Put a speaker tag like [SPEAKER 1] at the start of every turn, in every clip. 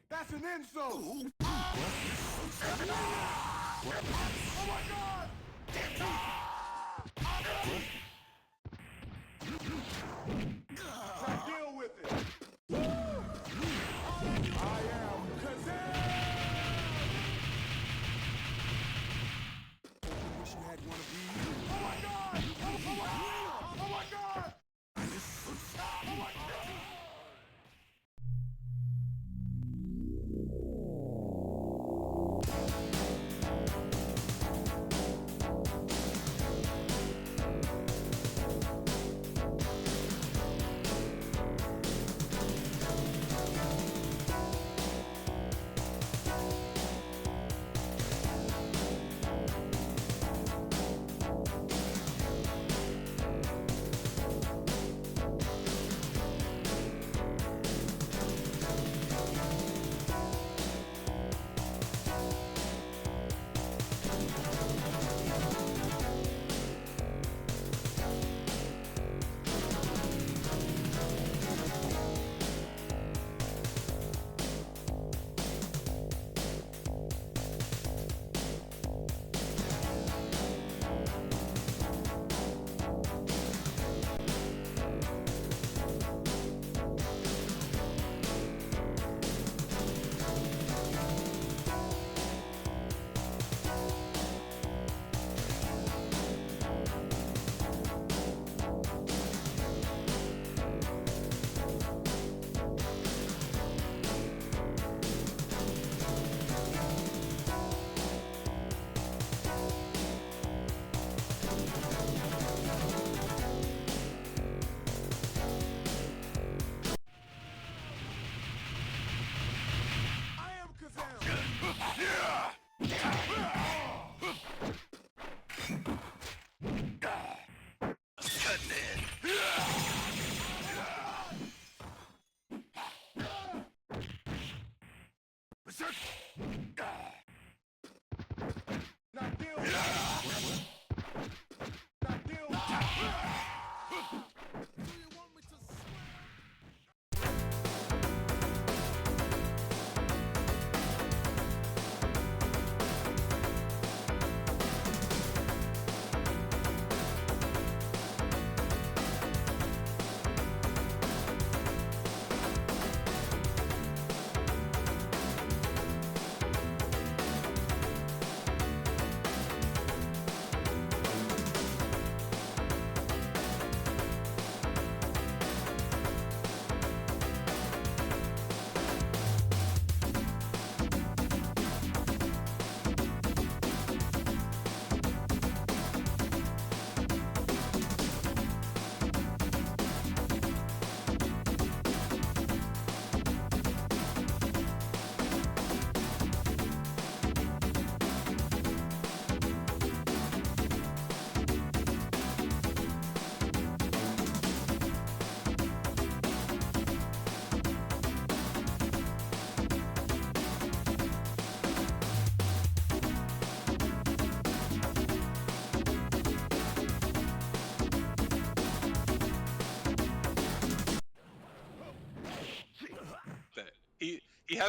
[SPEAKER 1] That's an insult! Oh my God! Try to deal with it! I am Kazam! Wish you had one of these. Oh my God! Oh my God! Oh my God! Oh my God!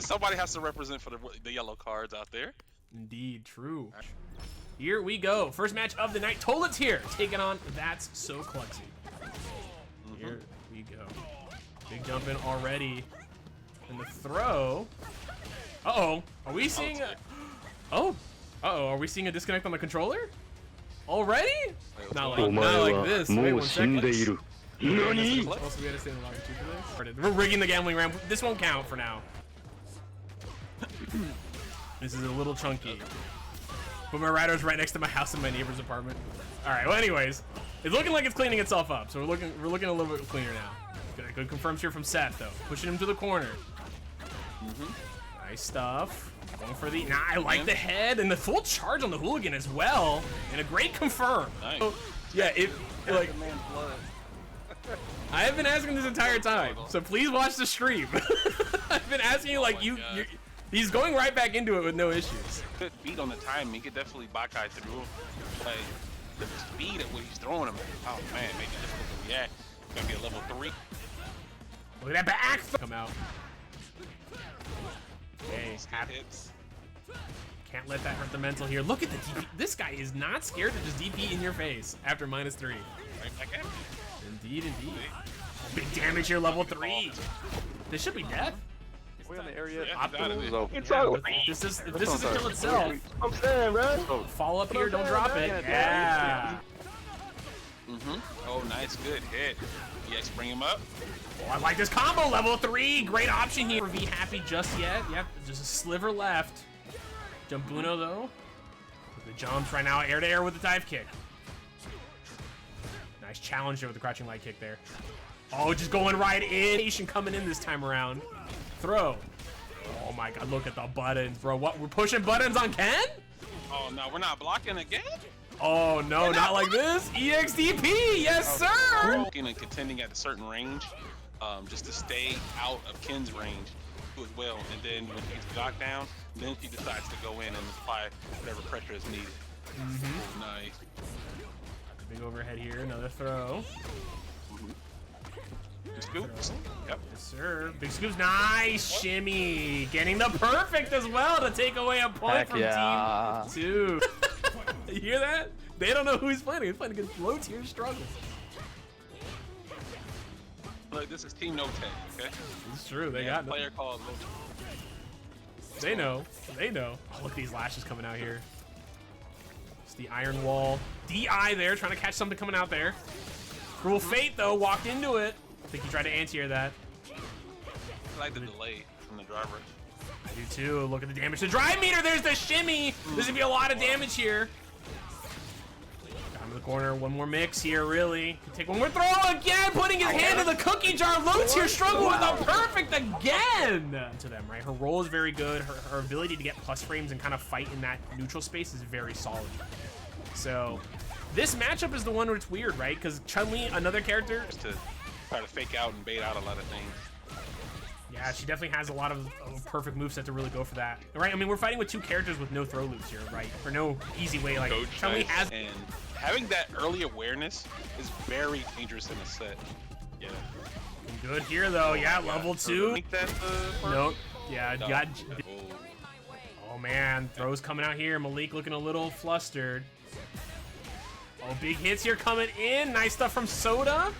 [SPEAKER 2] Somebody has to represent for the yellow cards out there.
[SPEAKER 3] Indeed, true. Here we go. First match of the night. Toilet's here, taking on That's So Klutzy. Here we go. Big jump in already. And the throw. Uh-oh. Are we seeing a... Oh. Uh-oh. Are we seeing a disconnect on the controller? Already? Not like this. Wait 1 second. Also, we understand a lot of for this. We're rigging the gambling round. This won't count for now. This is a little chunky. But my rider's right next to my house and my neighbor's apartment. All right. Well, anyways, it's looking like it's cleaning itself up. So we're looking a little bit cleaner now. Good confirms here from Seth though, pushing him to the corner. Nice stuff. Going for the. Nah, I like the head and the full charge on the hooligan as well, and a great confirm.
[SPEAKER 2] Nice.
[SPEAKER 3] So, yeah, like. I have been asking this entire time, so please watch the stream. I've been asking you like he's going right back into it with no issues.
[SPEAKER 2] Good beat on the time. He could definitely Bakai through. Like the speed at what he's throwing him. Oh man, maybe difficult to react. It's gonna be a level 3.
[SPEAKER 3] Look at that back! Come out. Okay,
[SPEAKER 2] hits.
[SPEAKER 3] Can't let that hurt the mental here. Look at the DP. This guy is not scared to just DP in your face after -3.
[SPEAKER 2] Right back at him.
[SPEAKER 3] Indeed, indeed. Big damage here, level 3. This should be death.
[SPEAKER 4] We're in the area.
[SPEAKER 3] It's over. If this is a kill itself.
[SPEAKER 4] I'm saying, bro.
[SPEAKER 3] Fall up here, don't drop it. Yeah.
[SPEAKER 2] Oh, nice, good hit. EX, bring him up.
[SPEAKER 3] Oh, I like this combo, level 3. Great option here. Be happy just yet. Yep, just a sliver left. Jumbuno though. The jumps right now, air to air with the dive kick. Nice challenge there with the crouching light kick there. Oh, just going right in. Patient coming in this time around. Throw. Oh my god, look at the buttons, bro. What? We're pushing buttons on Ken?
[SPEAKER 2] Oh no, we're not blocking again?
[SPEAKER 3] Oh no, not like this. EX-DP, yes sir!
[SPEAKER 2] Looking and contending at a certain range, just to stay out of Ken's range as well. And then when he gets knocked down, then he decides to go in and apply whatever pressure is needed. Nice.
[SPEAKER 3] Big overhead here, another throw.
[SPEAKER 2] Big scoops. Yep.
[SPEAKER 3] Yes, sir. Big scoops. Nice shimmy. Getting the perfect as well to take away a point from team 2. You hear that? They don't know who he's playing. He's playing against low tier struggles.
[SPEAKER 2] Look, this is Team No Tech, okay?
[SPEAKER 3] It's true. They got
[SPEAKER 2] a player called Low Tech.
[SPEAKER 3] They know. They know. Oh, look at these lashes coming out here. It's the iron wall. DI there, trying to catch something coming out there. Cruel Fate, though, walked into it. I think he tried to anti-air that.
[SPEAKER 2] I like the delay from the driver.
[SPEAKER 3] I do too. Look at the damage. The drive meter, there's the shimmy. There's gonna be a lot of damage here. Got him in the corner. One more mix here, really. Can take one more throw again, putting his hand in the cookie jar. Low tier struggle with a perfect again. To them, right? Her roll is very good. Her ability to get plus frames and kind of fight in that neutral space is very solid. So this matchup is the one where it's weird, right? Because Chun-Li, another character,
[SPEAKER 2] just to try to fake out and bait out a lot of things.
[SPEAKER 3] Yeah, she definitely has a lot of perfect moveset to really go for that. Right? I mean, we're fighting with 2 characters with no throw loops here, right? For no easy way. Like, Chun-Li has.
[SPEAKER 2] And having that early awareness is very dangerous in a set. Yeah.
[SPEAKER 3] Good here, though. Yeah, level 2. Nope. Yeah,
[SPEAKER 2] no.
[SPEAKER 3] got. Oh, man. Throws coming out here. Malik looking a little flustered. Oh, big hits here coming in. Nice stuff from Soda.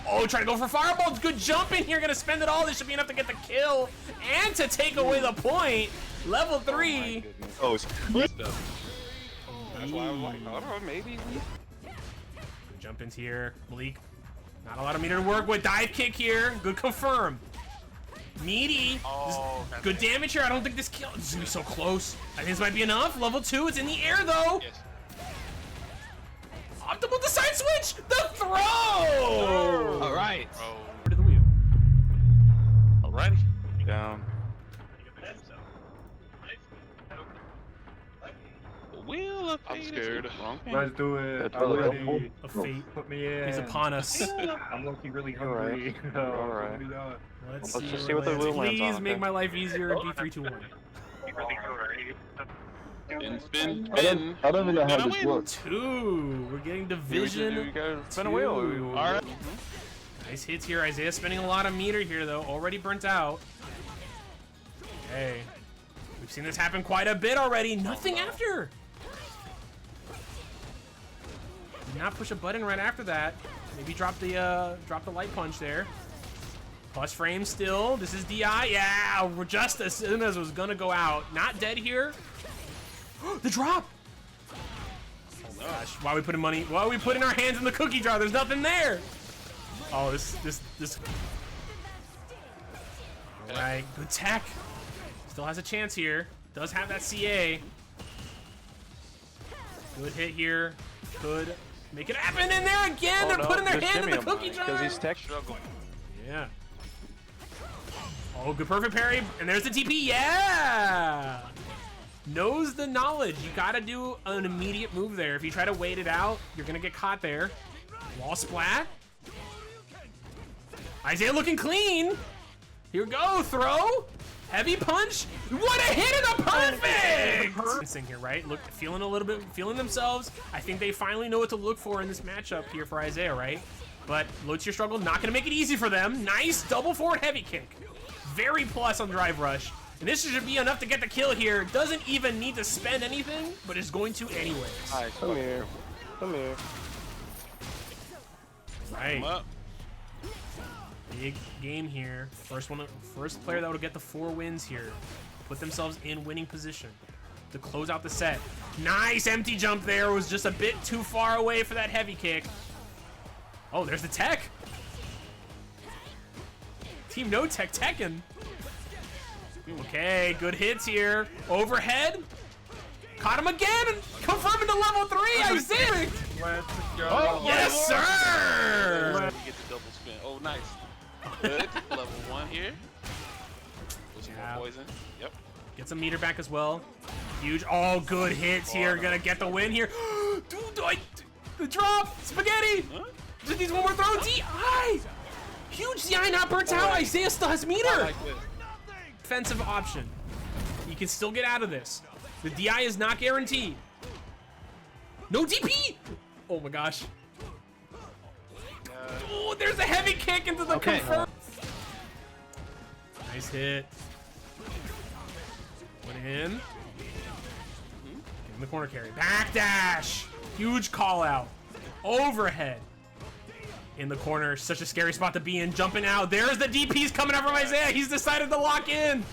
[SPEAKER 3] Oh, trying to go for fireballs. Good jump in here. Gonna spend it all. This should be enough to get the kill and to take away the point. Level 3.
[SPEAKER 4] Oh, it's
[SPEAKER 2] that's why I was like, I don't know, maybe.
[SPEAKER 3] Good jump ins here. Malik, not a lot of meter to work with. Dive kick here. Good confirm. Meaty.
[SPEAKER 2] Oh,
[SPEAKER 3] good damage here. I don't think this kill. This is gonna be so close. I think this might be enough. Level 2. It's in the air though.
[SPEAKER 2] Yes.
[SPEAKER 3] Optimal the side switch. The throw.
[SPEAKER 4] All right.
[SPEAKER 3] To the wheel.
[SPEAKER 2] Alrighty.
[SPEAKER 4] Down.
[SPEAKER 2] The wheel of
[SPEAKER 4] I'm scared.
[SPEAKER 5] Let's do it.
[SPEAKER 4] That's
[SPEAKER 5] I'm
[SPEAKER 4] really
[SPEAKER 5] ready.
[SPEAKER 4] helpful.
[SPEAKER 3] A fate
[SPEAKER 5] Put me in.
[SPEAKER 3] is upon us.
[SPEAKER 5] I'm looking really hungry.
[SPEAKER 4] All right.
[SPEAKER 3] Let's
[SPEAKER 4] just see what the wheel lands on,
[SPEAKER 3] Please make
[SPEAKER 4] okay?
[SPEAKER 3] my life easier and be 3, 2, 1.
[SPEAKER 2] Spin.
[SPEAKER 4] I don't even know how this works.
[SPEAKER 3] 2. We're getting division.
[SPEAKER 4] Spin a wheel.
[SPEAKER 2] All right.
[SPEAKER 3] Nice hits here. Isaiah spending a lot of meter here though. Already burnt out. Okay. We've seen this happen quite a bit already. Nothing after. Did not push a button right after that. Maybe drop the light punch there. Plus frame still. This is DI. Yeah, we're just as soon as it was gonna go out. Not dead here. The drop. Oh gosh, why are we putting money? Why are we putting our hands in the cookie jar? There's nothing there. Oh, this. All right, good tech. Still has a chance here. Does have that CA. Good hit here. Could make it happen in there again. They're putting their hand in the cookie jar.
[SPEAKER 4] Because he's tech struggling.
[SPEAKER 3] Yeah. Oh, good perfect parry. And there's the TP. Yeah. Knows the knowledge. You got to do an immediate move there. If you try to wait it out, you're going to get caught there. Wall splat. Isaiah looking clean. Here we go. Throw. Heavy punch. What a hit and a perfect! Thing here, right? Look, feeling a little bit, feeling themselves. I think they finally know what to look for in this matchup here for Isaiah, right? But low tier struggle, not gonna make it easy for them. Nice double forward heavy kick. Very plus on drive rush. And this should be enough to get the kill here. Doesn't even need to spend anything, but is going to anyways.
[SPEAKER 4] Nice. Come here. Come here.
[SPEAKER 3] Right. Big game here. First player that would get the 4 wins here. Put themselves in winning position to close out the set. Nice empty jump there. Was just a bit too far away for that heavy kick. Oh, there's the tech. Team No Tech Tekken. Okay, good hits here. Overhead. Caught him again and confirming the level 3. Isaiah.
[SPEAKER 5] Let's go.
[SPEAKER 3] Oh, yes, sir.
[SPEAKER 2] Get the double spin. Oh, nice. Good. Level 1 here. With some more poison. Yep.
[SPEAKER 3] Get some meter back as well. Huge. Oh, good hits here. Gonna get the win here. Dude, the drop. Spaghetti.
[SPEAKER 2] Huh?
[SPEAKER 3] Just needs one more throw. DI. Huge DI not burnt out. Isaiah still has meter.
[SPEAKER 2] I like this.
[SPEAKER 3] Defensive option. You can still get out of this. The DI is not guaranteed. No DP. Oh my gosh. Oh, there's a heavy kick into the confirm. Nice hit. Went in. Get in the corner carry. Backdash. Huge call out. Overhead. In the corner. Such a scary spot to be in. Jumping out. There's the DPs coming up from Isaiah. He's decided to lock in.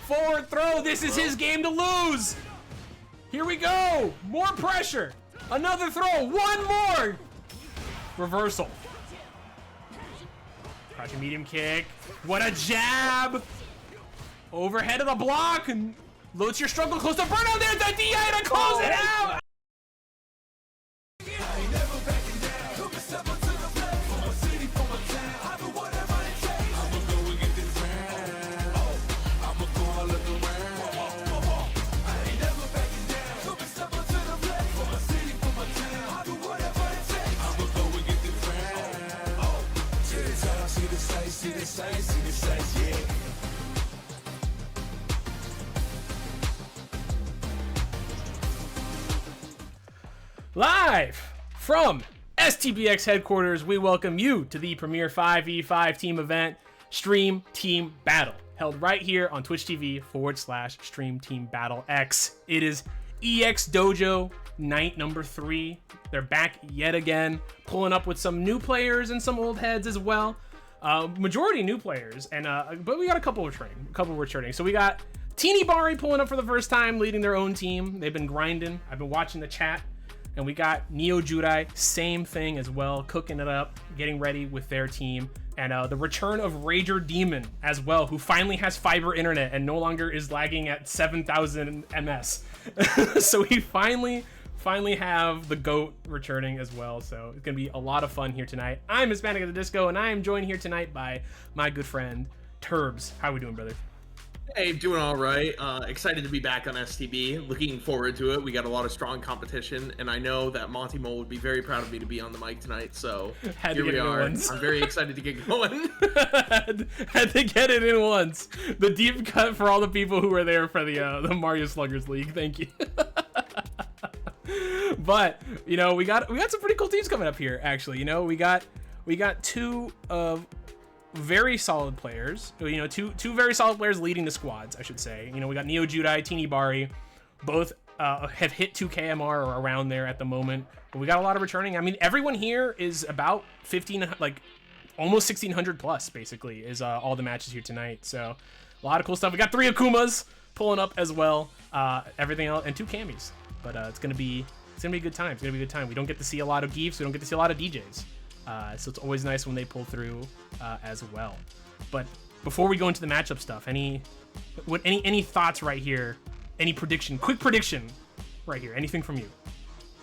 [SPEAKER 3] Forward throw. This is his game to lose. Here we go. More pressure. Another throw. One more. Reversal. Crouching medium kick. What a jab. Overhead of the block. And low tier struggle close to burnout. There's the DI to close it out. Live from STBX headquarters, we welcome you to the premier 5v5 team event, Stream Team Battle, held right here on Twitch TV /Stream Team Battle X. It is EX-DOJO night number 3. They're back yet again, pulling up with some new players and some old heads as well. Majority new players, and but we got a couple returning. So we got Tinibari pulling up for the first time, leading their own team. They've been grinding. I've been watching the chat. And we got NeoJudai, same thing as well, cooking it up, getting ready with their team. And the return of Rager Demon as well, who finally has fiber internet and no longer is lagging at 7,000 ms. So we finally have the GOAT returning as well. So it's gonna be a lot of fun here tonight. I'm Hispanic at the Disco, and I am joined here tonight by my good friend Turbs. How we doing, brother?
[SPEAKER 6] Hey, doing all right. Excited to be back on STB. Looking forward to it. We got a lot of strong competition, and I know that Monty Mole would be very proud of me to be on the mic tonight. So here we are. I'm very excited to get going.
[SPEAKER 3] Had to get it in once. The deep cut for all the people who were there for the Mario Sluggers League. Thank you. But you know, we got some pretty cool teams coming up here. Actually, you know, we got two of very solid players. You know, two very solid players leading the squads, I should say. You know, we got NeoJudai, Tinibari, both have hit 2 KMR or around there at the moment. But we got a lot of returning. I mean, everyone here is about 15, like almost 1600 plus, basically, is all the matches here tonight. So a lot of cool stuff. We got 3 Akumas pulling up as well. Everything else, and 2 Camis. But it's gonna be a good time. It's gonna be a good time. We don't get to see a lot of Geefs. We don't get to see a lot of DJs. So it's always nice when they pull through as well. But before we go into the matchup stuff, any thoughts right here? Any prediction? Quick prediction right here. Anything from you?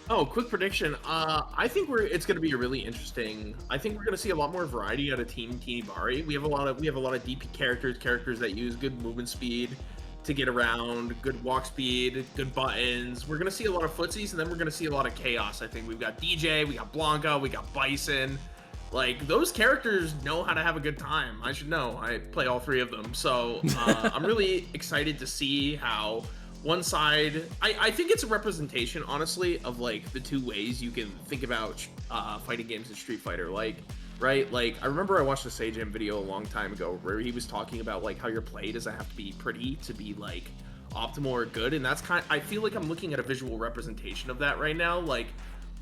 [SPEAKER 6] Oh, quick prediction. I think it's going to be really interesting. I think we're going to see a lot more variety out of Team Tinibari. We have a lot of DP characters that use good movement speed to get around, good walk speed, good buttons. We're going to see a lot of footsies, and then we're going to see a lot of chaos. I think we've got DJ, we got Blanca, we got Bison. Like, those characters know how to have a good time. I should know. I play all 3 of them. So I'm really excited to see how one side, I think it's a representation, honestly, of like the 2 ways you can think about fighting games in Street Fighter. Like, right? Like, I remember I watched a Sajam video a long time ago where he was talking about like how your play doesn't have to be pretty to be like optimal or good, and that's I feel like I'm looking at a visual representation of that right now. Like,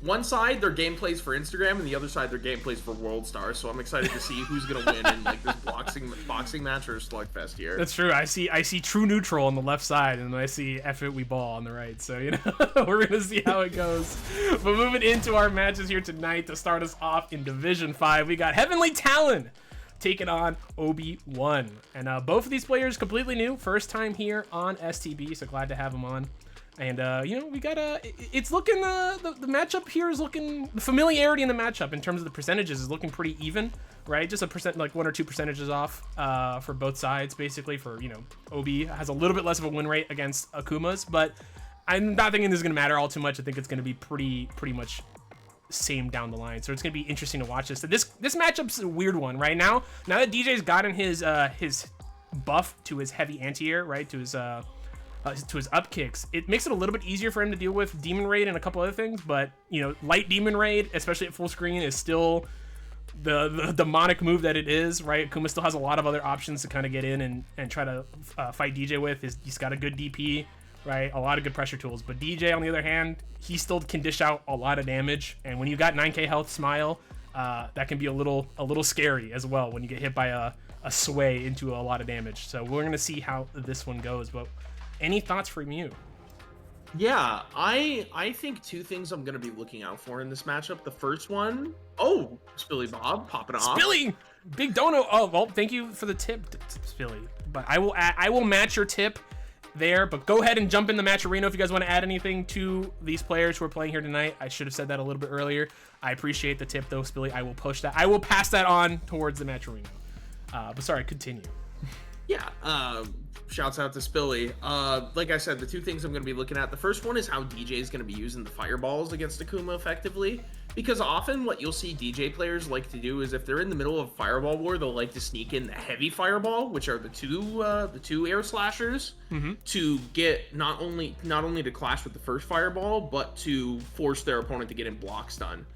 [SPEAKER 6] one side, their gameplay's for Instagram, and the other side, their gameplay's for World Stars. So I'm excited to see who's gonna win in like this boxing match or slugfest here.
[SPEAKER 3] That's true. I see true neutral on the left side, and I see F it we ball on the right. So, you know, we're gonna see how it goes. But moving into our matches here tonight to start us off in Division 5, we got Heavenly Talon taking on Obi-Wan, and both of these players completely new, first time here on STB. So glad to have them on. And, you know, we got it's looking, the matchup here is looking, the familiarity in the matchup in terms of the percentages is looking pretty even, right? Just like 1 or 2 percentages off for both sides, basically. For, you know, Obi has a little bit less of a win rate against Akumas, but I'm not thinking this is going to matter all too much. I think it's going to be pretty much same down the line. So it's going to be interesting to watch this. So this matchup's a weird one right now. Now that DJ's gotten his buff to his heavy anti-air, right, to his up kicks, it makes it a little bit easier for him to deal with Demon Raid and a couple other things. But, you know, light Demon Raid, especially at full screen, is still the demonic move that it is, right? Akuma still has a lot of other options to kind of get in and try to fight DJ with. He's got a good DP, right? A lot of good pressure tools. But DJ, on the other hand, he still can dish out a lot of damage. And when you got 9k health Smile, that can be a little scary as well when you get hit by a sway into a lot of damage. So we're gonna see how this one goes. But any thoughts from you?
[SPEAKER 6] Yeah, I think 2 things I'm gonna be looking out for in this matchup. The first one, oh, Spilly Bob popping off.
[SPEAKER 3] Spilly, big dono. Oh well, thank you for the tip, Spilly. But I will match your tip there. But go ahead and jump in the match arena if you guys want to add anything to these players who are playing here tonight. I should have said that a little bit earlier. I appreciate the tip though, Spilly. I will push that. I will pass that on towards the match arena. But sorry, continue.
[SPEAKER 6] Yeah, shouts out to Spilly. Like I said, the 2 things I'm going to be looking at. The first one is how DJ is going to be using the fireballs against Akuma effectively. Because often what you'll see DJ players like to do is if they're in the middle of fireball war, they'll like to sneak in the heavy fireball, which are the two air slashers, to get not only to clash with the first fireball, but to force their opponent to get in block stun.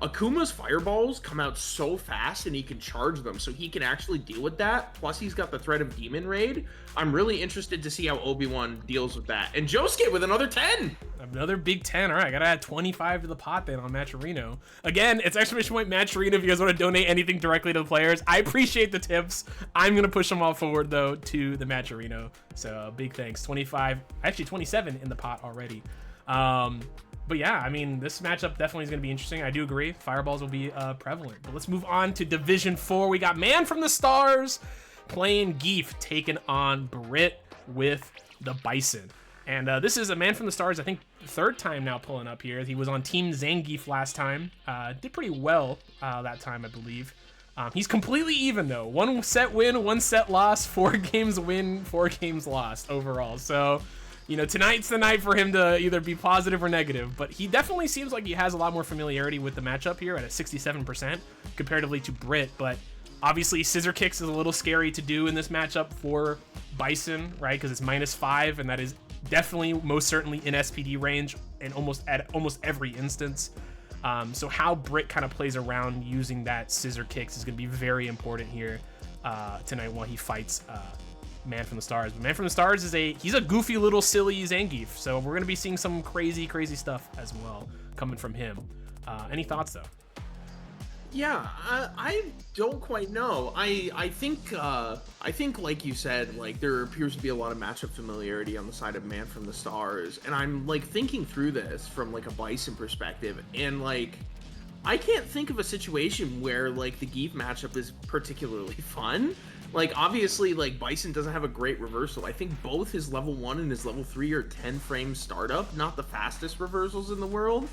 [SPEAKER 6] Akuma's fireballs come out so fast and he can charge them, so he can actually deal with that. Plus, he's got the threat of Demon Raid. I'm really interested to see how Obi-Wan deals with that. And Josuke with another 10!
[SPEAKER 3] Another big 10. All right, gotta add 25 to the pot then on Matcherino. Again, it's exclamation point Matcherino if you guys want to donate anything directly to the players. I appreciate the tips. I'm gonna push them all forward, though, to the Matcherino. So, big thanks. 25, actually 27 in the pot already. But yeah, I mean, this matchup definitely is going to be interesting. I do agree. Fireballs will be prevalent. But let's move on to Division 4. We got Man from the Stars playing Geef, taking on Brit with the Bison. And this is a Man from the Stars, I think, 3rd time now pulling up here. He was on Team Zangief last time. Did pretty well that time, I believe. He's completely even, though. 1 set win, 1 set loss, 4 games win, 4 games lost overall. So, you know, tonight's the night for him to either be positive or negative, but he definitely seems like he has a lot more familiarity with the matchup here at a 67% comparatively to Brit. But obviously scissor kicks is a little scary to do in this matchup for Bison, right? Because it's -5, and that is definitely most certainly in SPD range and almost every instance. So how Brit kind of plays around using that scissor kicks is going to be very important here. tonight while he fights Man from the Stars. But Man from the Stars is he's a goofy little silly Zangief, so we're gonna be seeing some crazy stuff as well coming from him. Any thoughts though?
[SPEAKER 6] Yeah, I don't quite know. I think like you said, like there appears to be a lot of matchup familiarity on the side of Man from the Stars, and I'm like thinking through this from like a Bison perspective, and like I can't think of a situation where like the Geef matchup is particularly fun. Like obviously like Bison doesn't have a great reversal. I think both his level 1 and his level 3 are 10 frame startup, not the fastest reversals in the world.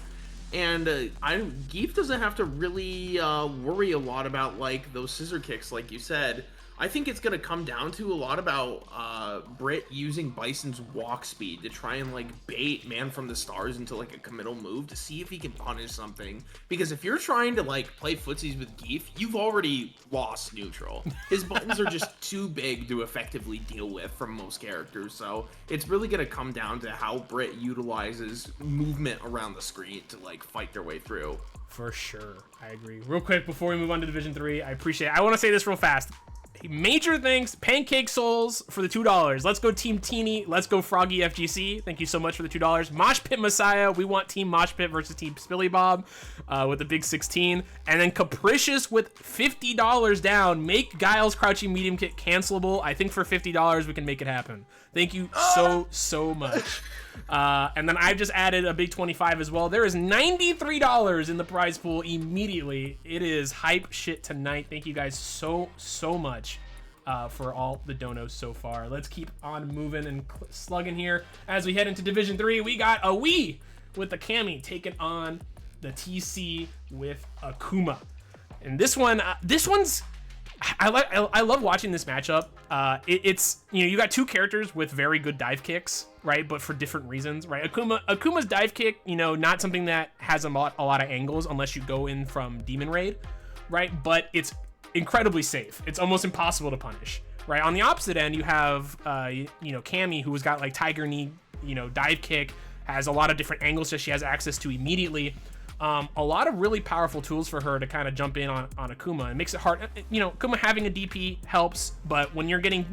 [SPEAKER 6] And Geef doesn't have to really worry a lot about like those scissor kicks, like you said. I think it's gonna come down to a lot about Britt using Bison's walk speed to try and like bait Man from the Stars into like a committal move to see if he can punish something. Because if you're trying to like play footsies with Geef, you've already lost neutral. His buttons are just too big to effectively deal with from most characters. So it's really gonna come down to how Britt utilizes movement around the screen to like fight their way through.
[SPEAKER 3] For sure, I agree. Real quick before we move on to Division 3, I want to say this real fast. Major thanks, Pancake Souls for the $2. Let's go Team Teeny. Let's go Froggy FGC. Thank you so much for the $2. Mosh Pit Messiah. We want Team Mosh Pit versus Team Spilly Bob with the big 16. And then Capricious with $50 down. Make Guile's crouching medium kick cancelable. I think for $50 we can make it happen. Thank you so much. And then I've just added a big 25 as well. There is $93 in the prize pool immediately. It is hype shit tonight. Thank you guys so much for all the donos so far. Let's keep on moving and slugging here. As we head into Division 3, we got a Wii with the Cammy taking on the TC with Akuma. And this one's I love watching this matchup. It's you got two characters with very good dive kicks, right? But for different reasons, right? Akuma's dive kick, not something that has a lot of angles unless you go in from Demon Raid, right? But it's incredibly safe. It's almost impossible to punish, right? On the opposite end, you have Cammy, who's got like Tiger Knee, dive kick, has a lot of different angles that she has access to immediately. A lot of really powerful tools for her to kind of jump in on Akuma. It makes it hard. Akuma having a DP helps, but when you're getting,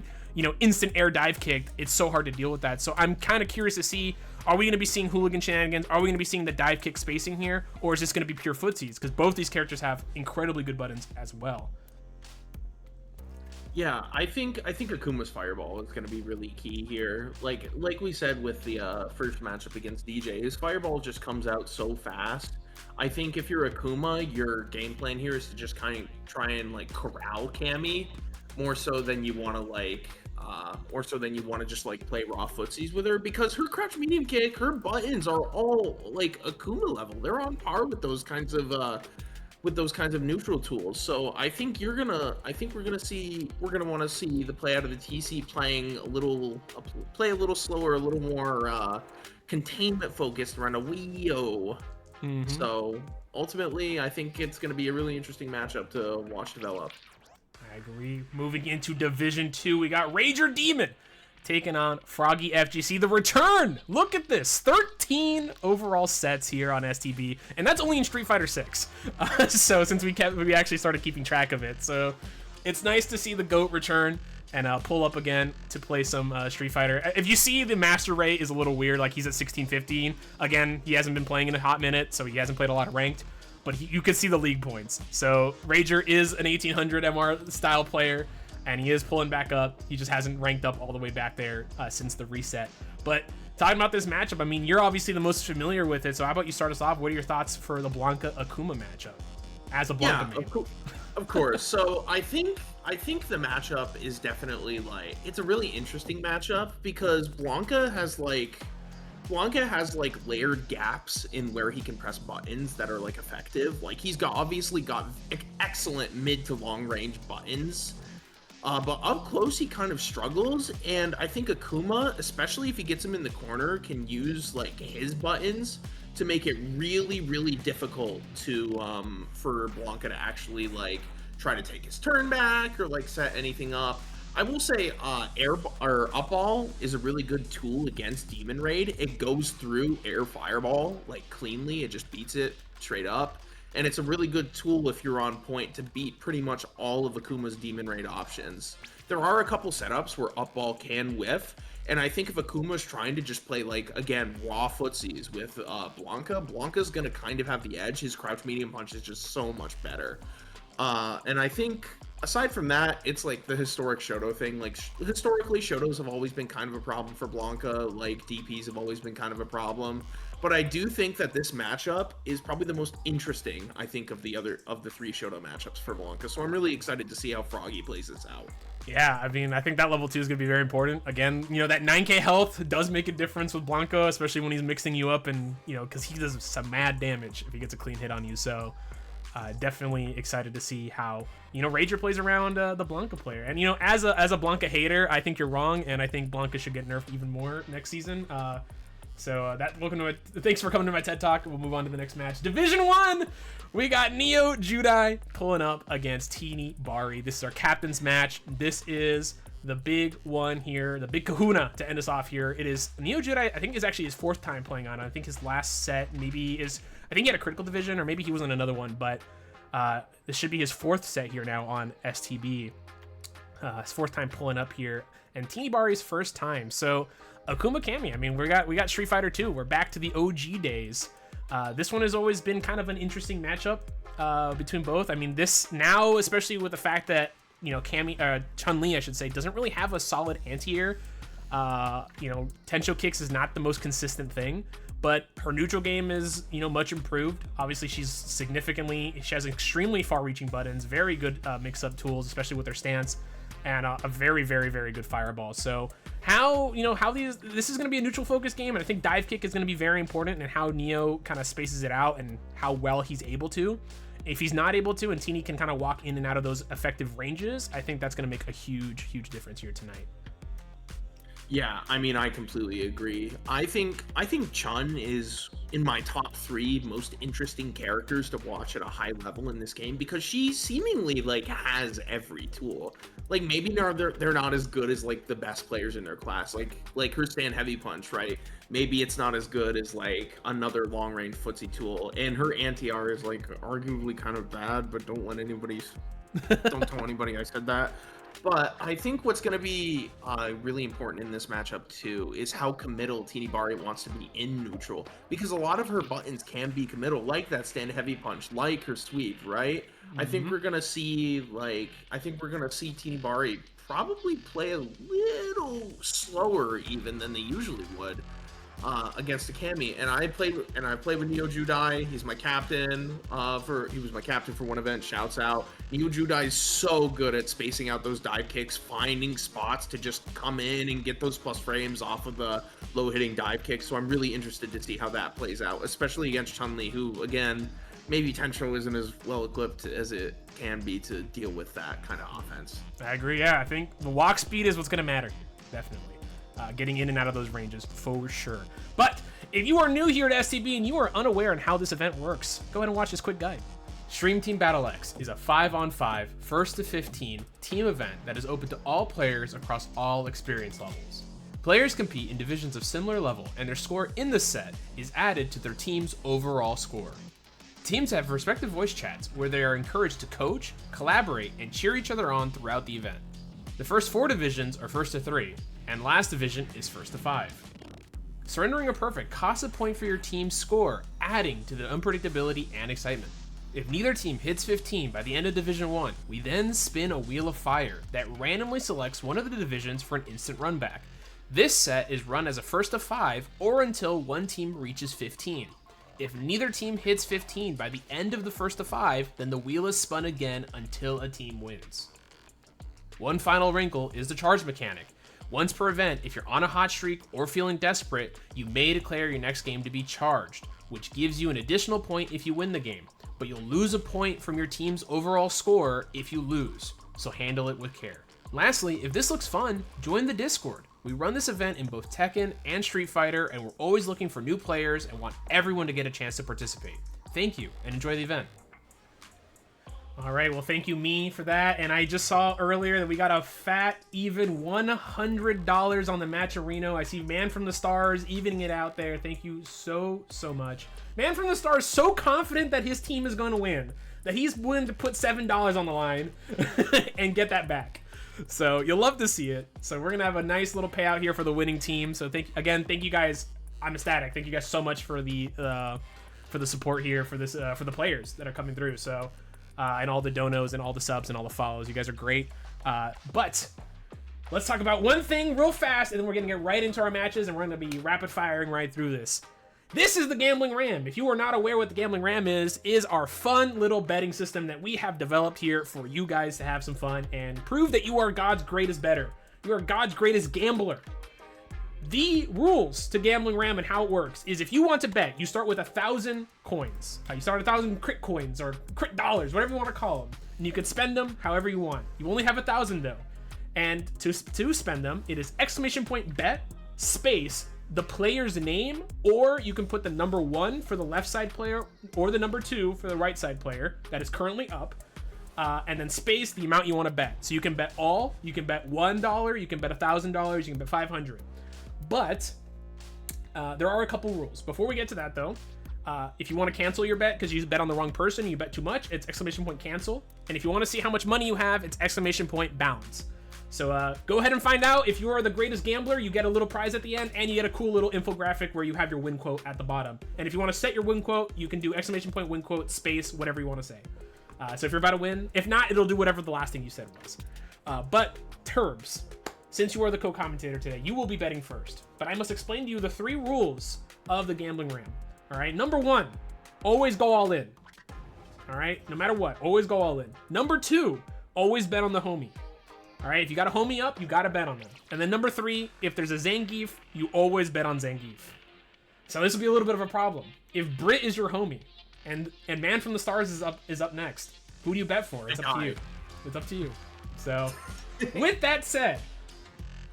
[SPEAKER 3] instant air dive kicked, it's so hard to deal with that. So I'm kind of curious to see, are we going to be seeing hooligan shenanigans? Are we going to be seeing the dive kick spacing here? Or is this going to be pure footsies? Because both these characters have incredibly good buttons as well.
[SPEAKER 6] Yeah, I think Akuma's Fireball is going to be really key here. Like we said with the first matchup against DJ, his Fireball just comes out so fast. I think if you're Akuma, your game plan here is to just kind of try and like corral Cammy more so than you want to just like play raw footsies with her, because her crouch medium kick, her buttons are all like Akuma level. They're on par with those kinds of neutral tools. So I think we're gonna want to see the play out of the TC play a little slower, a little more containment focused around a Wii-O. Mm-hmm. So ultimately, I think it's going to be a really interesting matchup to watch develop.
[SPEAKER 3] I agree. Moving into Division 2, we got Rager Demon taking on Froggy FGC. The return! Look at this! 13 overall sets here on STB, and that's only in Street Fighter 6. So since we actually started keeping track of it. So it's nice to see the GOAT return and pull up again to play some Street Fighter. If you see the master rate is a little weird, like he's at 16-15. Again, he hasn't been playing in a hot minute, so he hasn't played a lot of ranked, but you can see the league points. So Rager is an 1800 MR style player, and he is pulling back up. He just hasn't ranked up all the way back there since the reset. But talking about this matchup, I mean, you're obviously the most familiar with it, so how about you start us off? What are your thoughts for the Blanca-Akuma matchup as a Blanca main?
[SPEAKER 6] Of course. So I think the matchup is definitely like, it's a really interesting matchup because Blanca has like layered gaps in where he can press buttons that are like effective. Like he's obviously got excellent mid to long range buttons, but up close he kind of struggles. And I think Akuma, especially if he gets him in the corner, can use like his buttons to make it really, really difficult to for Blanca to actually like try to take his turn back or like set anything up. I will say up ball is a really good tool against Demon Raid. It goes through air fireball like cleanly. It just beats it straight up. and it's a really good tool if you're on point to beat pretty much all of Akuma's Demon Raid options. There are a couple setups where up ball can whiff, and I think if Akuma's trying to just play, like, again, raw footsies with Blanca's going to kind of have the edge. His crouch medium punch is just so much better. And I think, aside from that, it's like the historic Shoto thing. Like, historically, Shotos have always been kind of a problem for Blanca. Like, DPs have always been kind of a problem. But I do think that this matchup is probably the most interesting, I think, of the 3 Shoto matchups for Blanca. So I'm really excited to see how Froggy plays this out.
[SPEAKER 3] Yeah, I mean, I think that level 2 is going to be very important. Again, you know, that 9k health does make a difference with Blanco, especially when he's mixing you up and, you know, because he does some mad damage if he gets a clean hit on you. So definitely excited to see how, you know, Rager plays around the Blanca player. And, you know, as a Blanca hater, I think you're wrong, and I think Blanca should get nerfed even more next season. Thanks for coming to my TED Talk. We'll move on to the next match. Division 1, we got NeoJudai pulling up against Tinibari. This is our captain's match. This is the big one here, the big kahuna to end us off here. It is NeoJudai, I think is actually his 4th time playing on it. I think his last set maybe is, I think he had a critical division, or maybe he was on another one, but this should be his 4th set here now on STB. His 4th time pulling up here, and Tinibari's 1st time. So Akuma Kami, I mean, we got Street Fighter 2. We're back to the OG days. This one has always been kind of an interesting matchup between both. I mean, this now, especially with the fact that, you know, Chun-Li, I should say, doesn't really have a solid anti-air. You know, Tensho kicks is not the most consistent thing, but her neutral game is, you know, much improved. Obviously, she has extremely far-reaching buttons, very good mix-up tools, especially with her stance, and a very, very, very good fireball. So this is going to be a neutral focus game, and I think dive kick is going to be very important, and how Neo kind of spaces it out and how well he's able to. If he's not able to, and Tini can kind of walk in and out of those effective ranges, I think that's going to make a huge, huge difference here tonight.
[SPEAKER 6] Yeah, I mean, I completely agree. I think Chun is in my top 3 most interesting characters to watch at a high level in this game, because she seemingly, like, has every tool. Like, maybe they're not as good as, like, the best players in their class. Like her stand heavy punch, right? Maybe it's not as good as, like, another long range footsie tool, and her anti-R is, like, arguably kind of bad. But don't tell anybody I said that. But I think what's going to be really important in this matchup, too, is how committal Tinibari wants to be in neutral. Because a lot of her buttons can be committal, like that stand heavy punch, like her sweep, right? Mm-hmm. I think we're going to see, Tinibari probably play a little slower even than they usually would against the Kami. And I played with NeoJudai. He's my captain. He was my captain for one event. Shouts out. NeoJudai is so good at spacing out those dive kicks, finding spots to just come in and get those plus frames off of the low hitting dive kicks. So I'm really interested to see how that plays out, especially against Chun-Li, who, again, maybe Tensho isn't as well equipped as it can be to deal with that kind of offense.
[SPEAKER 3] I agree. Yeah, I think the walk speed is what's going to matter. Definitely. Getting in and out of those ranges for sure. But if you are new here to STB and you are unaware on how this event works, go ahead and watch this quick guide. Stream Team Battle X is a 5-on-5, 1st to 15 team event that is open to all players across all experience levels. Players compete in divisions of similar level, and their score in the set is added to their team's overall score. Teams have respective voice chats where they are encouraged to coach, collaborate, and cheer each other on throughout the event. The first 4 divisions are 1st to 3, and last division is 1st to 5. Surrendering a perfect costs a point for your team's score, adding to the unpredictability and excitement. If neither team hits 15 by the end of Division 1, we then spin a Wheel of Fire that randomly selects one of the divisions for an instant run back. This set is run as a 1st to 5 or until one team reaches 15. If neither team hits 15 by the end of the 1st to 5, then the wheel is spun again until a team wins. One final wrinkle is the charge mechanic. Once per event, if you're on a hot streak or feeling desperate, you may declare your next game to be charged, which gives you an additional point if you win the game, but you'll lose a point from your team's overall score if you lose, so handle it with care. Lastly, if this looks fun, join the Discord. We run this event in both Tekken and Street Fighter, and we're always looking for new players and want everyone to get a chance to participate. Thank you, and enjoy the event. All right, well, thank you, me, for that. And I just saw earlier that we got a fat, even $100 on the Matcherino. I see Man from the Stars evening it out there. Thank you so, so much. Man from the Stars so confident that his team is going to win that he's willing to put $7 on the line and get that back. So you'll love to see it. So we're going to have a nice little payout here for the winning team. So thank you guys. I'm ecstatic. Thank you guys so much for the support here for this for the players that are coming through. So. And all the donos and all the subs and all the follows. You guys are great. But let's talk about one thing real fast, and then we're going to get right into our matches, and we're going to be rapid firing right through this. This is the Gambling Ram. If you are not aware what the Gambling Ram is our fun little betting system that we have developed here for you guys to have some fun and prove that you are God's greatest bettor. You are God's greatest gambler. The rules to Gambling Ram and how it works is if you want to bet, you start with 1,000 coins. You start 1,000 crit coins or crit dollars, whatever you want to call them. And you can spend them however you want. You only have 1,000 though. And to spend them, it is !bet space the player's name, or you can put the number 1 for the left side player or the number 2 for the right side player that is currently up. And then space the amount you want to bet. So you can bet all, you can bet $1, you can bet $1,000, you can bet 500. But there are a couple rules. Before we get to that, though, if you want to cancel your bet because you bet on the wrong person, you bet too much, it's !cancel. And if you want to see how much money you have, it's !balance. So go ahead and find out. If you are the greatest gambler, you get a little prize at the end, and you get a cool little infographic where you have your win quote at the bottom. And if you want to set your win quote, you can do !win quote space whatever you want to say. So if you're about to win, if not, it'll do whatever the last thing you said was. But Turbs. Since you are the co-commentator today, you will be betting first. But I must explain to you the 3 rules of the Gambling Ram. All right, number 1, always go all in. All right, no matter what, always go all in. Number 2, always bet on the homie. All right, if you got a homie up, you got to bet on them. And then number 3, if there's a Zangief, you always bet on Zangief. So this will be a little bit of a problem. If Brit is your homie and Man from the Stars is up next, who do you bet for? It's up to you. It's up to you. So with that said,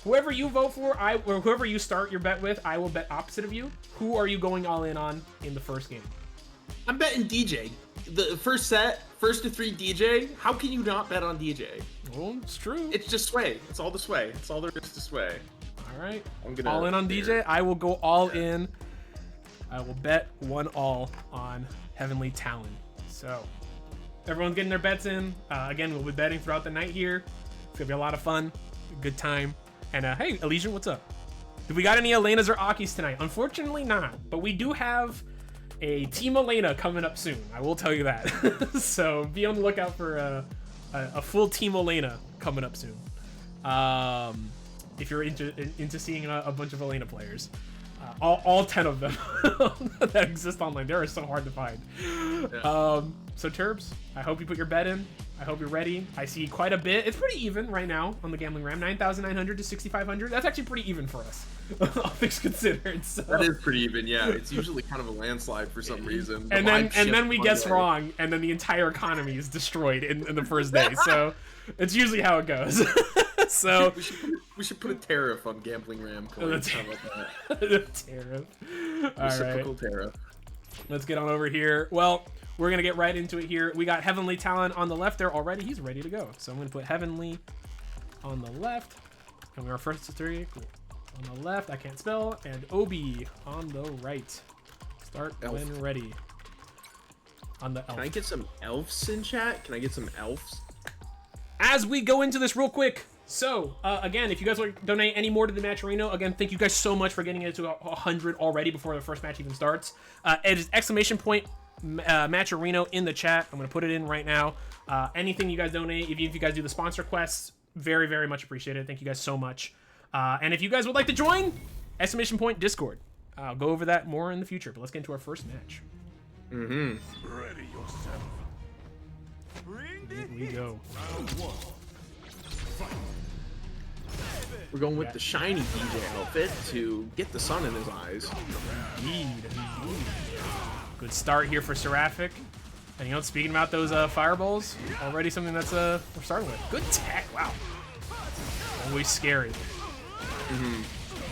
[SPEAKER 3] whoever you vote for, or whoever you start your bet with, I will bet opposite of you. Who are you going all in on in the first game?
[SPEAKER 6] I'm betting DJ. The first set, 1st to 3 DJ. How can you not bet on DJ?
[SPEAKER 3] Well, it's true.
[SPEAKER 6] It's just sway. It's all the sway. It's all there is to sway.
[SPEAKER 3] All right.
[SPEAKER 6] I'm gonna
[SPEAKER 3] all in on DJ. I will go all in. I will bet 1-all on Heavenly Talon. So everyone's getting their bets in. Again, we'll be betting throughout the night here. It's gonna be a lot of fun, a good time. And hey, Elysian, what's up? Do we got any Elenas or Akis tonight? Unfortunately not, but we do have a Team Elena coming up soon. I will tell you that. So be on the lookout for a full Team Elena coming up soon. If you're into seeing a bunch of Elena players. All 10 of them that exist online. They are so hard to find. Yeah. So Turbs, I hope you put your bet in. I hope you're ready. I see quite a bit. It's pretty even right now on the Gambling Ram. 9,900 to 6,500. That's actually pretty even for us, all things considered. So.
[SPEAKER 6] That is pretty even, yeah. It's usually kind of a landslide for some reason.
[SPEAKER 3] And then we guess wrong, and then the entire economy is destroyed in the first day. So it's usually how it goes. So
[SPEAKER 6] we should put a tariff on Gambling Ram coins. How about that?
[SPEAKER 3] The tariff.
[SPEAKER 6] Reciprocal tariff.
[SPEAKER 3] Let's get on over here. Well, we're going to get right into it here. We got Heavenly Talon on the left there already. He's ready to go. So I'm going to put Heavenly on the left. And we're first to 3. Cool. On the left, I can't spell. And Obi on the right. Start
[SPEAKER 6] elf.
[SPEAKER 3] When ready. On the elf.
[SPEAKER 6] Can I get some elves in chat? Can I get some elves?
[SPEAKER 3] As we go into this real quick. So, again, if you guys want to donate any more to the Matcherino, again, thank you guys so much for getting it to 100 already before the first match even starts. It is Matcherino in the chat. I'm going to put it in right now. Anything you guys donate, if you guys do the sponsor quests, very, very much appreciated. Thank you guys so much. And if you guys would like to join, Discord. I'll go over that more in the future, but let's get into our first match.
[SPEAKER 1] Ready yourself.
[SPEAKER 3] Here we go.
[SPEAKER 1] Round 1. Fight.
[SPEAKER 6] We're going with the shiny DJ outfit to get the sun in his eyes.
[SPEAKER 3] Indeed. Good start here for Seraphic. And you know, speaking about those fireballs, already something that's we're starting with. Good tech, wow. Always scary.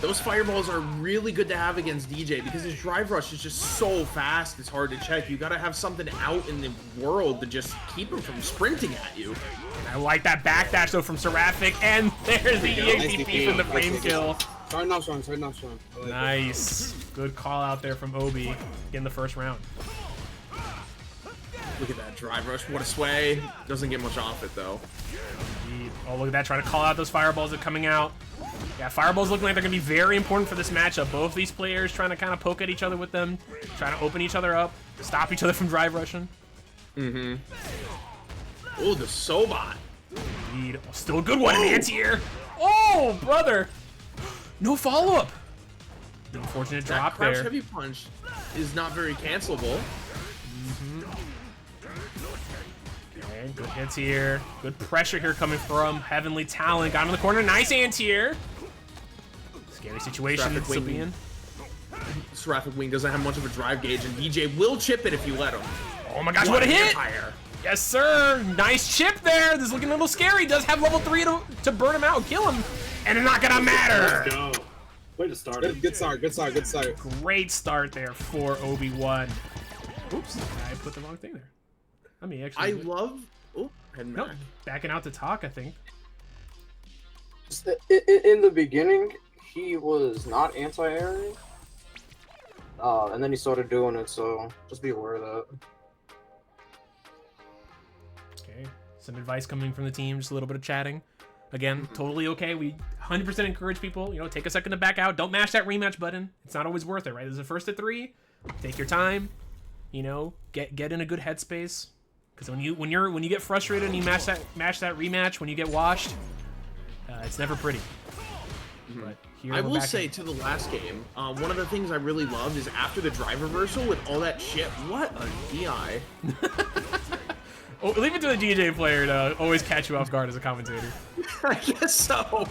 [SPEAKER 6] Those fireballs are really good to have against DJ because his drive rush is just so fast, it's hard to check. You gotta have something out in the world to just keep him from sprinting at you.
[SPEAKER 3] I like that backdash though from Seraphic, and there's the EXDP from the frame kill.
[SPEAKER 7] Starting off strong.
[SPEAKER 3] Nice. Good call out there from Obi in the first round.
[SPEAKER 6] Look at that drive rush, what a sway. Doesn't get much off it though.
[SPEAKER 3] Indeed. Oh, look at that, trying to call out those fireballs that are coming out. Yeah, fireballs looking like they're going to be very important for this matchup. Both these players trying to kind of poke at each other with them, trying to open each other up, stop each other from drive rushing.
[SPEAKER 6] Mm-hmm. Oh, the Sobot.
[SPEAKER 3] Indeed. Oh, still a good one in the anti-air. Oh, brother. No follow-up. Unfortunate drop
[SPEAKER 6] crouch
[SPEAKER 3] there.
[SPEAKER 6] heavy punch is not very cancelable.
[SPEAKER 3] Okay, good hits here. Good pressure here coming from Heavenly Talon. Got him in the corner. Nice anti-air. Scary situation to still be in.
[SPEAKER 6] Seraphic Wing doesn't have much of a drive gauge, and DJ will chip it if you let him.
[SPEAKER 3] Oh my gosh, what a hit! Yes, sir. Nice chip there. This is looking a little scary. Does have level 3 to burn him out, kill him, and it's not gonna matter.
[SPEAKER 7] Let's go. Way to start. Good start.
[SPEAKER 3] Great start there for Obi-Wan. Oops, I put the wrong thing there. I mean, actually,
[SPEAKER 6] Oh, heading
[SPEAKER 3] nope,
[SPEAKER 6] back.
[SPEAKER 3] backing out to talk, I think.
[SPEAKER 8] In the beginning, he was not anti-airing, and then he started doing it, so just be aware of that.
[SPEAKER 3] Okay, some advice coming from the team, just a little bit of chatting. Again, totally okay. We 100% encourage people, you know, take a second to back out. Don't mash that rematch button. It's not always worth it, right? This is the first of 3. Take your time, you know, get in a good headspace. Because when you get frustrated and you mash that rematch, when you get washed, it's never pretty. But here
[SPEAKER 6] I will say to the last game, one of the things I really loved is after the drive reversal with all that shit. What a DI!
[SPEAKER 3] Oh, leave it to the DJ player to always catch you off guard as a commentator.
[SPEAKER 6] I guess so.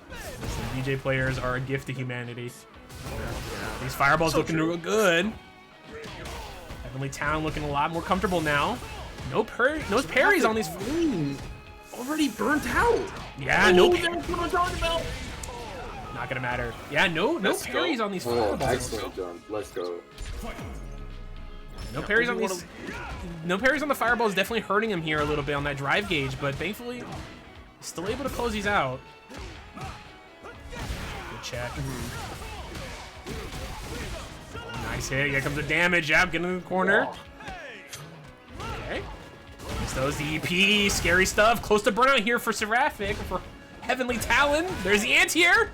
[SPEAKER 3] Listen, DJ players are a gift to humanity. These fireballs looking real good. Heavenly Talon looking a lot more comfortable now. No parries on these.
[SPEAKER 6] Already burnt out.
[SPEAKER 3] Yeah,
[SPEAKER 6] that's what I'm talking about.
[SPEAKER 3] Not gonna matter. Yeah, no parries on these fireballs.
[SPEAKER 8] Excellent jump. Let's go.
[SPEAKER 3] No parries on these. No parries on the fireball is definitely hurting him here a little bit on that drive gauge, but thankfully, still able to close these out. Good check. Oh, nice hit. Here comes the damage. Yep, get in the corner. Okay. Those the EP. Scary stuff. Close to burnout here for Seraphic. For Heavenly Talon. There's the anti-air.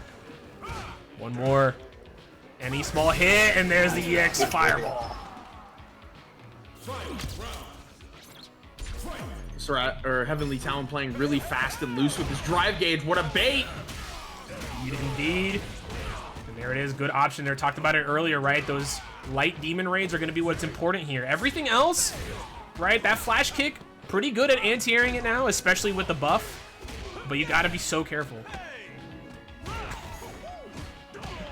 [SPEAKER 3] One more. Any small hit, and there's the EX Fireball.
[SPEAKER 6] Heavenly Talon playing really fast and loose with his drive gauge. What a bait!
[SPEAKER 3] Indeed. And there it is. Good option there. Talked about it earlier, right? Those light demon raids are going to be what's important here. Everything else, right? That flash kick, pretty good at anti-airing it now, especially with the buff. But you got to be so careful.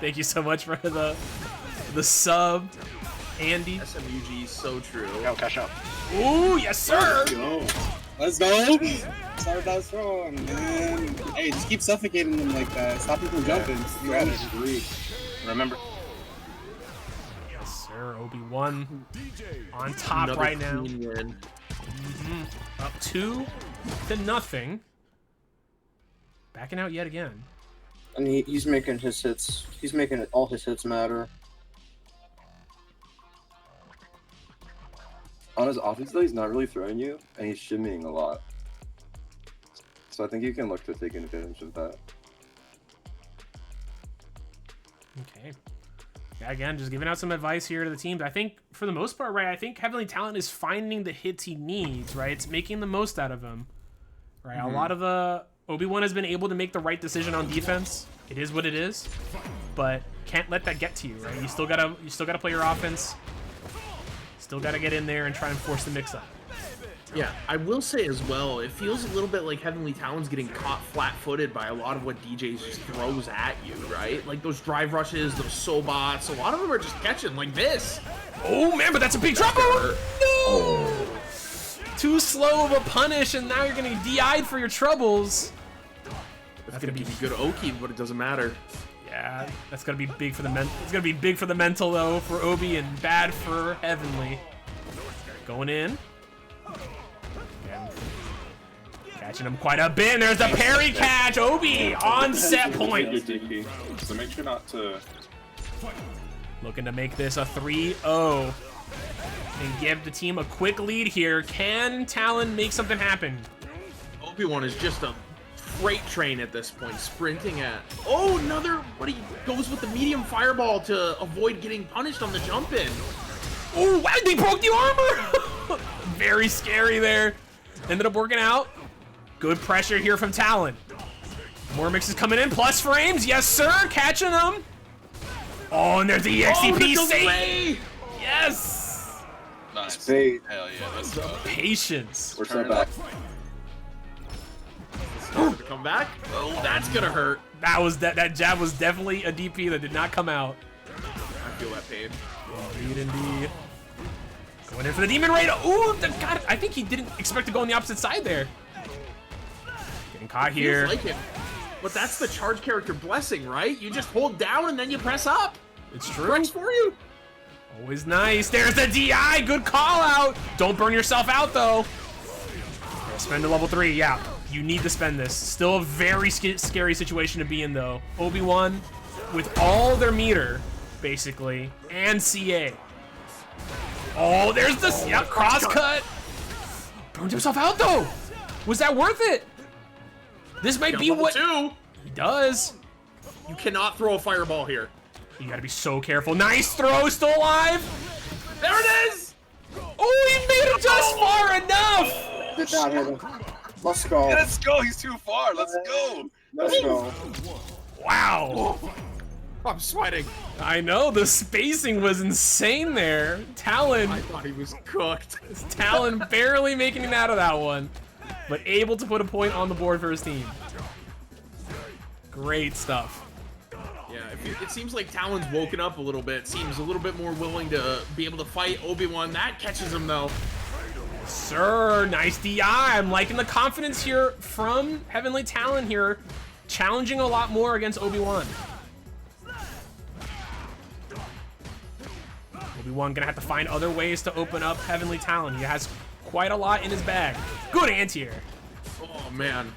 [SPEAKER 3] Thank you so much for the sub, Andy.
[SPEAKER 6] SMUG is so true.
[SPEAKER 4] Yo, cash up.
[SPEAKER 3] Ooh, yes, sir.
[SPEAKER 7] Let's go. Start that strong, man. Hey, just keep suffocating them like that. Stop them from jumping.
[SPEAKER 4] Strategy. Remember.
[SPEAKER 3] Yes, sir. Obi-Wan on top
[SPEAKER 6] Another
[SPEAKER 3] right now.
[SPEAKER 6] clean win.
[SPEAKER 3] Up 2-0. Backing out yet again.
[SPEAKER 8] And he's making his hits. He's making all his hits matter.
[SPEAKER 9] On his offense, though, he's not really throwing you, and he's shimmying a lot. So I think you can look to take advantage of that.
[SPEAKER 3] Okay. Yeah, again, just giving out some advice here to the teams. I think, for the most part, right, I think Heavenly Talon is finding the hits he needs, right? It's making the most out of them, right? A lot of the... Obi-Wan has been able to make the right decision on defense. It is what it is, but can't let that get to you, right? You still gotta play your offense. Still gotta get in there and try and force the mix up.
[SPEAKER 6] Yeah, I will say as well, it feels a little bit like Heavenly Talon's getting caught flat-footed by a lot of what DJs just throws at you, right? Like those drive rushes, those sobots, a lot of them are just catching like this.
[SPEAKER 3] Oh man, but that's a big drop. No! Too slow of a punish, and now you're getting DI'd for your troubles.
[SPEAKER 6] That's gonna be good Oki, but it doesn't matter.
[SPEAKER 3] Yeah, that's gonna be big for the It's gonna be big for the mental though for Obi and bad for Heavenly. Going in. Again. Catching him quite a bit. And there's the parry catch. Obi on set point.
[SPEAKER 9] So make sure not to.
[SPEAKER 3] Looking to make this a 3-0 and give the team a quick lead here. Can Talon make something happen?
[SPEAKER 6] Obi-Wan is just a freight train at this point, sprinting at. Oh, another. What he goes with the medium fireball to avoid getting punished on the jump in.
[SPEAKER 3] Oh, wow, they broke the armor. Very scary there. Ended up working out. Good pressure here from Talon. Mormix is coming in. Plus frames. Yes, sir. Catching them. Oh, and there's the EXDP save. Yes.
[SPEAKER 2] Nice.
[SPEAKER 9] Spade.
[SPEAKER 2] Hell yeah, let's go.
[SPEAKER 3] Patience.
[SPEAKER 9] We're set back.
[SPEAKER 6] To come back. Oh, that's gonna hurt.
[SPEAKER 3] That jab was definitely a DP that did not come out.
[SPEAKER 6] I feel that pain.
[SPEAKER 3] Indeed. Going in for the Demon Raid. Ooh, God, I think he didn't expect to go on the opposite side there. Getting caught here.
[SPEAKER 6] Like it. But that's the charge character blessing, right? You just hold down and then you press up.
[SPEAKER 3] It's true.
[SPEAKER 6] Works for you.
[SPEAKER 3] Always nice. There's the DI. Good call out. Don't burn yourself out, though. Spend to level 3. Yeah, you need to spend this. Still a very scary situation to be in, though. Obi-Wan with all their meter, basically, and CA. Oh, there's the cross cut. Burned himself out, though. Was that worth it? This might be what... He does.
[SPEAKER 6] You cannot throw a fireball here.
[SPEAKER 3] You gotta be so careful. Nice throw, still alive.
[SPEAKER 6] There it is.
[SPEAKER 3] Oh, he made it just far enough.
[SPEAKER 7] Good job, Heather. Let's go.
[SPEAKER 2] Yeah, let's go. He's too far. Let's go.
[SPEAKER 7] Let's go.
[SPEAKER 3] Wow.
[SPEAKER 6] I'm sweating.
[SPEAKER 3] I know, the spacing was insane there. Talon.
[SPEAKER 6] I thought he was cooked.
[SPEAKER 3] Talon barely making it out of that one, but able to put a point on the board for his team. Great stuff.
[SPEAKER 6] Yeah, it seems like Talon's woken up a little bit. Seems a little bit more willing to be able to fight Obi-Wan. That catches him, though.
[SPEAKER 3] Sir, nice DI. I'm liking the confidence here from Heavenly Talon here. Challenging a lot more against Obi-Wan. Obi-Wan gonna have to find other ways to open up Heavenly Talon. He has quite a lot in his bag. Good anti-air.
[SPEAKER 6] Oh, man.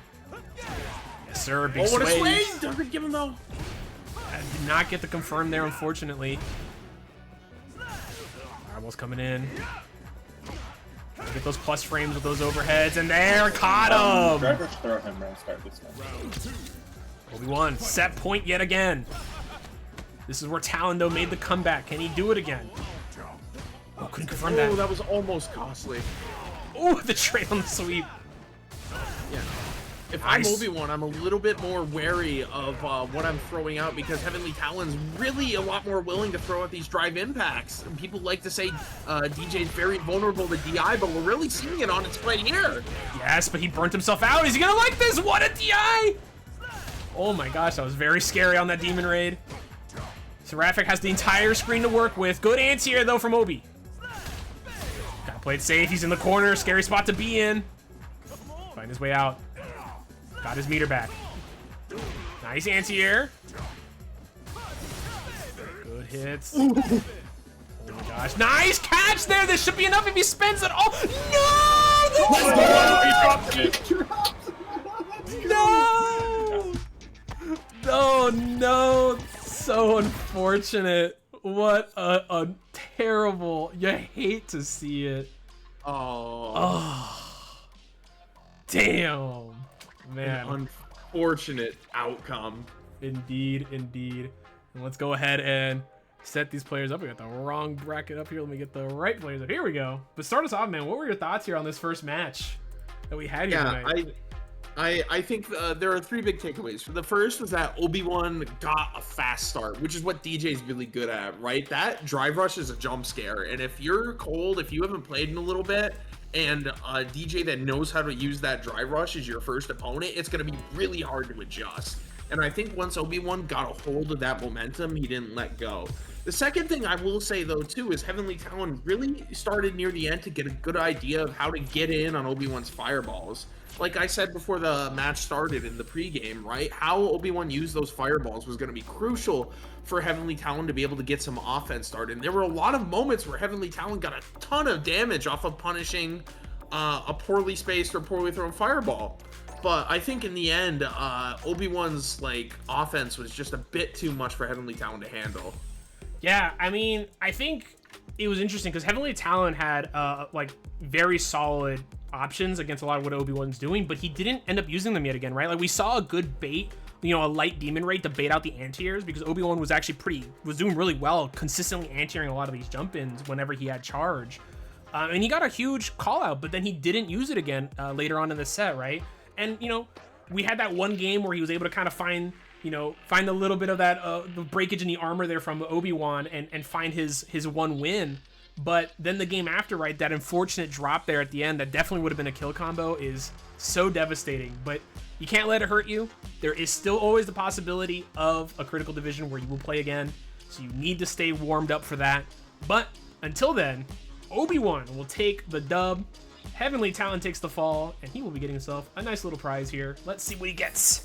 [SPEAKER 3] Yes, sir. Big
[SPEAKER 6] what a
[SPEAKER 3] sway.
[SPEAKER 6] swing! Doesn't give him, though.
[SPEAKER 3] I did not get the confirm there, unfortunately. Fireball's coming in. Get those plus frames with those overheads, and there, caught him!
[SPEAKER 9] Driver throw him and start this one.
[SPEAKER 3] Obi-Wan, set point yet again. This is where Talon, though, made the comeback. Can he do it again? Oh, couldn't confirm that.
[SPEAKER 6] Oh, that was almost costly.
[SPEAKER 3] Oh, the trade on the sweep.
[SPEAKER 6] Yeah. If
[SPEAKER 3] Nice.
[SPEAKER 6] I'm Obi-Wan, I'm a little bit more wary of what I'm throwing out because Heavenly Talon's really a lot more willing to throw out these drive impacts. And people like to say DJ's very vulnerable to DI, but we're really seeing it on its play here.
[SPEAKER 3] Yes, but he burnt himself out. Is he gonna like this? What a DI! Oh my gosh, that was very scary on that Demon Raid. Seraphic has the entire screen to work with. Good anti-air, though, from Obi. Gotta play it safe. He's in the corner. Scary spot to be in. Find his way out. Got his meter back. Nice anti-air. Good hits. Oh my gosh. Nice catch there. This should be enough if he spins it. Oh, no! No! Oh, no. So unfortunate. What a terrible. You hate to see it. Oh. Damn. Man.
[SPEAKER 6] An unfortunate outcome.
[SPEAKER 3] Indeed, indeed. And let's go ahead and set these players up. We got the wrong bracket up here. Let me get the right players up. Here we go. But start us off, man. What were your thoughts here on this first match that we had here tonight?
[SPEAKER 6] I think there are 3 big takeaways. The first was that Obi-Wan got a fast start, which is what DJ's really good at, right? That drive rush is a jump scare. And if you're cold, if you haven't played in a little bit, and a DJ that knows how to use that drive rush as your first opponent, it's going to be really hard to adjust. And I think once Obi-Wan got a hold of that momentum, he didn't let go. The second thing I will say, though, too, is Heavenly Talon really started near the end to get a good idea of how to get in on Obi-Wan's fireballs. Like I said before the match started in the pregame, right? How Obi-Wan used those fireballs was going to be crucial for Heavenly Talon to be able to get some offense started. And there were a lot of moments where Heavenly Talon got a ton of damage off of punishing a poorly spaced or poorly thrown fireball. But I think in the end, Obi-Wan's like offense was just a bit too much for Heavenly Talon to handle.
[SPEAKER 3] Yeah, I mean, I think it was interesting because Heavenly Talon had like very solid options against a lot of what Obi-Wan's doing, but he didn't end up using them yet again, right? Like we saw a good bait, you know, a light demon rate to bait out the anti-airs because Obi-Wan was actually was doing really well, consistently anti-airing a lot of these jump-ins whenever he had charge. And he got a huge call out, but then he didn't use it again later on in the set, right? And, you know, we had that one game where he was able to kind of find a little bit of that the breakage in the armor there from Obi-Wan and find his one win. But then the game after, right, that unfortunate drop there at the end that definitely would have been a kill combo is so devastating. But you can't let it hurt you. There is still always the possibility of a critical division where you will play again. So you need to stay warmed up for that. But until then, Obi-Wan will take the dub. Heavenly Talon takes the fall, and he will be getting himself a nice little prize here. Let's see what he gets.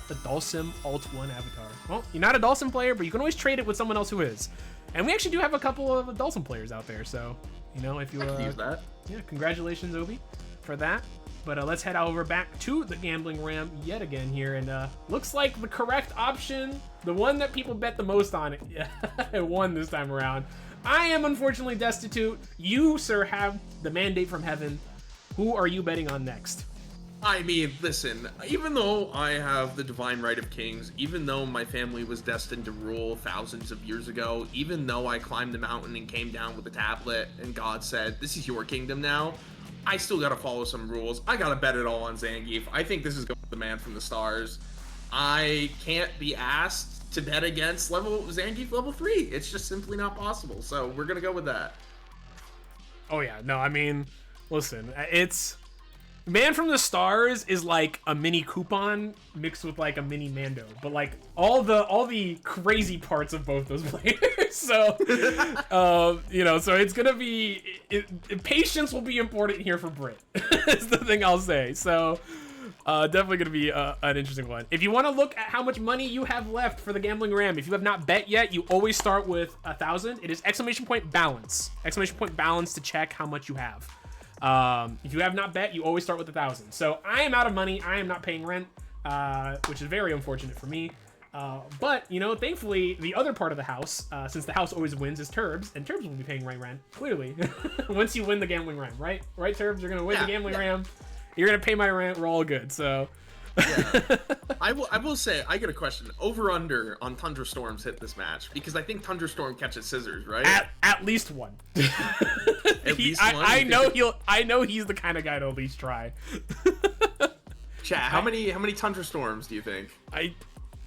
[SPEAKER 3] The Dhalsim Alt 1 avatar. Well, you're not a Dhalsim player, but you can always trade it with someone else who is. And we actually do have a couple of Dhalsim players out there, so, you know, if you
[SPEAKER 6] use that.
[SPEAKER 3] Yeah, congratulations, Obi, for that. But let's head over back to the gambling ram yet again here, and looks like the correct option, the one that people bet the most on, it won this time around. I am unfortunately destitute. You, sir, have the mandate from heaven. Who are you betting on next?
[SPEAKER 6] I mean, listen, even though I have the divine right of kings, even though my family was destined to rule thousands of years ago, even though I climbed the mountain and came down with a tablet and God said, this is your kingdom now, I still gotta follow some rules. I gotta bet it all on Zangief. I think this is going to be the man from the stars. I can't be asked to bet against Zangief level 3. It's just simply not possible. So we're gonna go with that.
[SPEAKER 3] Oh yeah, no, I mean, listen, it's Man from the Stars is like a mini coupon mixed with like a mini Mando, but like all the crazy parts of both those players. So, you know, so it's gonna be patience will be important here for Brit. Is the thing I'll say. So, definitely gonna be an interesting one. If you want to look at how much money you have left for the gambling ram, if you have not bet yet, you always start with 1,000. It is !balance to check how much you have. If you have not bet, you always start with 1,000. So I am out of money. I am not paying rent, which is very unfortunate for me. But, you know, thankfully, the other part of the house, since the house always wins, is Turbs, and Turbs will be paying rent, clearly. Once you win the gambling ram, right? Right, Turbs? You're going to win the gambling ram. You're going to pay my rent. We're all good, so...
[SPEAKER 6] Yeah. I will say, I get a question. Over under on Thunderstorms hit this match, because I think Thunderstorm catches scissors, right?
[SPEAKER 3] At least one.
[SPEAKER 6] At least one.
[SPEAKER 3] I know he's the kind of guy to at least try.
[SPEAKER 6] Chat, how many Thunderstorms do you think?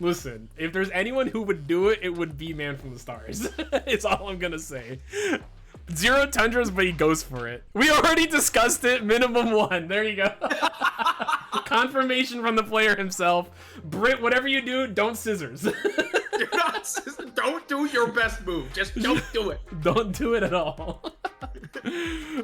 [SPEAKER 3] Listen, if there's anyone who would do it, it would be Man from the Stars. It's all I'm gonna say. 0 Tundras, but he goes for it. We already discussed it. Minimum 1. There you go. Confirmation from the player himself. Brit, whatever you do, don't scissors.
[SPEAKER 6] Don't do your best move. Just don't do it.
[SPEAKER 3] Don't do it at all.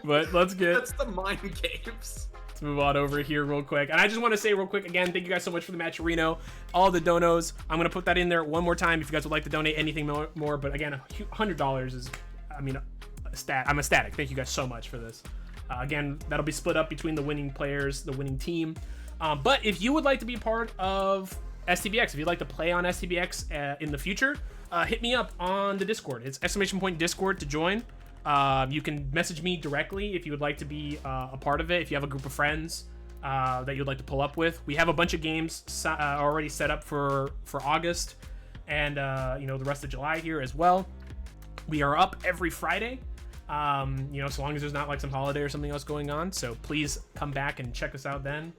[SPEAKER 3] But let's get...
[SPEAKER 6] That's the mind games.
[SPEAKER 3] Let's move on over here real quick. And I just want to say real quick, again, thank you guys so much for the match, Reno. All the donos. I'm going to put that in there one more time if you guys would like to donate anything more. But again, $100 is, I mean... I'm ecstatic. Thank you guys so much for this. Again, that'll be split up between the winning players, the winning team. But if you would like to be part of STBX, if you'd like to play on STBX in the future, hit me up on the Discord. It's !Discord to join. You can message me directly if you would like to be a part of it. If you have a group of friends that you'd like to pull up with, we have a bunch of games already set up for August and you know, the rest of July here as well. We are up every Friday. You know, so long as there's not like some holiday or something else going on. So please come back and check us out then.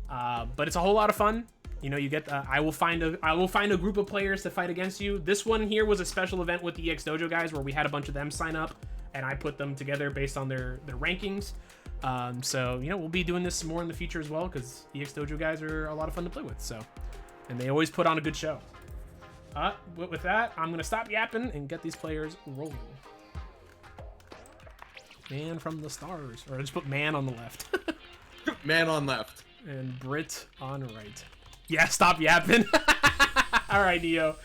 [SPEAKER 3] But it's a whole lot of fun. You know, you get I will find a group of players to fight against you. This one here was a special event with the EX-DOJO guys where we had a bunch of them sign up and I put them together based on their rankings. So, you know, we'll be doing this more in the future as well because EX-DOJO guys are a lot of fun to play with. So, and they always put on a good show. With that, I'm gonna stop yapping and get these players rolling. Man from the stars, or just put man on the left.
[SPEAKER 6] Man on left.
[SPEAKER 3] And Brit on right. Yeah, stop yapping. All right, Neo.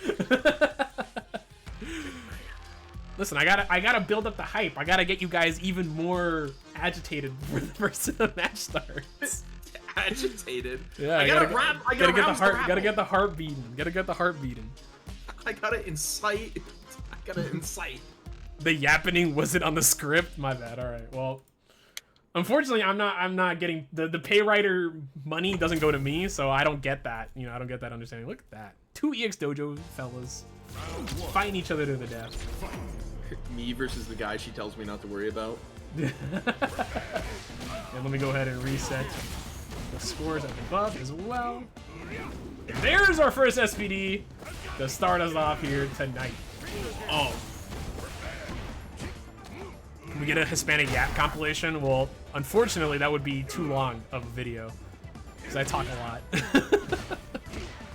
[SPEAKER 3] Listen, I gotta build up the hype. I gotta get you guys even more agitated before the first of the match starts.
[SPEAKER 6] Agitated.
[SPEAKER 3] Yeah,
[SPEAKER 6] I gotta rap. I gotta
[SPEAKER 3] get the heart. Gotta get the heart beating. Gotta get the heart beating.
[SPEAKER 6] I gotta incite. I gotta incite.
[SPEAKER 3] The yappening wasn't on the script. My bad. All right. Well, unfortunately, I'm not getting the pay writer money doesn't go to me, so I don't get that. You know, I don't get that understanding. Look at that. 2 EX-DOJO fellas fighting each other to the death.
[SPEAKER 6] Me versus the guy she tells me not to worry about.
[SPEAKER 3] And let me go ahead and reset the scores up above as well. And there's our first SPD to start us off here tonight.
[SPEAKER 6] Oh.
[SPEAKER 3] Can we get a Hispanic Yap compilation? Well, unfortunately, that would be too long of a video because I talk a lot.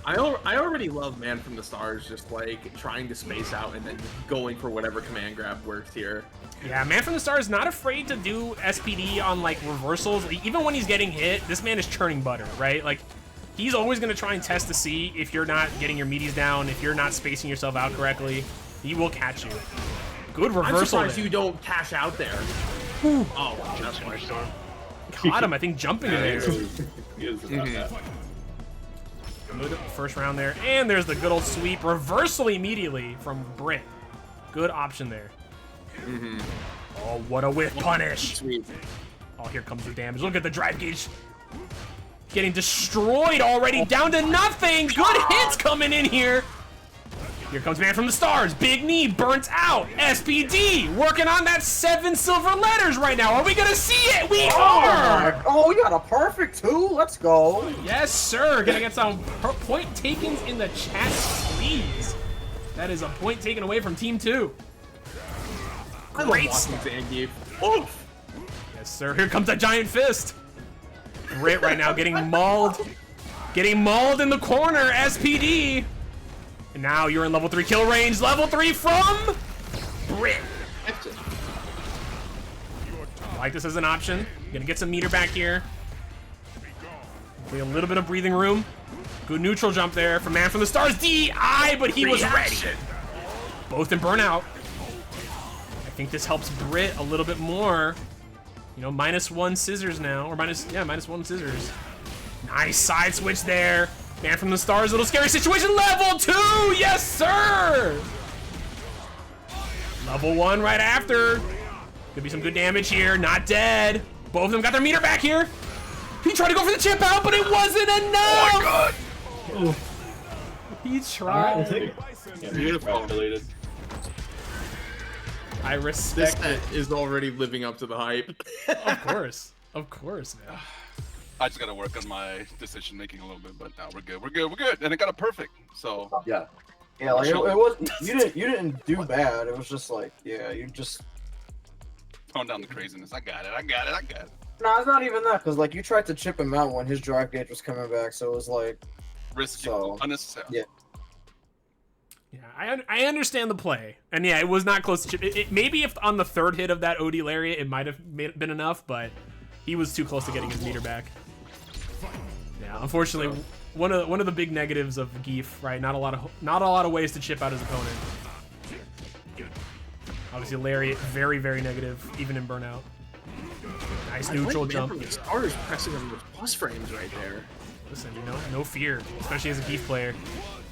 [SPEAKER 6] I already love Man from the Stars, just like trying to space out and then going for whatever command grab works here.
[SPEAKER 3] Yeah, Man from the Stars not afraid to do SPD on like reversals. Even when he's getting hit, this man is churning butter, right? Like, he's always going to try and test to see if you're not getting your meaties down, if you're not spacing yourself out correctly. He will catch you. Good reversal.
[SPEAKER 6] I'm surprised you don't cash out there.
[SPEAKER 3] Ooh.
[SPEAKER 6] Oh, that's my storm.
[SPEAKER 3] Caught him, I think, jumping in there.
[SPEAKER 9] He is about that.
[SPEAKER 3] Good first round there. And there's the good old sweep. Reversal immediately from Brit. Good option there. Oh, what a whiff punish.
[SPEAKER 6] Sweet.
[SPEAKER 3] Oh, here comes the damage. Look at the drive gauge. Getting destroyed already. Down to nothing. Good hits coming in here. Here comes Man from the Stars. Big knee, burnt out. SPD working on that 7 silver letters right now. Are we going to see it? We are.
[SPEAKER 8] Oh, we got a perfect 2. Let's go.
[SPEAKER 3] Yes, sir. Gonna get some point takens in the chat, please. That is a point taken away from Team 2.
[SPEAKER 6] I love watching Zangief. Oof.
[SPEAKER 3] Yes, sir. Here comes that giant fist. Brit right now getting mauled. Getting mauled in the corner, SPD. And now you're in level 3 kill range. Level 3 from Brit. I like this as an option. Gonna get some meter back here. Get a little bit of breathing room. Good neutral jump there from Man from the Stars. DI, but he was ready. Both in burnout. I think this helps Brit a little bit more. You know, -1 scissors now. Or -1 scissors. Nice side switch there. Man from the Stars, little scary situation. Level 2, yes sir! Level 1 right after. Could be some good damage here, not dead. Both of them got their meter back here. He tried to go for the chip out, but it wasn't enough!
[SPEAKER 9] Oh my god!
[SPEAKER 3] He tried.
[SPEAKER 9] Beautiful. Related.
[SPEAKER 3] I respect
[SPEAKER 6] This set is already living up to the hype.
[SPEAKER 3] Of course, man.
[SPEAKER 1] I just gotta work on my decision making a little bit, but now we're good, and it got a perfect. So
[SPEAKER 9] Yeah.
[SPEAKER 8] Yeah, like it was. You didn't do bad. It was just like, yeah, you just.
[SPEAKER 1] tone down the craziness. I got it.
[SPEAKER 8] No, it's not even that, because like you tried to chip him out when his drive gauge was coming back, so it was like.
[SPEAKER 1] Risky,
[SPEAKER 8] So,
[SPEAKER 1] unnecessary.
[SPEAKER 8] yeah.
[SPEAKER 3] Yeah, I understand the play, and yeah, it was not close to chip. Maybe if on the 3rd hit of that OD lariat, it might have been enough, but he was too close to getting his meter back. Yeah, unfortunately, one of the big negatives of Geef, right? Not a lot of ways to chip out his opponent. Obviously, lariat very, very negative, even in burnout. Nice neutral jump.
[SPEAKER 6] The Stars pressing on those plus frames right there.
[SPEAKER 3] Listen, no fear, especially as a Geef player.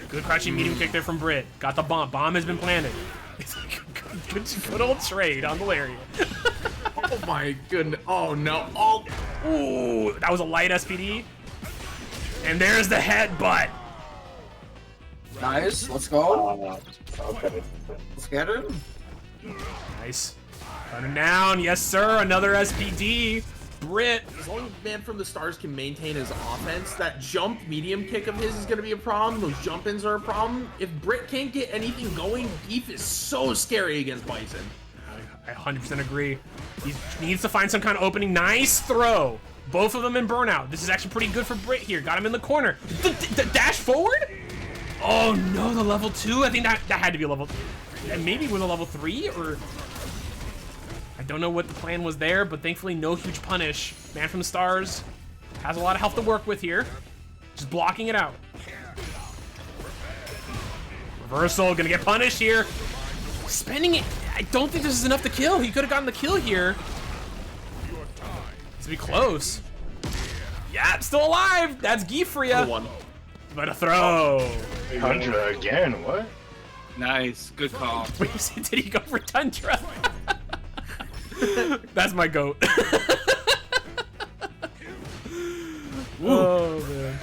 [SPEAKER 3] Good crouching medium kick there from Brit. Got the bomb. Bomb has been planted. Good old trade on the lariat.
[SPEAKER 6] Oh my goodness. Oh no. Oh.
[SPEAKER 3] Ooh, that was a light SPD. And there's the headbutt.
[SPEAKER 8] Nice. Let's go.
[SPEAKER 9] Okay.
[SPEAKER 8] Let's get it.
[SPEAKER 3] Nice. Running down. Yes, sir. Another SPD. Brit.
[SPEAKER 6] As long as Man from the Stars can maintain his offense, that jump medium kick of his is going to be a problem. Those jump-ins are a problem. If Brit can't get anything going, Geef is so scary against Bison.
[SPEAKER 3] I 100% agree. He needs to find some kind of opening. Nice throw. Both of them in burnout. This is actually pretty good for Brit here. Got him in the corner. The dash forward? Oh no, the level 2? I think that had to be a level, maybe with a level 3, or I don't know what the plan was there, but thankfully no huge punish. Man from the Stars has a lot of health to work with here. Just blocking it out. Reversal, gonna get punished here. Spending it, I don't think this is enough to kill. He could have gotten the kill here. It's be close. Yeah, still alive. That's Gi for ya. But a throw.
[SPEAKER 5] Tundra again, what?
[SPEAKER 10] Nice, good call.
[SPEAKER 3] Wait, did he go for Tundra? That's my goat. Oh, man.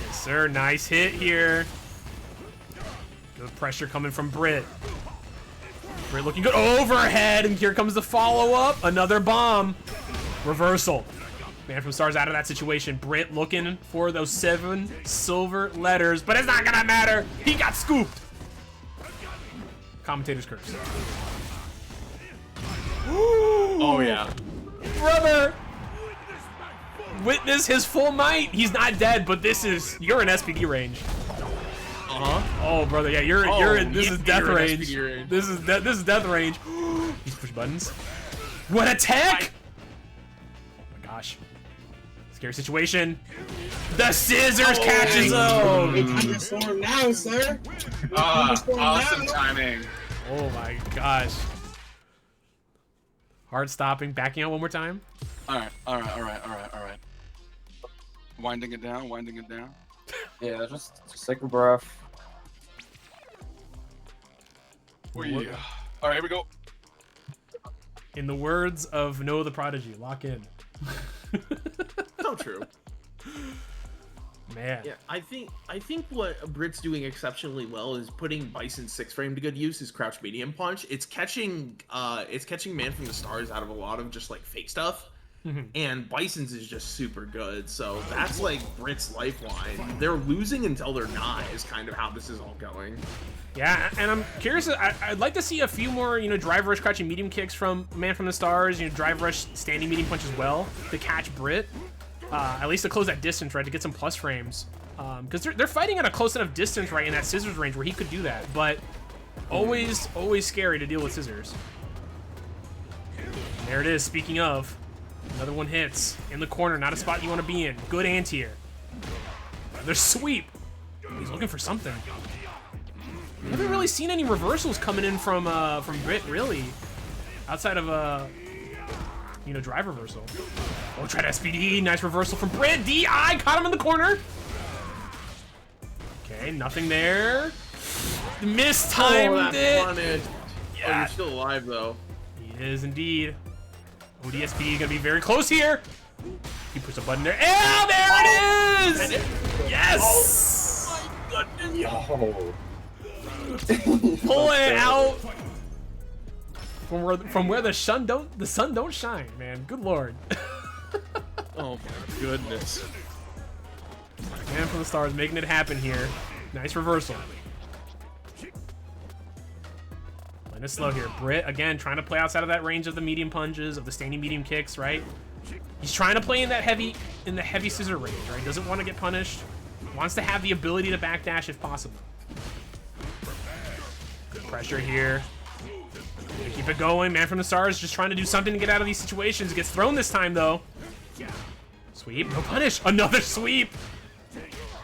[SPEAKER 3] Yes, sir. Nice hit here. Good pressure coming from Britt. Britt looking good. Overhead, and here comes the follow-up. Another bomb. Reversal. Man from Stars out of that situation. Britt looking for those 7 silver letters, but it's not gonna matter. He got scooped. Commentator's curse.
[SPEAKER 6] Oh yeah.
[SPEAKER 3] Brother! Witness his full might. He's not dead, but you're in SPD range. Oh, brother, yeah, this is death range. This is death range. These push buttons. What a tech! Oh my gosh. Scary situation. The scissors catches him.
[SPEAKER 7] Hey, thunderstorm now, sir.
[SPEAKER 10] Awesome timing.
[SPEAKER 3] Oh my gosh. Hard stopping, backing out one more time.
[SPEAKER 10] All right. Winding it down.
[SPEAKER 5] Yeah, just take a breath.
[SPEAKER 10] Oh, yeah. All right, here we go.
[SPEAKER 3] In the words of Noah the Prodigy, lock in.
[SPEAKER 6] So true.
[SPEAKER 3] Man.
[SPEAKER 6] Yeah, I think what Britt's doing exceptionally well is putting Bison's 6-frame to good use. His crouch medium punch. It's catching Man from the Stars out of a lot of just like fake stuff. And Bison's is just super good, so that's like Britt's lifeline. They're losing until they're not, is kind of how this is all going.
[SPEAKER 3] Yeah, and I'm curious, I'd like to see a few more, drive rush crouching medium kicks from Man from the Stars, drive rush standing medium punch as well to catch Britt. At least to close that distance, right, to get some plus frames. Because they're fighting at a close enough distance, right, in that scissors range where he could do that, but always scary to deal with scissors. There it is, speaking of. Another one hits. In the corner, not a spot you want to be in. Good anti-air. Another sweep. He's looking for something. I haven't really seen any reversals coming in from Britt, really. Outside of drive reversal. Oh, try to SPD. Nice reversal from Britt. DI caught him in the corner. Okay, nothing there. Mistimed it.
[SPEAKER 6] Yeah. Oh, you're still alive though.
[SPEAKER 3] He is indeed. ODSP gonna be very close here. He puts a button there. Oh, there it is! Yes!
[SPEAKER 6] Oh my goodness!
[SPEAKER 5] Yo.
[SPEAKER 3] Pulling it out from where the sun don't shine, man. Good lord.
[SPEAKER 6] Oh my goodness.
[SPEAKER 3] Man from the Stars making it happen here. Nice reversal. Playing it slow here. Britt, again, trying to play outside of that range of the medium punches, of the standing medium kicks, right? He's trying to play in the heavy scissor range, right? Doesn't want to get punished. Wants to have the ability to backdash if possible. Good pressure here. Gonna keep it going. Man from the Stars just trying to do something to get out of these situations. Gets thrown this time, though. Sweep. No punish. Another sweep.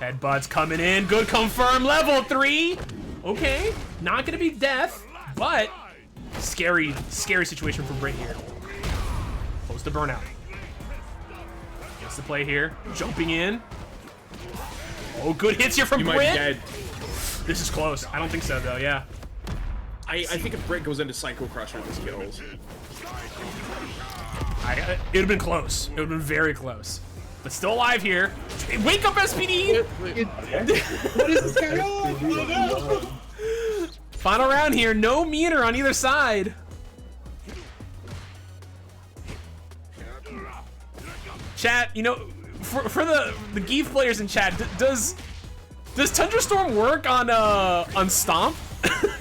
[SPEAKER 3] Headbutts coming in. Good confirm. Level 3. Okay. Not going to be death, but scary situation for Britt here. Close to burnout. Gets the play here. Jumping in. Oh, good hits here from Britt.
[SPEAKER 6] Might be dead.
[SPEAKER 3] This is close. I don't think so, though. Yeah.
[SPEAKER 6] I think if Britt goes into Psycho Crusher, this kills.
[SPEAKER 3] It would have been close. It would have been very close. But still alive here. Wake up, SPD!
[SPEAKER 7] What is this guy on? Oh, no.
[SPEAKER 3] Final round here. No meter on either side. Chat, for the Geef players in chat, does Thunderstorm work on Stomp?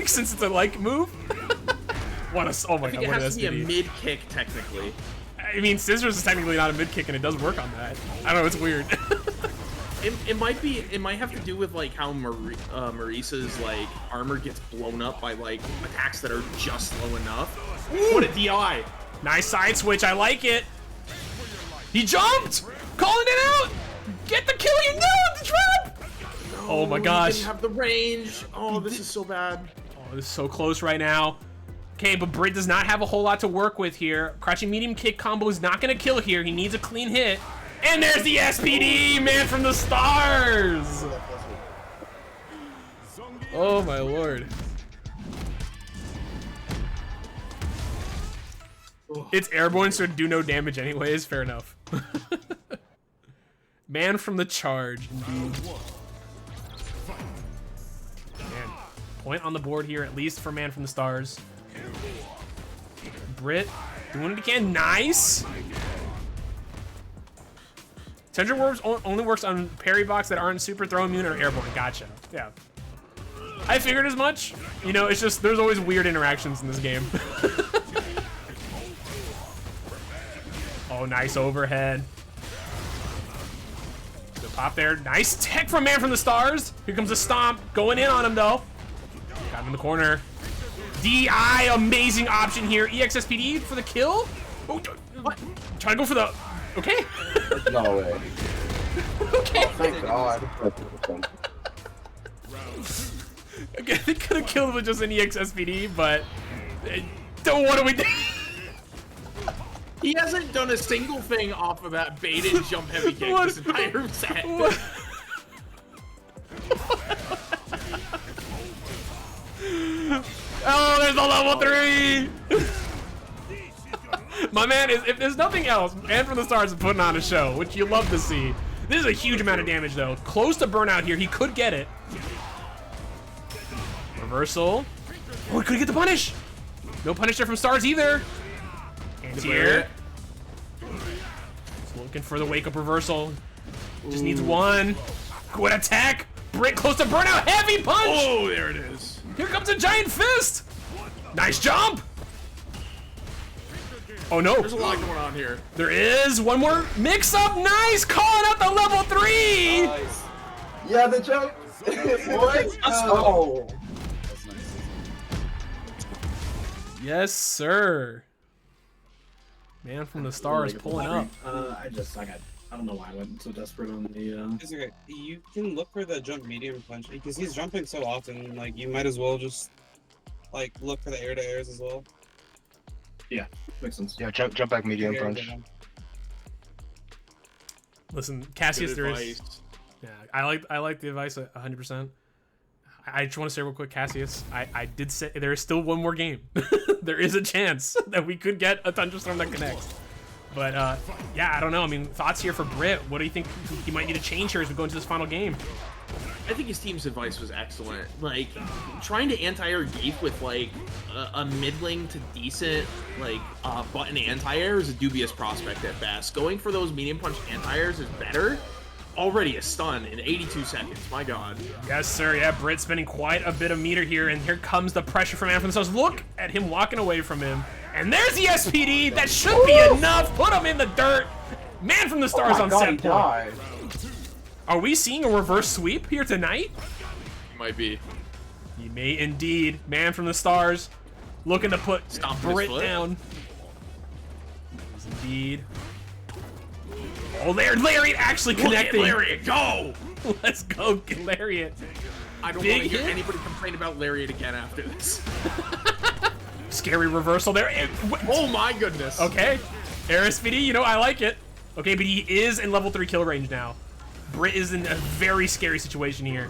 [SPEAKER 3] Since it's a like move? Oh my god, what an SPD.
[SPEAKER 6] I think it has to be a mid kick, technically.
[SPEAKER 3] I mean, Scissors is technically not a mid kick, and it does work on that. I don't know, it's weird.
[SPEAKER 6] It might have to do with like how Marisa's like armor gets blown up by like attacks that are just low enough. What a DI!
[SPEAKER 3] Nice side switch, I like it. He jumped! Calling it out! Get the kill, you know the trap! Oh my gosh.
[SPEAKER 6] Didn't have the range. Oh, this is so bad.
[SPEAKER 3] Oh, this is so close right now. Okay, but Brit does not have a whole lot to work with here. Crouching medium kick combo is not gonna kill here. He needs a clean hit. And there's the SPD, man from the stars! Oh my lord. It's airborne, so do no damage anyways. Fair enough. Man from the charge, indeed. Man, point on the board here, at least for Man from the Stars. Brit doing it again. Nice! Tendril Warps only works on parry box that aren't super throw immune or airborne. Gotcha. Yeah. I figured as much. You know, it's just there's always weird interactions in this game. Oh, nice overhead. Good pop there. Nice tech from Man from the Stars. Here comes a stomp. Going in on him, though. Got him in the corner. DI, amazing option here. EX-SPD for the kill. Oh, what? Trying to go for the... Okay.
[SPEAKER 9] No way.
[SPEAKER 3] Okay.
[SPEAKER 8] Thank God.
[SPEAKER 3] Okay, they could have killed him with just an EX-SPD, but... What do we do?
[SPEAKER 6] He hasn't done a single thing off of that baited jump heavy kick this entire set.
[SPEAKER 3] Oh, there's the level 3! My man is, if there's nothing else, Man from the Stars is putting on a show, which you love to see. This is a huge amount of damage, though. Close to burnout here. He could get it. Reversal. Oh, he could get the punish. No punish there from Stars either. Anti-air. Looking for the wake-up reversal. Just needs one. Good attack. Brit close to burnout. Heavy punch.
[SPEAKER 6] Oh, there it is.
[SPEAKER 3] Here comes a giant fist. Nice jump. Oh no.
[SPEAKER 6] There's a lot going on here.
[SPEAKER 3] There is one more mix-up. Nice. Calling out the level 3.
[SPEAKER 9] Nice. Yeah, the jump. What?
[SPEAKER 8] Oh.
[SPEAKER 7] That's nice.
[SPEAKER 3] Yes, sir. Man from the Stars pulling up.
[SPEAKER 11] I don't know why I went so desperate on the.
[SPEAKER 7] It's okay. You can look for the jump medium punch because he's jumping so often. Like you might as well just like look for the air to airs as well.
[SPEAKER 11] Yeah, makes sense.
[SPEAKER 4] Yeah, jump back medium punch.
[SPEAKER 3] Listen, Cassius, there is. Yeah, I like the advice 100%. I just want to say real quick, Cassius, I did say there is still one more game. There is a chance that we could get a thunderstorm that connects. But yeah, I don't know. I mean, thoughts here for Brit. What do you think he might need to change here as we go into this final game?
[SPEAKER 6] I think his team's advice was excellent. Like, trying to anti-air Gape with, like, a middling to decent, like, button anti-air is a dubious prospect at best. Going for those medium punch anti-airs is better. Already a stun in 82 seconds, my god.
[SPEAKER 3] Yes, sir. Yeah, Brit spending quite a bit of meter here, and here comes the pressure from Man from the Stars. Look at him walking away from him. And there's the SPD. That should be enough. Put him in the dirt. Man from the Stars on set point. Are we seeing a reverse sweep here tonight?
[SPEAKER 6] Might be.
[SPEAKER 3] He may indeed. Man from the Stars looking to put Brit down. Yes, indeed. Oh, Lariat actually connecting.
[SPEAKER 6] Lariat, go!
[SPEAKER 3] Let's go, Lariat.
[SPEAKER 6] I don't want to hear anybody complain about Lariat again after this.
[SPEAKER 3] Scary reversal there.
[SPEAKER 6] Oh my goodness.
[SPEAKER 3] Okay. Air SPD, you know, I like it. Okay, but he is in level 3 kill range now. Brit is in a very scary situation here.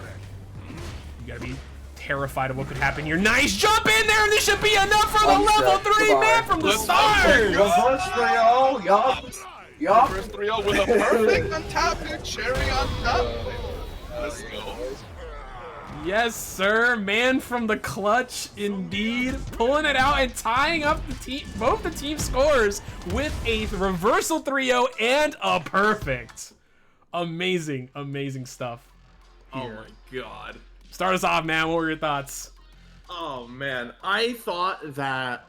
[SPEAKER 3] You gotta be terrified of what could happen here. Nice jump in there, and this should be enough for the level 3 Man from the Stars.
[SPEAKER 9] Reverse 3-0, yup. Yup.
[SPEAKER 10] First 3-0 with a perfect on top here, cherry on top. Let's go.
[SPEAKER 3] Yes, sir. Man from the clutch, indeed. Pulling it out and tying up the team, both the team scores with a reversal 3-0 and a perfect. Amazing, amazing stuff here.
[SPEAKER 6] Oh my god.
[SPEAKER 3] Start us off, man. What were your thoughts?
[SPEAKER 6] Oh man, I thought that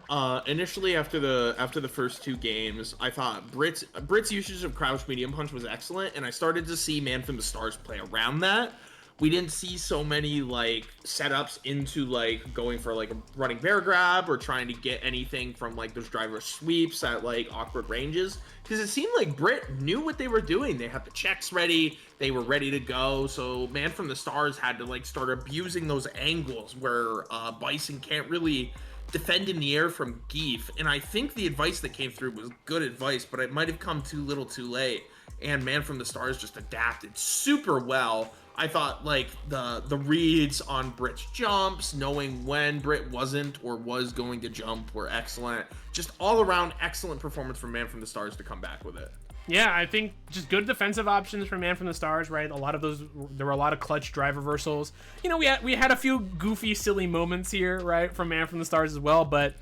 [SPEAKER 6] initially after the first two games, I thought Brit's usage of crouch medium punch was excellent, and I started to see Man from the Stars play around that. We didn't see so many like setups into like going for like a running bear grab or trying to get anything from like those driver sweeps at like awkward ranges, because it seemed like Brit knew what they were doing. They had the checks ready, they were ready to go. So Man from the Stars had to like start abusing those angles where Bison can't really defend in the air from Geef. And I think the advice that came through was good advice, but it might have come too little too late. And Man from the Stars just adapted super well. I thought like the reads on Brit's jumps, knowing when Brit wasn't or was going to jump, were excellent. Just all around excellent performance from Man from the Stars to come back with it.
[SPEAKER 3] Yeah, I think just good defensive options from Man from the Stars, right? A lot of those, there were a lot of clutch drive reversals. You know, we had a few goofy, silly moments here, right, from Man from the Stars as well, but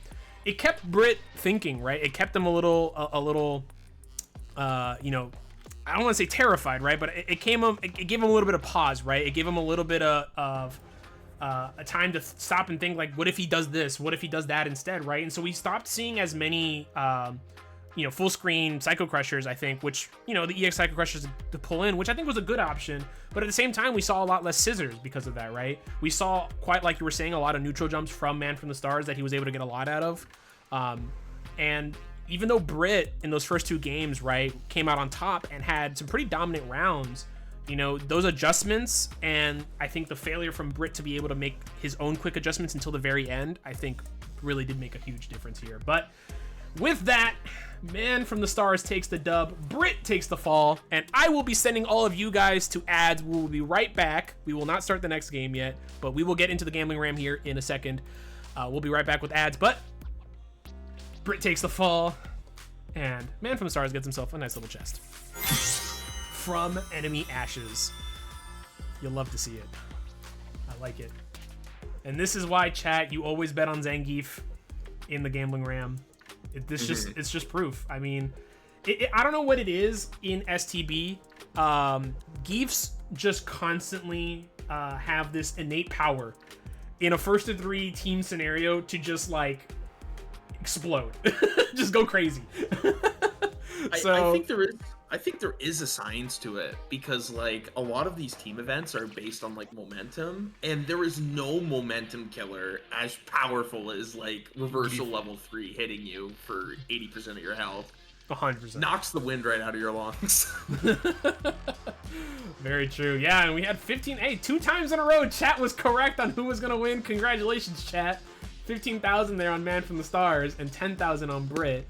[SPEAKER 3] it kept Brit thinking, right? It kept them a little, you know, I don't want to say terrified, right? But it gave him a little bit of pause, right? It gave him a little bit of a time to stop and think, like, what if he does this? What if he does that instead, right? And so we stopped seeing as many, you know, full screen Psycho Crushers, I think, which, you know, the EX Psycho Crushers to pull in, which I think was a good option. But at the same time, we saw a lot less scissors because of that, right? We saw, quite like you were saying, a lot of neutral jumps from Man from the Stars that he was able to get a lot out of. And even though Brit in those first two games, right, came out on top and had some pretty dominant rounds, you know, those adjustments, and I think the failure from Brit to be able to make his own quick adjustments until the very end, I think really did make a huge difference here. But with that, Man from the Stars takes the dub, Brit takes the fall, and I will be sending all of you guys to ads. We will be right back. We will not start the next game yet, but we will get into the gambling ram here in a second. We'll be right back with ads, but Brit takes the fall, and Man from the Stars gets himself a nice little chest. From enemy ashes. You'll love to see it. I like it. And this is why, chat, you always bet on Zangief in the gambling ram. It's just proof. I mean, I don't know what it is in STB. Geefs just constantly have this innate power in a first to three team scenario to just like explode. Just go crazy.
[SPEAKER 6] I think there is a science to it, because like a lot of these team events are based on like momentum, and there is no momentum killer as powerful as like reversal level 3 hitting you for 80% of your health.
[SPEAKER 3] 100%.
[SPEAKER 6] Knocks the wind right out of your lungs.
[SPEAKER 3] Very true. Yeah, and we had 15. Hey, 2 times in a row, chat was correct on who was gonna win. Congratulations, chat. 15,000 there on Man from the Stars and 10,000 on Brit.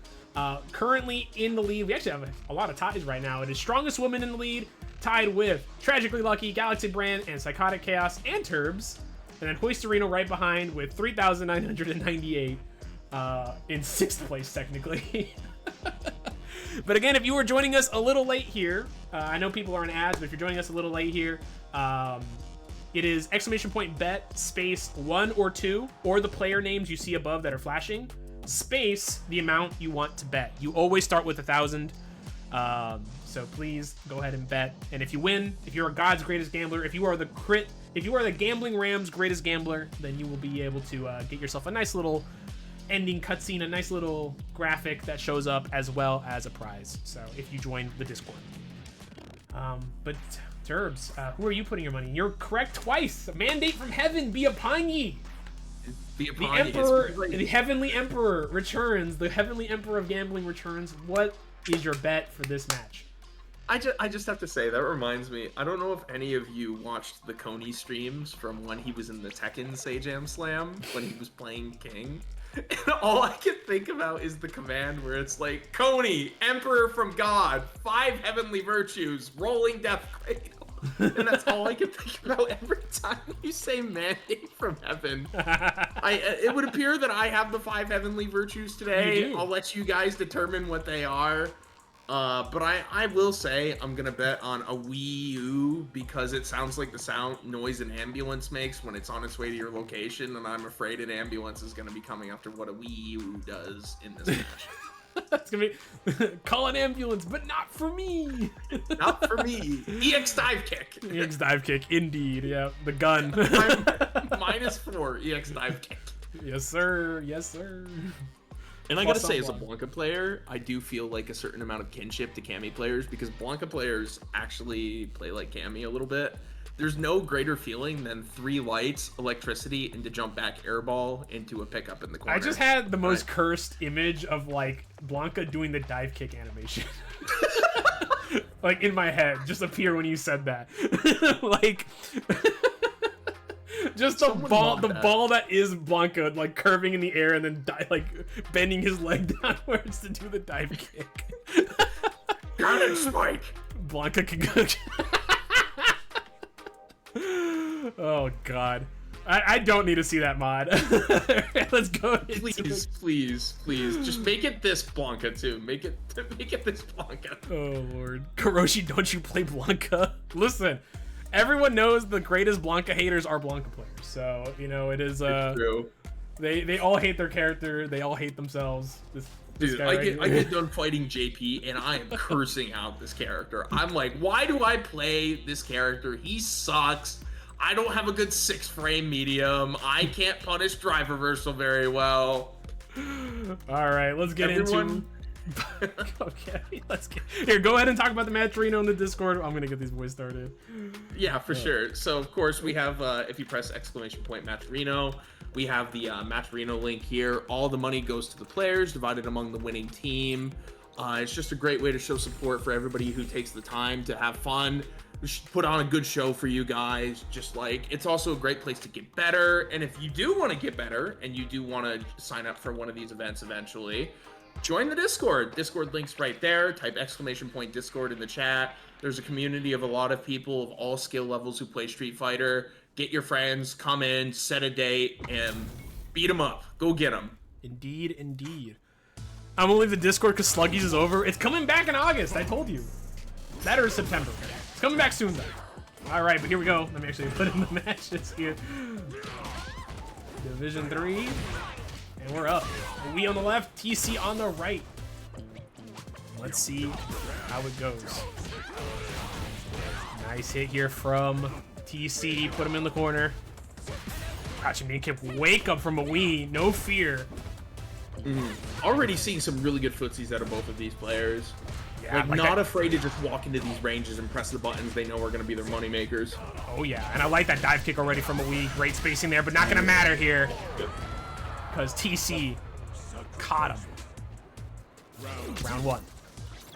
[SPEAKER 3] Currently in the lead, we actually have a lot of ties right now. It is Strongest Woman in the lead, tied with Tragically Lucky, Galaxy Brand, and Psychotic Chaos, and Turbs. And then Hoisterino right behind with 3,998 in 6th place, technically. But again, if you were joining us a little late here, I know people are in ads, but if you're joining us a little late here, it is !bet space 1 or 2, or the player names you see above that are flashing, space the amount you want to bet. You always start with 1,000. So please go ahead and bet. And if you win, if you're God's greatest gambler, if you are the gambling Rams greatest gambler, then you will be able to get yourself a nice little ending cutscene, a nice little graphic that shows up, as well as a prize. So if you join the Discord. But Turbs, who are you putting your money in? You're correct twice. A mandate from heaven be upon ye. The Emperor, the Heavenly Emperor returns. The Heavenly Emperor of gambling returns. What is your bet for this match?
[SPEAKER 6] I just have to say, that reminds me, I don't know if any of you watched the Coney streams from when he was in the Tekken Sajam Slam, when he was playing King. And all I can think about is the command where it's like, Coney, Emperor from God, 5 heavenly virtues, rolling death cradle. And that's all I can think about every time you say mandate from heaven. It would appear that I have the 5 heavenly virtues today. I'll let you guys determine what they are. But I will say I'm gonna bet on a Wii U, because it sounds like the sound noise an ambulance makes when it's on its way to your location, and I'm afraid an ambulance is gonna be coming after what a Wii U does in this match.
[SPEAKER 3] That's gonna be call an ambulance, but not for me.
[SPEAKER 6] Not for me. EX dive kick.
[SPEAKER 3] EX dive kick, indeed. Yeah, the gun.
[SPEAKER 6] -4 EX dive kick.
[SPEAKER 3] Yes, sir. Yes, sir.
[SPEAKER 6] And I gotta say, as a Blanca player, I do feel like a certain amount of kinship to Cammy players because Blanca players actually play like Cammy a little bit. There's no greater feeling than 3 lights, electricity, and to jump back airball into a pickup in the corner.
[SPEAKER 3] I just had the most cursed image of like Blanca doing the dive kick animation. Like in my head, just appear when you said that. Like just the ball that is Blanca, like curving in the air and then like bending his leg downwards to do the dive kick.
[SPEAKER 6] Got it, Spike.
[SPEAKER 3] Blanca can go. Oh god, I don't need to see that mod. Let's go.
[SPEAKER 6] Please, just make it this Blanca too. Make it this Blanca.
[SPEAKER 3] Oh lord, Karoshi, don't you play Blanca? Listen, everyone knows the greatest Blanca haters are Blanca players. So you know it is.
[SPEAKER 6] True.
[SPEAKER 3] They all hate their character. They all hate themselves.
[SPEAKER 6] Dude, I get done fighting JP and I am cursing out this character. I'm like, why do I play this character? He sucks. I don't have a good 6-frame medium. I can't punish drive reversal very well.
[SPEAKER 3] All right, let's get into. Okay, let's get here. Go ahead and talk about the match Reno in the Discord. I'm gonna get these boys started.
[SPEAKER 6] Yeah, for sure. So of course we have if you press ! Match Reno, we have the Match Reno link here. All the money goes to the players, divided among the winning team. It's just a great way to show support for everybody who takes the time to have fun. We should put on a good show for you guys. Just like it's also a great place to get better. And if you do want to get better and you do want to sign up for one of these events eventually, join the Discord. Discord link's right there. Type ! Discord in the chat. There's a community of a lot of people of all skill levels who play Street Fighter. Get your friends, come in, set a date, and beat them up. Go get them.
[SPEAKER 3] Indeed, indeed. I'm gonna leave the Discord because Sluggies is over. It's coming back in August, I told you. That or September. It's coming back soon though. Alright, but here we go. Let me actually put in the matches here. Division 3. And we're up. We on the left, TC on the right. Let's see how it goes. Nice hit here from TC. Put him in the corner. Crouching being kicked. Wake up from a Wii. No fear.
[SPEAKER 6] Already seeing some really good footsies out of both of these players.
[SPEAKER 3] Yeah,
[SPEAKER 6] like not afraid to just walk into these ranges and press the buttons they know are going to be their money makers.
[SPEAKER 3] Oh yeah, and I like that dive kick already from a Wii. Great spacing there, but not going to matter here. Because TC caught him. Round 1.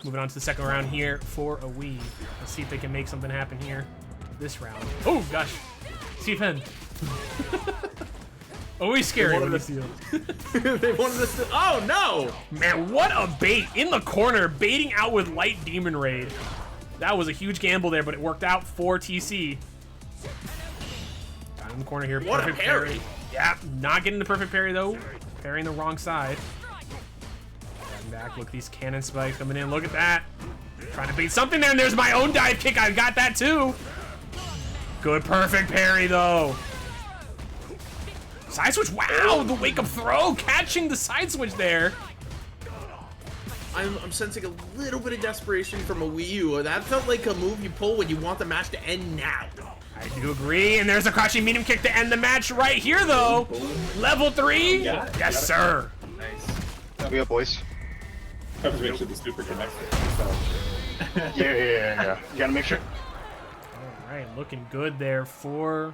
[SPEAKER 3] Moving on to the second round here for a Wii. Let's see if they can make something happen here this round. Oh gosh. Steve Hen. Always scary when you see them.
[SPEAKER 6] They wanted us to. Oh no!
[SPEAKER 3] Man, what a bait in the corner, baiting out with light demon raid. That was a huge gamble there, but it worked out for TC. Down in the corner here.
[SPEAKER 6] What perfect a parry!
[SPEAKER 3] Yeah, not getting the perfect parry though. Parrying the wrong side. Getting back. Look at these cannon spikes coming in. Look at that. Trying to bait something there, and there's my own dive kick. I got that too. Good perfect parry though. Side switch, wow, the wake up throw, catching the side switch there.
[SPEAKER 6] I'm sensing a little bit of desperation from a Wii U. That felt like a move you pull when you want the match to end now.
[SPEAKER 3] I do agree, and there's a crouching medium kick to end the match right here though. Level 3, yes sir.
[SPEAKER 10] Nice. We up, boys.
[SPEAKER 11] I have to make sure the super connected.
[SPEAKER 10] Yeah. You gotta make sure.
[SPEAKER 3] All right, looking good there for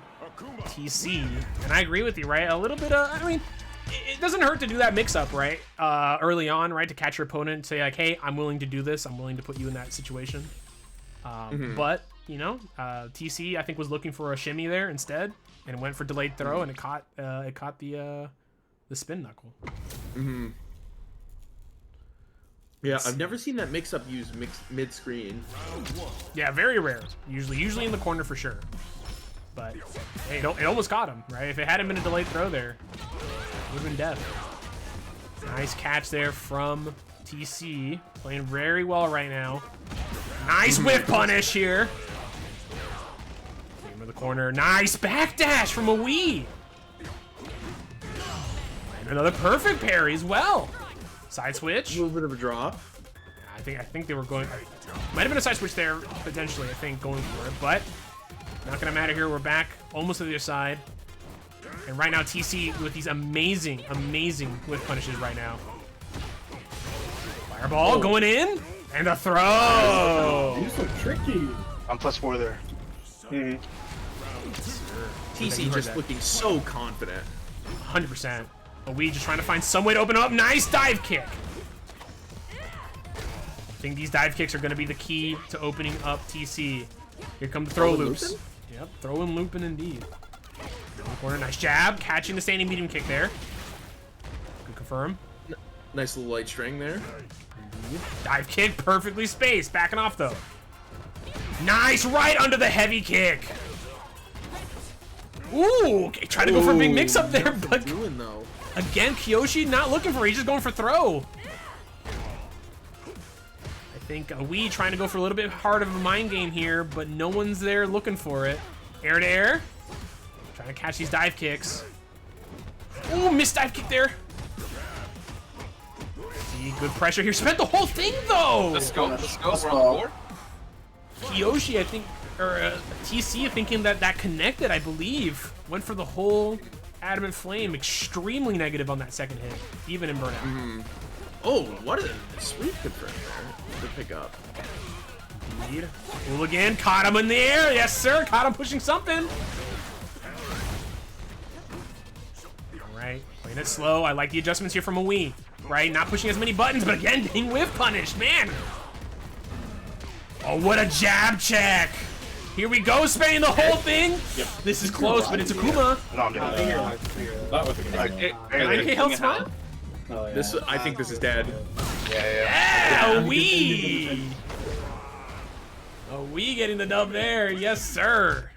[SPEAKER 3] TC, and I agree with you, right? A little bit of, I mean, it doesn't hurt to do that mix-up, right? Early on, right? To catch your opponent and say like, hey, I'm willing to do this. I'm willing to put you in that situation. But, you know, TC, I think, was looking for a shimmy there instead, and went for delayed throw, and it caught the spin knuckle.
[SPEAKER 6] Yeah, I've never seen that mix-up used mid-screen.
[SPEAKER 3] Yeah, very rare. Usually in the corner for sure. But hey, it almost got him, right? If it hadn't been a delayed throw there, it would have been death. Nice catch there from TC. Playing very well right now. Nice whip punish here. Into the corner. Nice backdash from a Wii. And another perfect parry as well. Side switch.
[SPEAKER 6] A little bit of a drop.
[SPEAKER 3] I think they were going. Might have been a side switch there potentially. I think going for it, but not gonna matter here. We're back almost to the other side, and right now TC with these amazing whiff punishes right now. Fireball going in and a throw.
[SPEAKER 11] These look tricky.
[SPEAKER 4] I'm +4 there.
[SPEAKER 6] TC just looking so confident.
[SPEAKER 3] 100%. But we just trying to find some way to open up. Nice dive kick. I think these dive kicks are going to be the key to opening up TC. Here come the throw loops. Yep, throw and looping indeed. Corner, nice jab. Catching the standing medium kick there. Good confirm.
[SPEAKER 6] Nice little light string there.
[SPEAKER 3] Dive kick, perfectly spaced. Backing off though. Nice, right under the heavy kick. Ooh, okay, try to go for a big mix up there, but
[SPEAKER 6] doing though.
[SPEAKER 3] Again, Kiyoshi not looking for it. He's just going for throw. I think Wee trying to go for a little bit hard of a mind game here, but no one's there looking for it. Air to air. Trying to catch these dive kicks. Ooh, missed dive kick there. See, good pressure here. Spent the whole thing though.
[SPEAKER 10] Let's go. We're on the board.
[SPEAKER 3] Kiyoshi, I think, or TC thinking that connected, I believe. Went for the whole Adamant Flame. Extremely negative on that second hit, even in burnout.
[SPEAKER 6] Oh, what a sweet confirm there. Good pick up.
[SPEAKER 3] Indeed. Cool again. Caught him in the air. Yes, sir. Caught him pushing something. All right. Playing it slow. I like the adjustments here from a Wii. Right? Not pushing as many buttons, but again, getting whiff punished. Man. Oh, what a jab check. Here we go, spamming the whole thing. Yep. This is close, but it's Akuma.
[SPEAKER 4] No, I'm doing
[SPEAKER 11] That was a good one.
[SPEAKER 3] 9K health smile?
[SPEAKER 11] Oh, yeah.
[SPEAKER 6] This, I think this is dead.
[SPEAKER 3] Yeah, Wee. Oh, Wee getting the dub there. Yes, sir.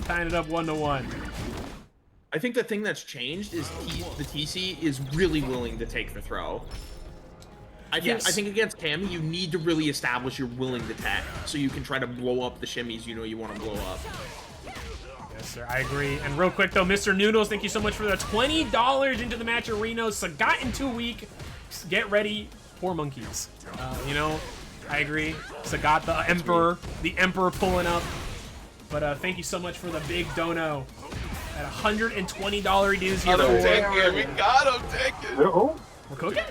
[SPEAKER 3] Tying it up 1-1.
[SPEAKER 6] I think the thing that's changed is the TC is really willing to take the throw. I think against Cammy, you need to really establish you're willing to tech so you can try to blow up the shimmies you know you want to blow up.
[SPEAKER 3] Yes, sir. I agree. And real quick, though, Mr. Noodles, thank you so much for the $20 into the match arena. Sagat in 2 weeks. Get ready. Poor monkeys. You know, I agree. Sagat, the Emperor pulling up. But thank you so much for the big dono. At $120 dues here.
[SPEAKER 10] We got him, take it.
[SPEAKER 3] We're cooking?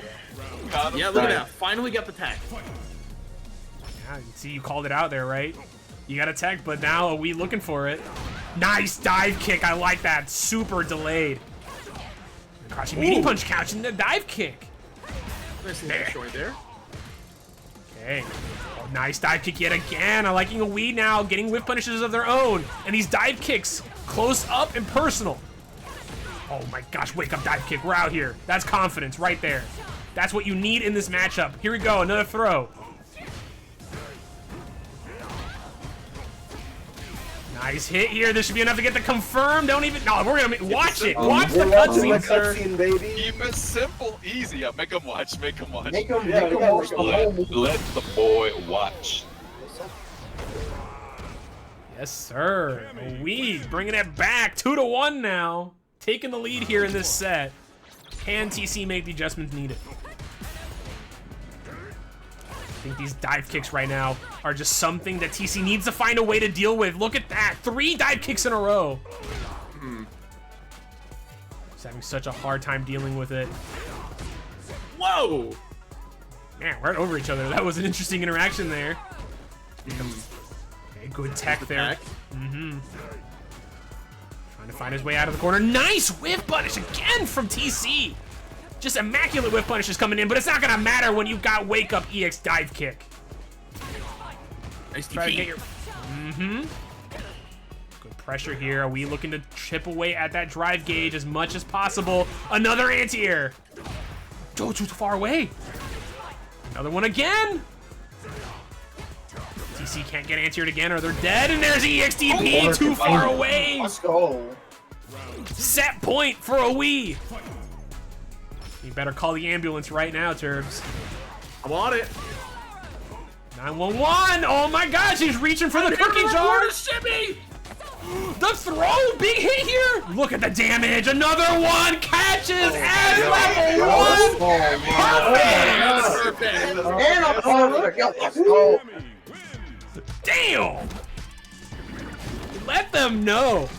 [SPEAKER 6] Yeah, look at that. Finally got the tech.
[SPEAKER 3] Yeah, you see, you called it out there, right? You got a tech, but now are we looking for it? Nice dive kick. I like that. Super delayed. Crouching meaty punch, catching the dive kick.
[SPEAKER 6] Nice little short there.
[SPEAKER 3] Okay. Oh, nice dive kick yet again. I'm liking a Wii now, getting whiff punishes of their own. And these dive kicks, close up and personal. Oh my gosh, wake up dive kick. We're out here. That's confidence right there. That's what you need in this matchup. Here we go, another throw. Nice hit here. This should be enough to get the confirm. Don't even. No, we're gonna watch it. Watch the cutscene, sir.
[SPEAKER 10] Keep it simple, easy. Make him watch. Make him watch.
[SPEAKER 4] Make him watch.
[SPEAKER 10] Let the boy watch.
[SPEAKER 3] Yes, sir. We bringing it back 2-1 now. Taking the lead here in this set. Can TC make the adjustments needed? I think these dive kicks right now are just something that TC needs to find a way to deal with. Look at that. 3 dive kicks in a row. He's having such a hard time dealing with it.
[SPEAKER 6] Whoa!
[SPEAKER 3] Man, we're right over each other. That was an interesting interaction there. Okay, good tech there. Trying to find his way out of the corner. Nice whiff punish again from TC. Just immaculate whiff punishes coming in, but it's not gonna matter when you got wake up EX dive kick.
[SPEAKER 6] Nice
[SPEAKER 3] Try to
[SPEAKER 6] DP.
[SPEAKER 3] get your. Good pressure here. Are we looking to chip away at that drive gauge as much as possible? Another anti-air. Joe, too far away. Another one again. TC can't get anti-aired again, or they're dead. And there's EXDP too far away.
[SPEAKER 4] Let's go.
[SPEAKER 3] Set point for a Wii. You better call the ambulance right now, Turbs.
[SPEAKER 6] I'm on it.
[SPEAKER 3] 911! Oh my gosh, he's reaching for the cookie jar!
[SPEAKER 6] Shimmy!
[SPEAKER 3] The throw! Big hit here! Look at the damage! Another one catches as level 1
[SPEAKER 8] And a partner. Yo, let's go.
[SPEAKER 3] Damn! Let them know.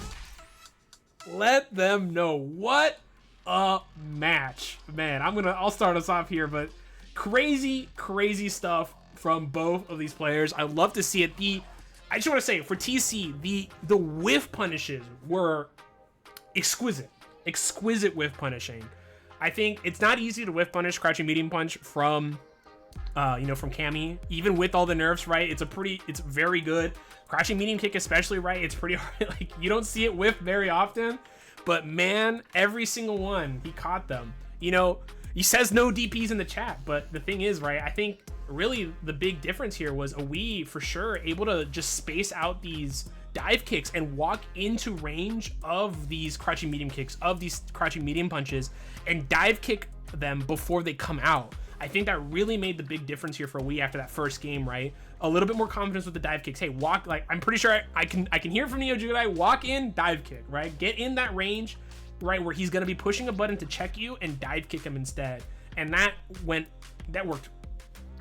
[SPEAKER 3] Let them know. What a match. Man, I'll start us off here, but crazy stuff from both of these players. I love to see it. I just want to say, for TC, the whiff punishes were exquisite. Exquisite whiff punishing. I think it's not easy to whiff punish crouching medium punch from from Cammy, even with all the nerfs, right? It's very good. Crouching medium kick especially, right? It's pretty hard. Like, you don't see it whiff very often, but man, every single one, he caught them. He says no DPs in the chat, but the thing is, right, I think really the big difference here was Awee for sure able to just space out these dive kicks and walk into range of these crouching medium kicks, of these crouching medium punches, and dive kick them before they come out. I think that really made the big difference here for Awee after that first game, right? A little bit more confidence with the dive kicks. Hey, walk, like, I'm pretty sure I can hear it from NeoJudai. Walk in, dive kick, right? Get in that range, right, where he's gonna be pushing a button to check you and dive kick him instead. And that worked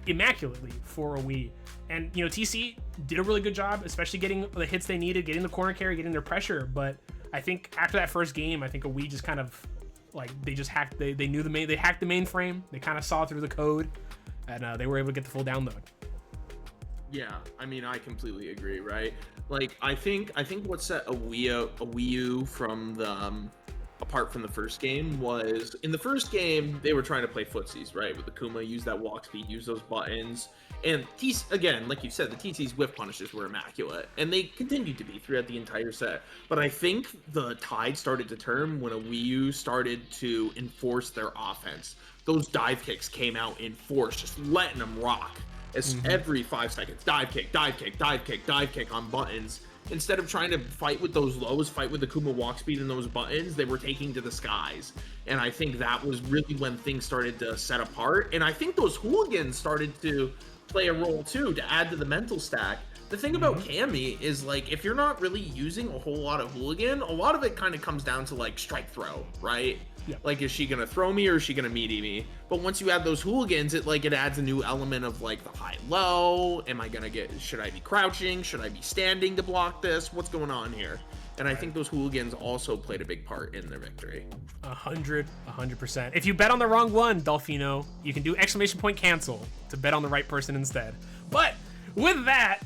[SPEAKER 3] immaculately for Awee. And TC did a really good job, especially getting the hits they needed, getting the corner carry, getting their pressure. But I think after that first game, I think Awee just kind of, like, they just hacked, they knew they hacked the mainframe, they kind of saw through the code, and they were able to get the full download.
[SPEAKER 6] Yeah, I mean, I completely agree, right? Like, I think what set Awee from the apart from the first game was, in the first game they were trying to play footsies, right, with the Kuma, use that walk speed, use those buttons, and again, like you said, the TC's whiff punishes were immaculate, and they continued to be throughout the entire set. But I think the tide started to turn when Awee started to enforce their offense. Those dive kicks came out in force, just letting them rock. Every 5 seconds, dive kick, dive kick, dive kick, dive kick on buttons. Instead of trying to fight with those lows, fight with the Kuma walk speed and those buttons, they were taking to the skies. And I think that was really when things started to set apart. And I think those hooligans started to play a role too, to add to the mental stack. The thing about Cammy is, like, if you're not really using a whole lot of hooligan, a lot of it kind of comes down to, like, strike throw, right? Yeah. Like, is she gonna throw me or is she gonna meaty me? But once you add those hooligans, it adds a new element of, like, the high-low. Should I be crouching? Should I be standing to block this? What's going on here? And I think those hooligans also played a big part in their victory.
[SPEAKER 3] 100%. If you bet on the wrong one, Dolphino, you can do ! cancel to bet on the right person instead. But with that,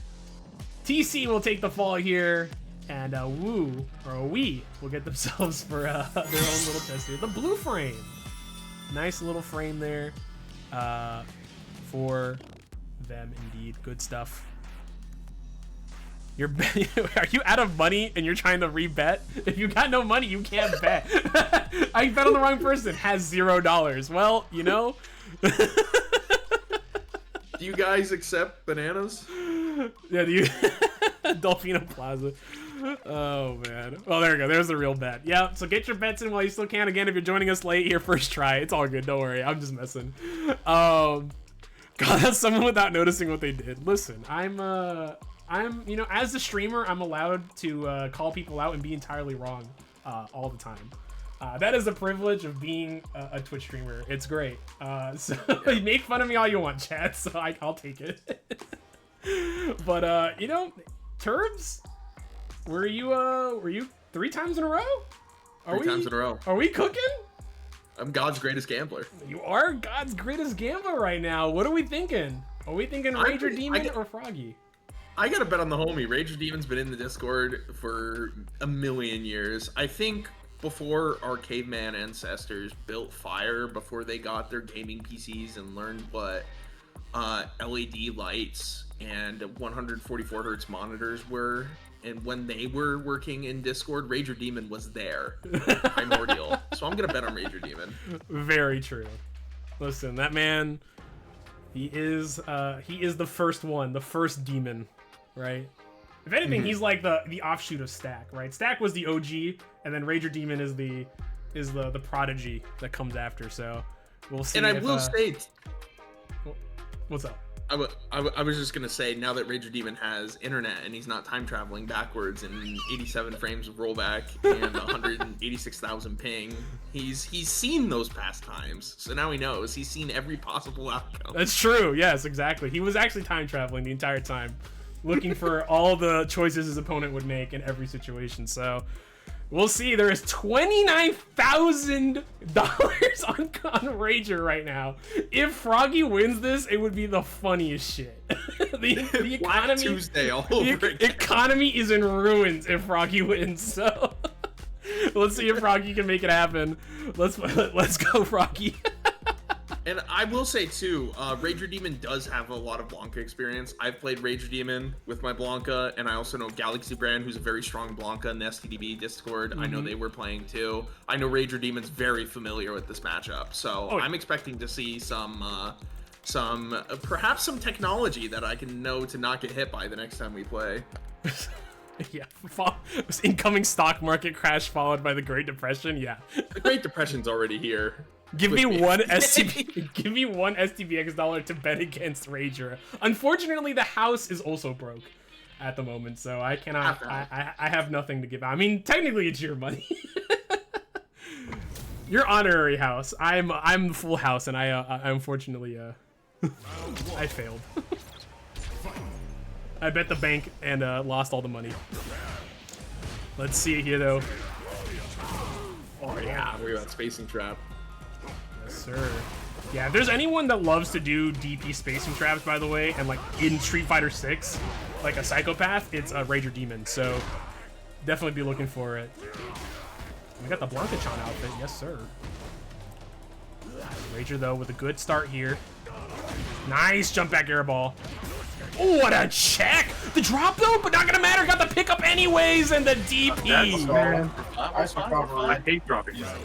[SPEAKER 3] TC will take the fall here, and Awee will get themselves for their own little test here. The blue frame. Nice little frame there for them indeed. Good stuff. Are you out of money and you're trying to rebet? If you got no money, you can't bet. I bet on the wrong person. Has $0. Well,
[SPEAKER 6] Do you guys accept bananas?
[SPEAKER 3] Yeah, do you? Dolphino Plaza. Oh, man. Well, there we go. There's the real bet. Yeah, so get your bets in while you still can. Again, if you're joining us late here, first try. It's all good. Don't worry. I'm just messing. God, that's someone without noticing what they did. Listen, I'm as the streamer, I'm allowed to call people out and be entirely wrong all the time. That is a privilege of being a Twitch streamer. It's great. So make fun of me all you want, chat. So I'll take it. But Turbs, were you 3 times in a row?
[SPEAKER 6] Three times in a row.
[SPEAKER 3] Are we cooking?
[SPEAKER 6] I'm God's greatest gambler.
[SPEAKER 3] You are God's greatest gambler right now. What are we thinking? Are we thinking Ranger Demon or Froggy?
[SPEAKER 6] I gotta bet on the homie. Ranger Demon's been in the Discord for a million years. I think before our caveman ancestors built fire, before they got their gaming PCs and learned what LED lights and 144 hertz monitors were, and when they were working in Discord, Ranger Demon was there. Primordial. So I'm gonna bet on Ranger Demon.
[SPEAKER 3] Very true. Listen, that man, he is the first one, the first demon, right? If anything, he's like the offshoot of Stack, right? Stack was the OG, and then Ranger Demon is the prodigy that comes after. So we'll see.
[SPEAKER 6] And I will say,
[SPEAKER 3] what's up?
[SPEAKER 6] I was just gonna say, now that Rager Demon has internet and he's not time traveling backwards in 87 frames of rollback and 186,000 ping, he's seen those past times, so now he knows. He's seen every possible outcome.
[SPEAKER 3] That's true. Yes, exactly. He was actually time traveling the entire time, looking for all the choices his opponent would make in every situation. So we'll see. There is $29,000 on Rager right now. If Froggy wins this, it would be the funniest shit. the economy,
[SPEAKER 6] Tuesday all over again.
[SPEAKER 3] Economy is in ruins if Froggy wins. So let's see if Froggy can make it happen. Let's go, Froggy.
[SPEAKER 6] And I will say too, Rager Demon does have a lot of Blanca experience. I've played Rager Demon with my Blanca, and I also know Galaxy Brand, who's a very strong Blanca in the STDB Discord. I know they were playing too. I know Rager Demon's very familiar with this matchup, so I'm expecting to see perhaps some technology that I can know to not get hit by the next time we play.
[SPEAKER 3] Yeah, incoming stock market crash followed by the Great Depression. Yeah,
[SPEAKER 6] the Great Depression's already here.
[SPEAKER 3] Give me one STBX dollar to bet against Rager. Unfortunately, the house is also broke at the moment, so I cannot. I have nothing to give out. I mean, technically, it's your money. Your honorary house. I'm the full house, and I unfortunately I failed. I bet the bank and lost all the money. Let's see here though.
[SPEAKER 6] Oh yeah, we got spacing trap.
[SPEAKER 3] Yes, sir. Yeah, if there's anyone that loves to do DP spacing traps, by the way, and like in Street Fighter 6, like a psychopath, it's a Rager Demon. So definitely be looking for it. We got the Blanca-chan outfit, yes sir. Rager though with a good start here. Nice jump back air ball. Oh, what a check! The drop though, but not gonna matter. Got the pickup anyways, and the DP.
[SPEAKER 5] I hate dropping that.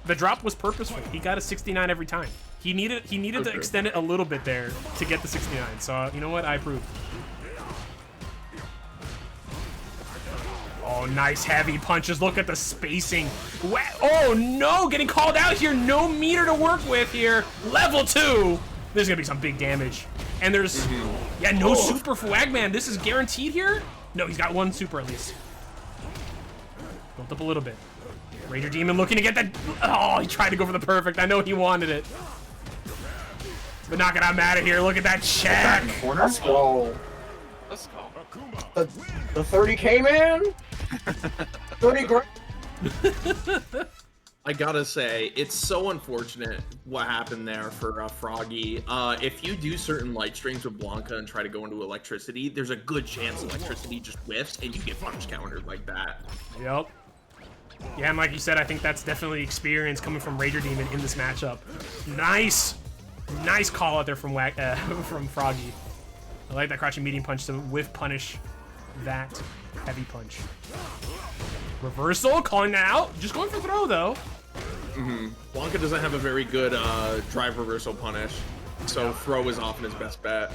[SPEAKER 3] The drop was purposeful. He got a 69 every time. He needed to extend it a little bit there to get the 69. So you know what? I approve. Oh, nice heavy punches. Look at the spacing. Oh no, getting called out here. No meter to work with here. Level 2. There's gonna be some big damage. And there's, yeah, no super for Wagman. This is guaranteed here? No, he's got one super at least. Built up a little bit. Rager Demon looking to get that. Oh, he tried to go for the perfect. I know he wanted it. But not gonna matter here. Look at that check.
[SPEAKER 8] Let's go.
[SPEAKER 10] Let's go.
[SPEAKER 8] The 30K man? 30 grand.
[SPEAKER 6] I gotta say, it's so unfortunate what happened there for Froggy. If you do certain light strings with Blanca and try to go into electricity, there's a good chance electricity just whiffs and you get punch countered like that.
[SPEAKER 3] Yep. Yeah, and like you said, I think that's definitely experience coming from Rager Demon in this matchup. Nice call out there from from Froggy. I like that crouching medium punch to whiff punish that heavy punch. Reversal, calling that out. Just going for throw, though.
[SPEAKER 6] Blanca doesn't have a very good drive reversal punish, so throw is often his best bet.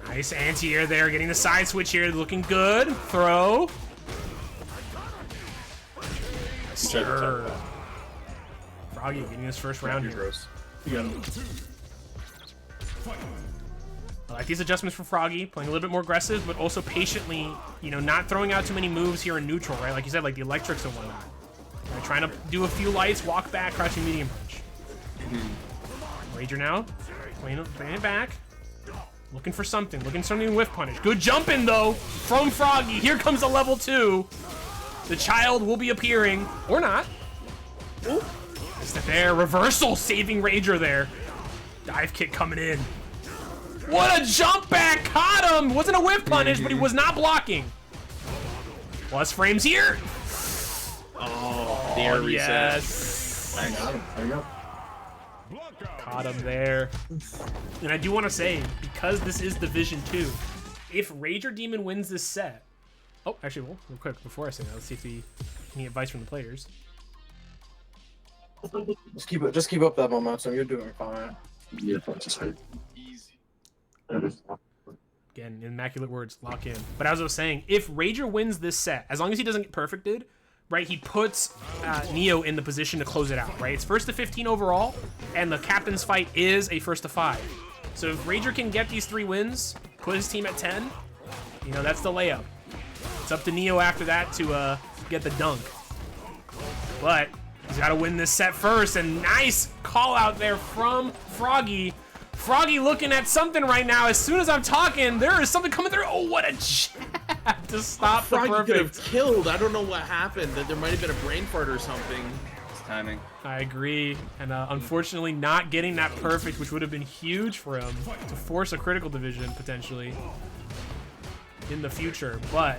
[SPEAKER 3] Nice anti-air there, getting the side switch here, looking good. Throw. Sir. Froggy getting his first round here. I like these adjustments for Froggy, playing a little bit more aggressive, but also patiently, you know, not throwing out too many moves here in neutral, right? Like you said, like the electrics and whatnot. Right, trying to do a few lights, walk back, crouching medium punch. Rager now, playing it back. Looking for something with punish. Good jumping though, from Froggy. Here comes a level 2. The child will be appearing, or not. Ooh. Step there, reversal, saving Rager there. Dive kick coming in. What a jump back! Caught him! Wasn't a whiff punish, but he was not blocking. Plus frames here.
[SPEAKER 6] Oh, the air reset.
[SPEAKER 3] Yes.
[SPEAKER 5] I got him. There you go.
[SPEAKER 3] Caught him there. And I do want to say, because this is Division 2, if Rager Demon wins this set... Oh, actually, well, real quick, before I say that, let's see if any advice from the players.
[SPEAKER 8] Just keep up that momentum. You're doing fine.
[SPEAKER 5] Yeah, just
[SPEAKER 3] Again, immaculate words, lock in. But as I was saying, if Rager wins this set, as long as he doesn't get perfected, right, he puts Neo in the position to close it out, right? It's 1st to 15 overall, and the captain's fight is a 1st to 5. So if Rager can get these 3 wins, put his team at 10, you know, that's the layup. It's up to Neo after that to get the dunk. But he's got to win this set first, and nice call out there from Froggy. Froggy looking at something right now. As soon as I'm talking, there is something coming through. Oh, what a jab to stop the
[SPEAKER 6] Froggy could have
[SPEAKER 3] perfect.
[SPEAKER 6] killed. I don't know what happened. That there might have been a brain fart or something.
[SPEAKER 10] It's timing.
[SPEAKER 3] I agree, and unfortunately not getting that perfect, which would have been huge for him to force a critical division potentially in the future, but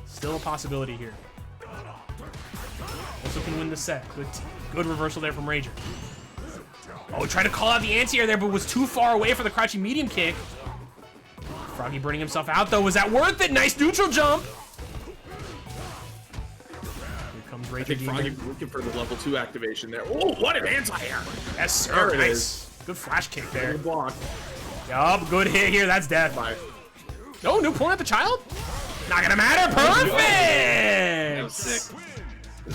[SPEAKER 3] still a possibility here. Also can win the set. Good reversal there from Rager. Oh, tried to call out the anti-air there, but was too far away for the crouching medium kick. Froggy burning himself out, though. Was that worth it? Nice neutral jump. Here comes Rager.
[SPEAKER 6] I think Froggy looking for the level 2 activation there. Oh, what an anti-air!
[SPEAKER 3] Yes, sir.
[SPEAKER 6] There it
[SPEAKER 3] Nice.
[SPEAKER 6] is.
[SPEAKER 3] Good flash kick there.
[SPEAKER 6] Good block.
[SPEAKER 3] Yup, good hit here. That's death.
[SPEAKER 6] Bye.
[SPEAKER 3] Oh, no, pulling out the child? Not gonna matter. Perfect!
[SPEAKER 10] That was sick.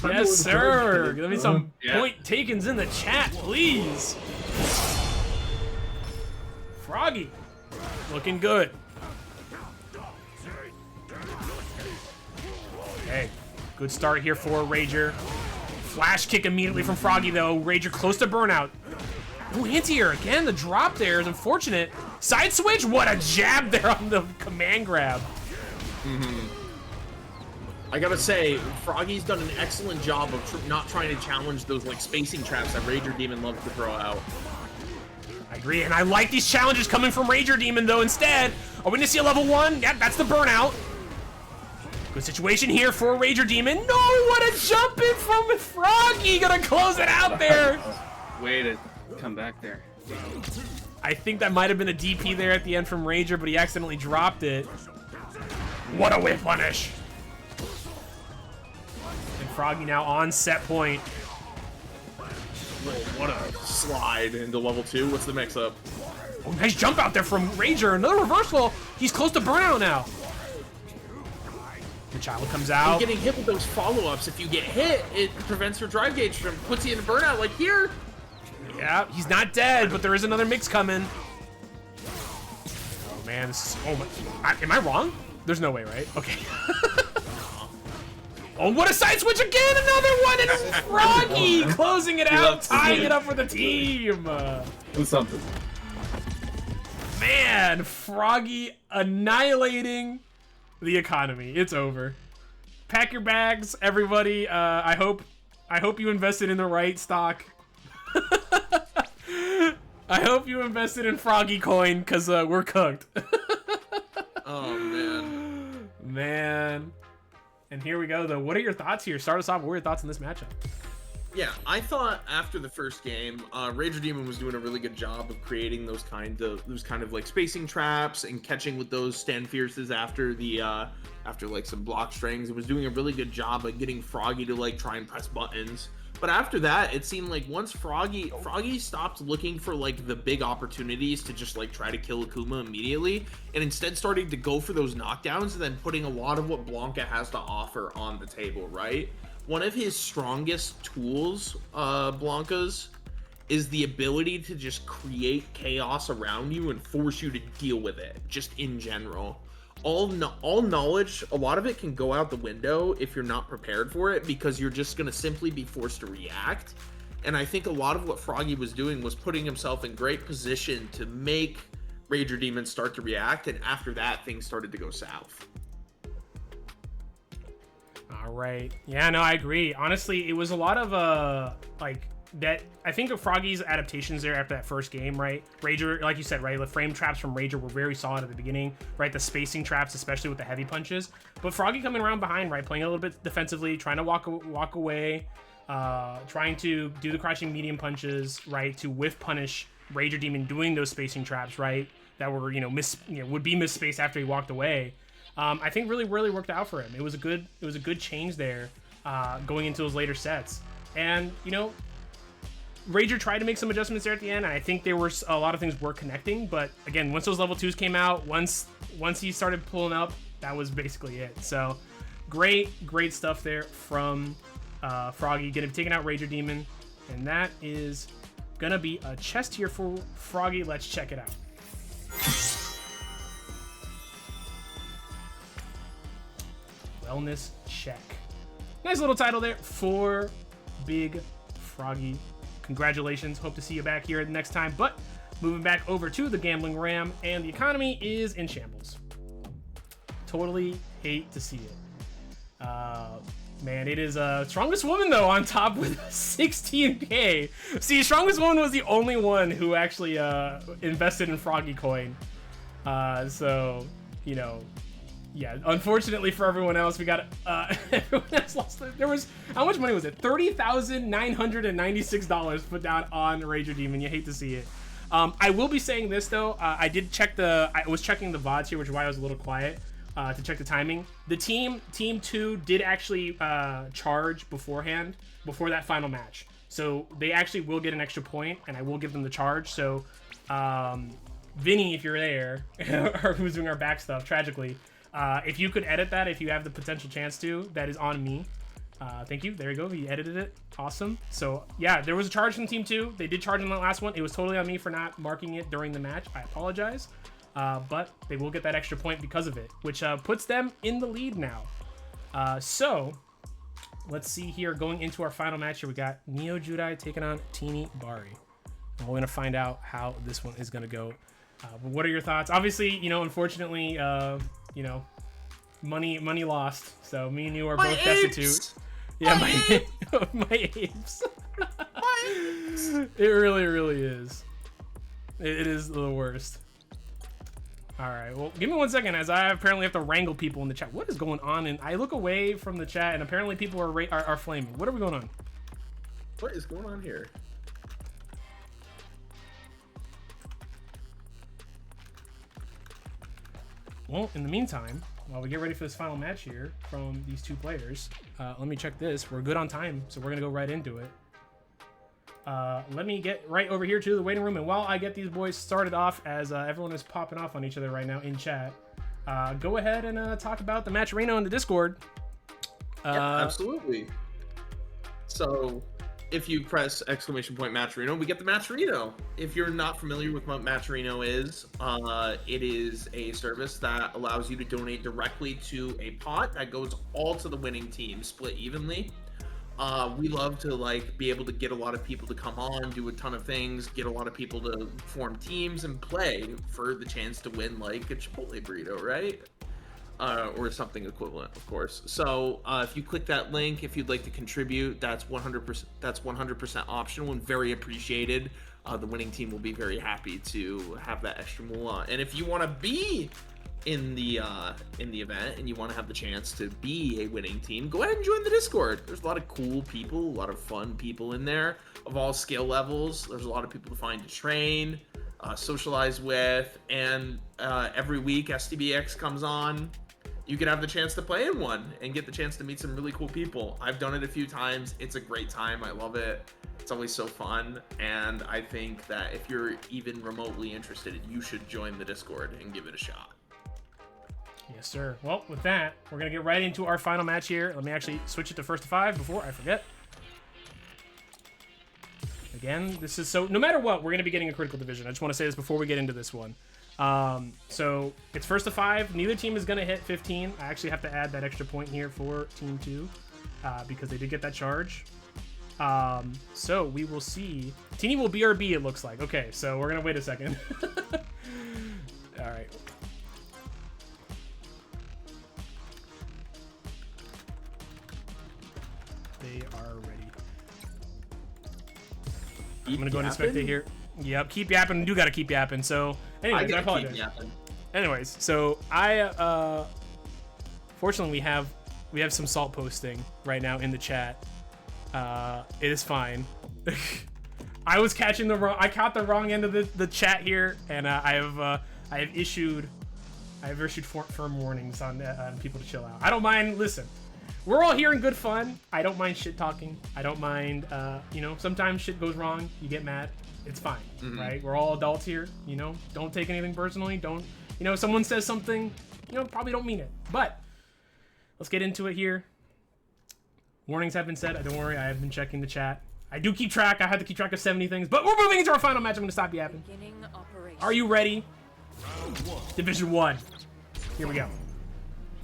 [SPEAKER 3] Yes, sir. Give me some
[SPEAKER 10] Yeah.
[SPEAKER 3] point takens in the chat, please. Froggy, looking good. Okay, good start here for Rager. Flash kick immediately from Froggy, though. Rager close to burnout. Oh, anti-air again. The drop there is unfortunate. Side switch? What a jab there on the command grab.
[SPEAKER 6] I gotta say, Froggy's done an excellent job of not trying to challenge those like spacing traps that Rager Demon loves to throw out.
[SPEAKER 3] I agree, and I like these challenges coming from Rager Demon, though, instead. Are we gonna see a level 1? Yep, that's the burnout. Good situation here for Rager Demon. No, what a jump in from Froggy. Gonna close it out there.
[SPEAKER 10] Way to come back there.
[SPEAKER 3] I think that might have been a DP there at the end from Rager, but he accidentally dropped it. What a whip punish. And Froggy now on set point.
[SPEAKER 6] Whoa, what a slide into level 2. What's the mix-up?
[SPEAKER 3] Oh, nice jump out there from Rager. Another reversal. He's close to burnout now. The child comes out.
[SPEAKER 6] And getting hit with those follow-ups, if you get hit, it prevents your drive gauge from puts you in a burnout like here.
[SPEAKER 3] Yeah, he's not dead, but there is another mix coming. Oh man, this is, oh my, am I wrong? There's no way, right? Okay. Oh, what a side switch again! Another one, and it's Froggy closing it out, tying it up for the team.
[SPEAKER 11] Do something.
[SPEAKER 3] Man, Froggy annihilating the economy. It's over. Pack your bags, everybody. I hope you invested in the right stock. I hope you invested in Froggy coin, because we're cooked.
[SPEAKER 6] Oh, man.
[SPEAKER 3] Man. And here we go, though. What are your thoughts here? Start us off. What are your thoughts on this matchup?
[SPEAKER 6] Yeah, I thought after the first game, Rager Demon was doing a really good job of creating those kind of like spacing traps and catching with those stand fierces after the after like some block strings. It was doing a really good job of getting Froggy to like try and press buttons. But after that, it seemed like once Froggy stopped looking for like the big opportunities to just like try to kill Akuma immediately, and instead starting to go for those knockdowns and then putting a lot of what Blanca has to offer on the table, right? One of his strongest tools, Blanca's, is the ability to just create chaos around you and force you to deal with it, just in general. All knowledge, a lot of it can go out the window if you're not prepared for it, because you're just going to simply be forced to react. And I think a lot of what Froggy was doing was putting himself in great position to make Rager Demon start to react, and after that, things started to go south.
[SPEAKER 3] All right. Yeah, no, I agree. Honestly, it was a lot of like that. I think of Froggy's adaptations there after that first game, right? Rager, like you said, right? The frame traps from Rager were very solid at the beginning, right? The spacing traps, especially with the heavy punches. But Froggy coming around behind, right? Playing a little bit defensively, trying to walk away, trying to do the crouching medium punches, right? To whiff punish Rager Demon doing those spacing traps, right? That were, would be misspaced after he walked away. I think really worked out for him. It was a good change there, going into those later sets. And, Rager tried to make some adjustments there at the end, and I think there were a lot of things were connecting, but again, once those level 2s came out, once he started pulling up, that was basically it. So great stuff there from Froggy, getting taken out Rager Demon, and that is gonna be a chest here for Froggy. Let's check it out. Wellness check. Nice little title there for Big Froggy. Congratulations. Hope to see you back here next time. But moving back over to the Gambling Ram, and the economy is in shambles. Totally hate to see it. Man, it is Strongest Woman, though, on top with 16K. See, Strongest Woman was the only one who actually invested in Froggy Coin. So, you know, yeah, unfortunately for everyone else, we got everyone else lost. There was, how much money was it? $30,996 put down on Rager Demon. You hate to see it. I will be saying this though. I did check I was checking the VODs here, which is why I was a little quiet to check the timing. The team 2 did actually charge beforehand, before that final match. So they actually will get an extra point, and I will give them the charge. So, Vinny, if you're there, or who's doing our back stuff, tragically, if you could edit that, if you have the potential chance to, that is on me. Thank you. There you go. He edited it. Awesome. So yeah, there was a charge from Team 2. They did charge on that last one. It was totally on me for not marking it during the match. I apologize. But they will get that extra point because of it, which puts them in the lead now. So let's see here. Going into our final match here, we got NeoJudai taking on Tinibari. And we're going to find out how this one is going to go. But what are your thoughts? Obviously, you know, unfortunately, you know, money lost. So me and you are both destitute. Yeah, my apes. It really is. It is the worst. All right, well, give me 1 second as I apparently have to wrangle people in the chat. What is going on? And I look away from the chat, and apparently people are flaming. What are we going on?
[SPEAKER 6] What is going on here?
[SPEAKER 3] Well, in the meantime, while we get ready for this final match here from these two players, let me check this. We're good on time, so we're gonna go right into it. Let me get right over here to the waiting room, and while I get these boys started off, as everyone is popping off on each other right now in chat, go ahead and talk about the match Reno in the Discord.
[SPEAKER 6] Yeah, absolutely. So, if you press ! Matcherino, we get the Matcherino. If you're not familiar with what Matcherino is, it is a service that allows you to donate directly to a pot that goes all to the winning team, split evenly. We love to be able to get a lot of people to come on, do a ton of things, get a lot of people to form teams and play for the chance to win like a Chipotle burrito, right? Or something equivalent, of course. So if you click that link, if you'd like to contribute, that's 100% optional and very appreciated. The winning team will be very happy to have that extra moolah. And if you want to be in the event and you want to have the chance to be a winning team, go ahead and join the Discord. There's a lot of cool people, a lot of fun people in there of all skill levels. There's a lot of people to find to train, socialize with, and every week STBX comes on. You can have the chance to play in one and get the chance to meet some really cool people. I've done it a few times. It's a great time. I love it. It's always so fun. And I think that if you're even remotely interested, you should join the Discord and give it a shot.
[SPEAKER 3] Yes, sir. Well, with that, we're going to get right into our final match here. Let me actually switch it to first to 5 before I forget. Again, this is so... No matter what, we're going to be getting a critical division. I just want to say this before we get into this one. So it's first to 5. Neither team is going to hit 15. I actually have to add that extra point here for Team 2 because they did get that charge. So we will see. Teeny will BRB, it looks like. Okay, so we're going to wait a second. All right. They are ready. I'm going to go and inspect it here. Yep, keep yapping. You do gotta keep yapping. So, anyways, I apologize. Anyways, so fortunately we have some salt posting right now in the chat. It is fine. I was catching I caught the wrong end of the chat here, and I have issued firm warnings on people to chill out. I don't mind. Listen, we're all here in good fun. I don't mind shit talking. I don't mind. You know, sometimes shit goes wrong. You get mad. It's fine, right? We're all adults here, you know? Don't take anything personally. Don't, you know, if someone says something, you know, probably don't mean it. But let's get into it here. Warnings have been set. Don't worry, I have been checking the chat. I do keep track. I had to keep track of 70 things, but we're moving into our final match. I'm gonna stop yapping. Are you ready? Division 1. Here we go.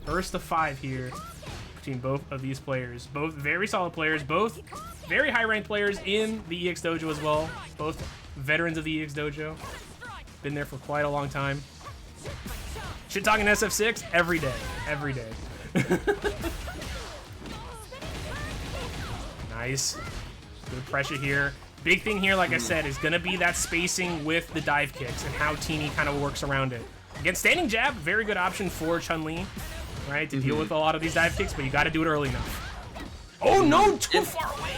[SPEAKER 3] First of 5 here between both of these players. Both very solid players. Both very high-ranked players in the EX-DOJO as well. Both veterans of the EX-DOJO. Been there for quite a long time. Shit talking SF6 every day. Every day. Nice. Good pressure here. Big thing here, like I said, is gonna be that spacing with the dive kicks and how Teeny kind of works around it. Again, standing jab, very good option for Chun-Li, right, to deal with a lot of these dive kicks, but you got to do it early enough. Oh no, too far away.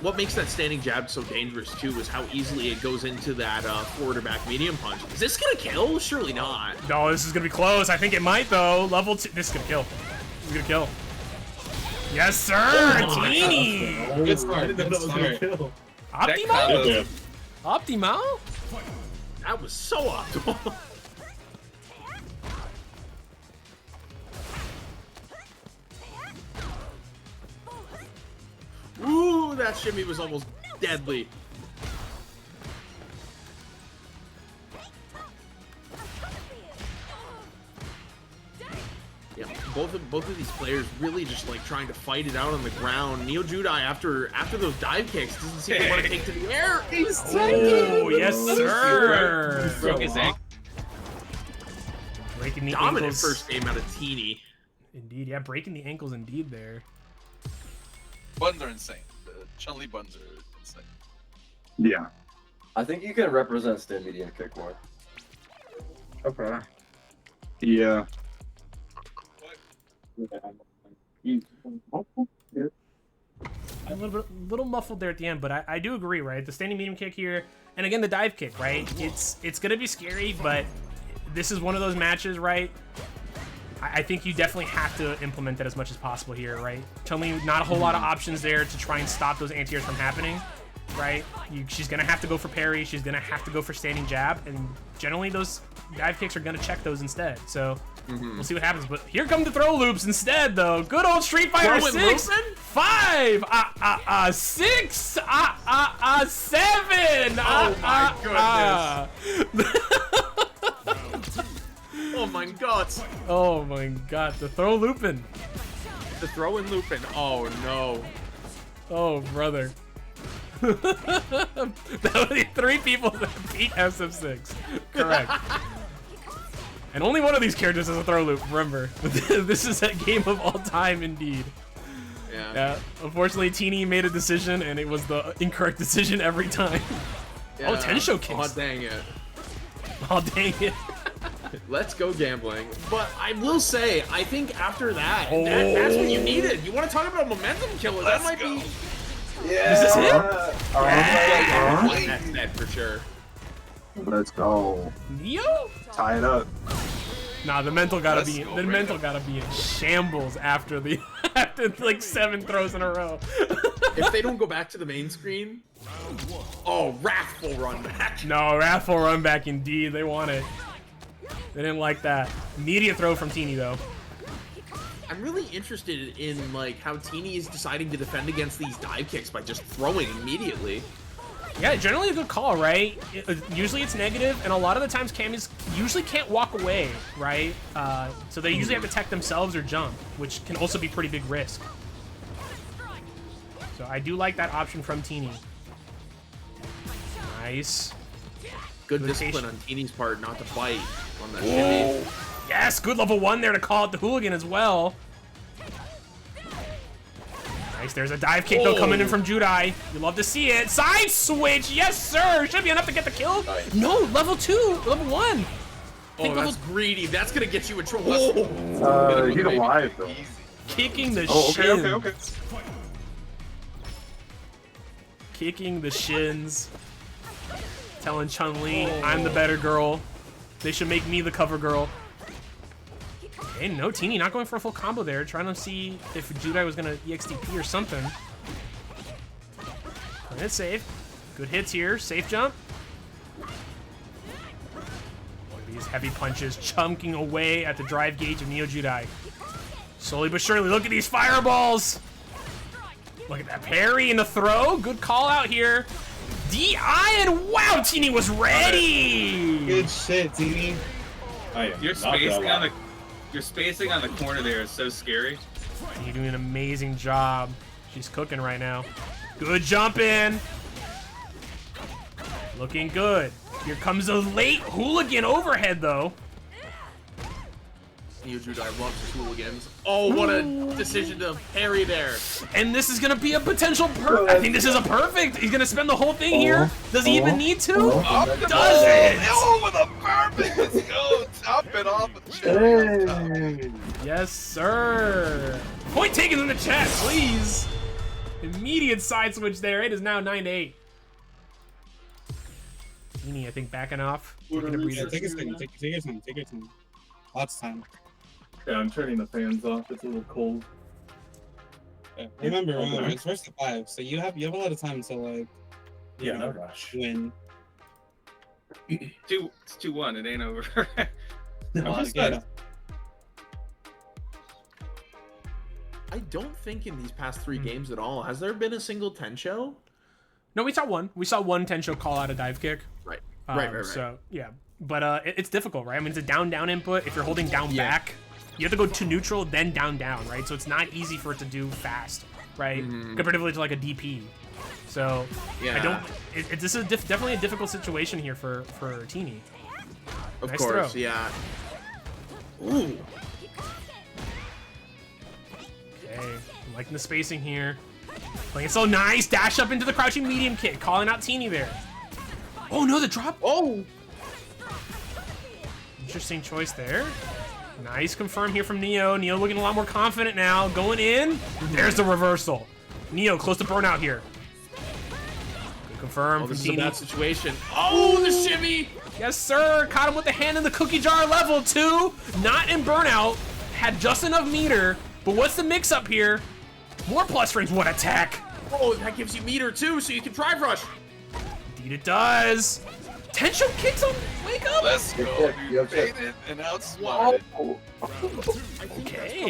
[SPEAKER 6] What makes that standing jab so dangerous too is how easily it goes into that forward or back medium punch. Is this gonna kill? Surely not.
[SPEAKER 3] No, this is gonna be close. I think it might though. Level 2. This is gonna kill. This is gonna kill. Yes, sir! Teeny!
[SPEAKER 7] Good start. Good start.
[SPEAKER 3] Optimal? Optimal?
[SPEAKER 6] That was so optimal. Ooh, that shimmy was almost deadly. Yeah, both of these players really just like trying to fight it out on the ground. NeoJudai after those dive kicks doesn't seem to want to take to the air. He's
[SPEAKER 3] Oh, yes, sir.
[SPEAKER 2] Broke his ankle.
[SPEAKER 3] Breaking the
[SPEAKER 6] Dominant
[SPEAKER 3] ankles.
[SPEAKER 6] first game out of Teeny.
[SPEAKER 3] Indeed, yeah, breaking the ankles indeed there.
[SPEAKER 10] Buns are insane. The Chun-Li buns are insane.
[SPEAKER 5] Yeah.
[SPEAKER 9] I think you can represent stand medium kick more.
[SPEAKER 5] Okay. Yeah.
[SPEAKER 3] A little muffled there at the end, but I do agree, right? The standing medium kick here, and again the dive kick, right? It's gonna be scary, but this is one of those matches, right? I think you definitely have to implement that as much as possible here, right? Chun-Li, not a whole lot of options there to try and stop those anti-airs from happening, right? She's gonna have to go for parry, she's gonna have to go for standing jab, and generally those dive kicks are gonna check those instead. So we'll see what happens. But here come the throw loops instead, though. Good old Street Fighter 6, 5, 6, 7.
[SPEAKER 6] Oh my goodness. Oh my god.
[SPEAKER 3] Oh my god, the throw looping.
[SPEAKER 6] The throw and looping. Oh no.
[SPEAKER 3] Oh brother. That would be 3 people that beat SF6. Correct. And only one of these characters has a throw loop, remember. This is a game of all time indeed.
[SPEAKER 6] Yeah.
[SPEAKER 3] Unfortunately, Teeny made a decision and it was the incorrect decision every time.
[SPEAKER 6] Yeah.
[SPEAKER 3] Oh, Tensho kicks.
[SPEAKER 6] Oh dang it.
[SPEAKER 3] Oh dang it.
[SPEAKER 6] Let's go gambling. But I will say, I think after that, that's what you needed. You want to talk about momentum killer? That might be.
[SPEAKER 3] Yeah. Is this it?
[SPEAKER 6] That's that for sure.
[SPEAKER 5] Let's go.
[SPEAKER 3] Neo?
[SPEAKER 5] Tie it up.
[SPEAKER 3] Nah, the mental gotta be in shambles after the after like 7 throws in a row.
[SPEAKER 6] If they don't go back to the main screen. Oh, wrathful run back.
[SPEAKER 3] No, wrathful run back indeed. They want it. They didn't like that. Immediate throw from Teeny though.
[SPEAKER 6] I'm really interested in like how Teeny is deciding to defend against these dive kicks by just throwing immediately.
[SPEAKER 3] Yeah, generally a good call, right? Usually it's negative, and a lot of the times Camis usually can't walk away, right? So they usually have to tech themselves or jump, which can also be pretty big risk. So I do like that option from Teeny. Nice.
[SPEAKER 6] Good discipline on Teeny's part not to bite on that shimmy.
[SPEAKER 3] Yes, good level 1 there to call out the hooligan as well. Nice, there's a dive kick though coming in from Judai. You love to see it. Side switch, yes sir. Should be enough to get the kill. No, level 2, level 1.
[SPEAKER 6] Oh, that's greedy. That's gonna get you in trouble.
[SPEAKER 5] He's alive though.
[SPEAKER 3] Kicking the shins. Okay. Kicking the shins. Telling Chun-Li, I'm the better girl. They should make me the cover girl. Okay, no, Teeny not going for a full combo there. Trying to see if Judai was going to EXDP or something. Playing it safe. Good hits here. Safe jump. These heavy punches chunking away at the drive gauge of NeoJudai. Slowly but surely, look at these fireballs. Look at that parry and the throw. Good call out here. DI and wow, Teeny was ready.
[SPEAKER 7] Good shit, Teeny.
[SPEAKER 12] You're spacing on the corner there is so scary.
[SPEAKER 3] You're doing an amazing job. She's cooking right now. Good jump in. Looking good. Here comes a late hooligan overhead though.
[SPEAKER 6] NeoJudai loves his hooligans. Oh, what a decision to parry there.
[SPEAKER 3] And this is gonna be a potential I think this is a perfect. He's gonna spend the whole thing here. Does he even need to? Does it?
[SPEAKER 10] Oh, with a perfect. Let's go. Top it off with cherry on top.
[SPEAKER 3] Yes, sir. Point taken in the chat, please. Immediate side switch there. It is now 9-8. Teeny, I think, backing off. Taking a breather.
[SPEAKER 7] Take your time. Take your time. Lots of time.
[SPEAKER 11] Yeah, I'm turning the fans off. It's a little cold.
[SPEAKER 7] Yeah. Remember, it's first to 5, so you have a lot of time to like.
[SPEAKER 11] Yeah, no rush.
[SPEAKER 7] Win.
[SPEAKER 12] It's 2-1. It ain't over.
[SPEAKER 6] I don't think in these past 3 games at all has there been a single Tensho.
[SPEAKER 3] No, we saw one. We saw one Tensho call out a dive kick.
[SPEAKER 6] Right. Right.
[SPEAKER 3] So yeah, but it's difficult, right? I mean, it's a down input. If you're holding down back, you have to go to neutral, then down, right? So it's not easy for it to do fast, right? Comparatively to like a DP. So
[SPEAKER 6] yeah,
[SPEAKER 3] this is definitely a difficult situation here for Teeny.
[SPEAKER 6] Of
[SPEAKER 3] nice
[SPEAKER 6] course,
[SPEAKER 3] throw.
[SPEAKER 6] yeah. Ooh.
[SPEAKER 3] Okay, I'm liking the spacing here. Playing it so nice. Dash up into the crouching medium kick, calling out Teeny there. Oh no, the drop.
[SPEAKER 6] Oh.
[SPEAKER 3] Interesting choice there. Nice confirm here from Neo. Neo looking a lot more confident now. Going in. There's the reversal. Neo close to burnout here. Good confirm from
[SPEAKER 6] This is
[SPEAKER 3] Teeny.
[SPEAKER 6] a bad situation. Oh, the shimmy.
[SPEAKER 3] Yes, sir. Caught him with the hand in the cookie jar. Level 2. Not in burnout. Had just enough meter. But what's the mix up here? More plus frames. What attack?
[SPEAKER 6] Oh, that gives you meter too, so you can drive rush.
[SPEAKER 3] Indeed it does. Tensho kicks him. Wake up.
[SPEAKER 10] Let's go, dude. Baited and outsmarted.
[SPEAKER 3] Okay.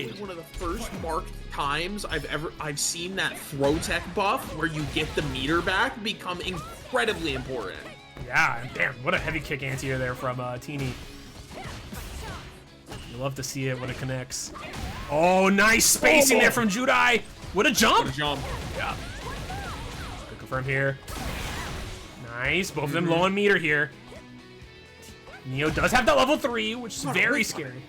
[SPEAKER 6] That's one of the first marked times I've seen that throw tech buff where you get the meter back become incredibly important.
[SPEAKER 3] Yeah, and damn, what a heavy kick anti-air there from Teeny. You love to see it when it connects. Oh, nice spacing there from Judai. What a jump!
[SPEAKER 6] What a jump.
[SPEAKER 3] Yeah. Good confirm here. Nice. Both of them low on meter here. Neo does have that level 3, which is very scary.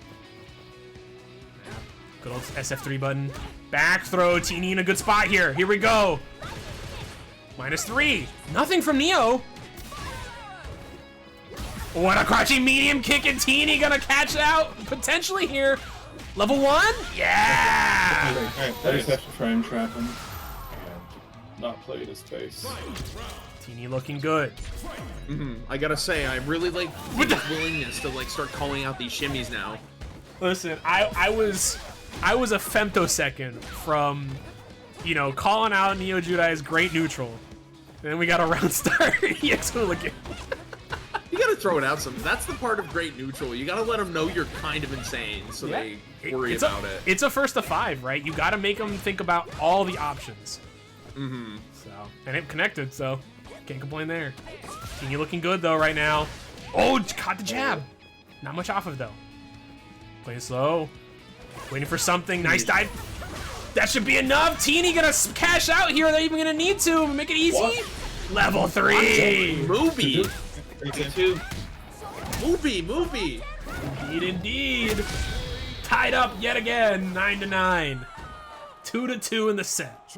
[SPEAKER 3] Good old SF3 button. Back throw. Teeny in a good spot here. Here we go. -3. Nothing from Neo. What a crouching medium kick, and Teeny gonna catch out potentially here. Level 1? Yeah!
[SPEAKER 11] I just have to try and trap him. Not play this space.
[SPEAKER 3] Teeny looking good.
[SPEAKER 6] I gotta say, I really like his willingness to like start calling out these shimmies now.
[SPEAKER 3] Listen, I was a femtosecond from, you know, calling out NeoJudai's great neutral. And then we got a round start. EX hooligan.
[SPEAKER 6] You gotta throw it out some. That's the part of great neutral. You gotta let them know you're kind of insane, so they worry about it.
[SPEAKER 3] It's a first to 5, right? You gotta make them think about all the options. So, and it connected, so can't complain there. Teeny looking good though right now. Oh, caught the jab. Not much off of though. Playing slow. Waiting for something. Nice dive. That should be enough. Teeny gonna cash out here. They're even gonna need to make it easy. What? Level 3.
[SPEAKER 6] Movie. Movie.
[SPEAKER 3] Indeed. Tied up yet again. 9-9. 2-2 in the set.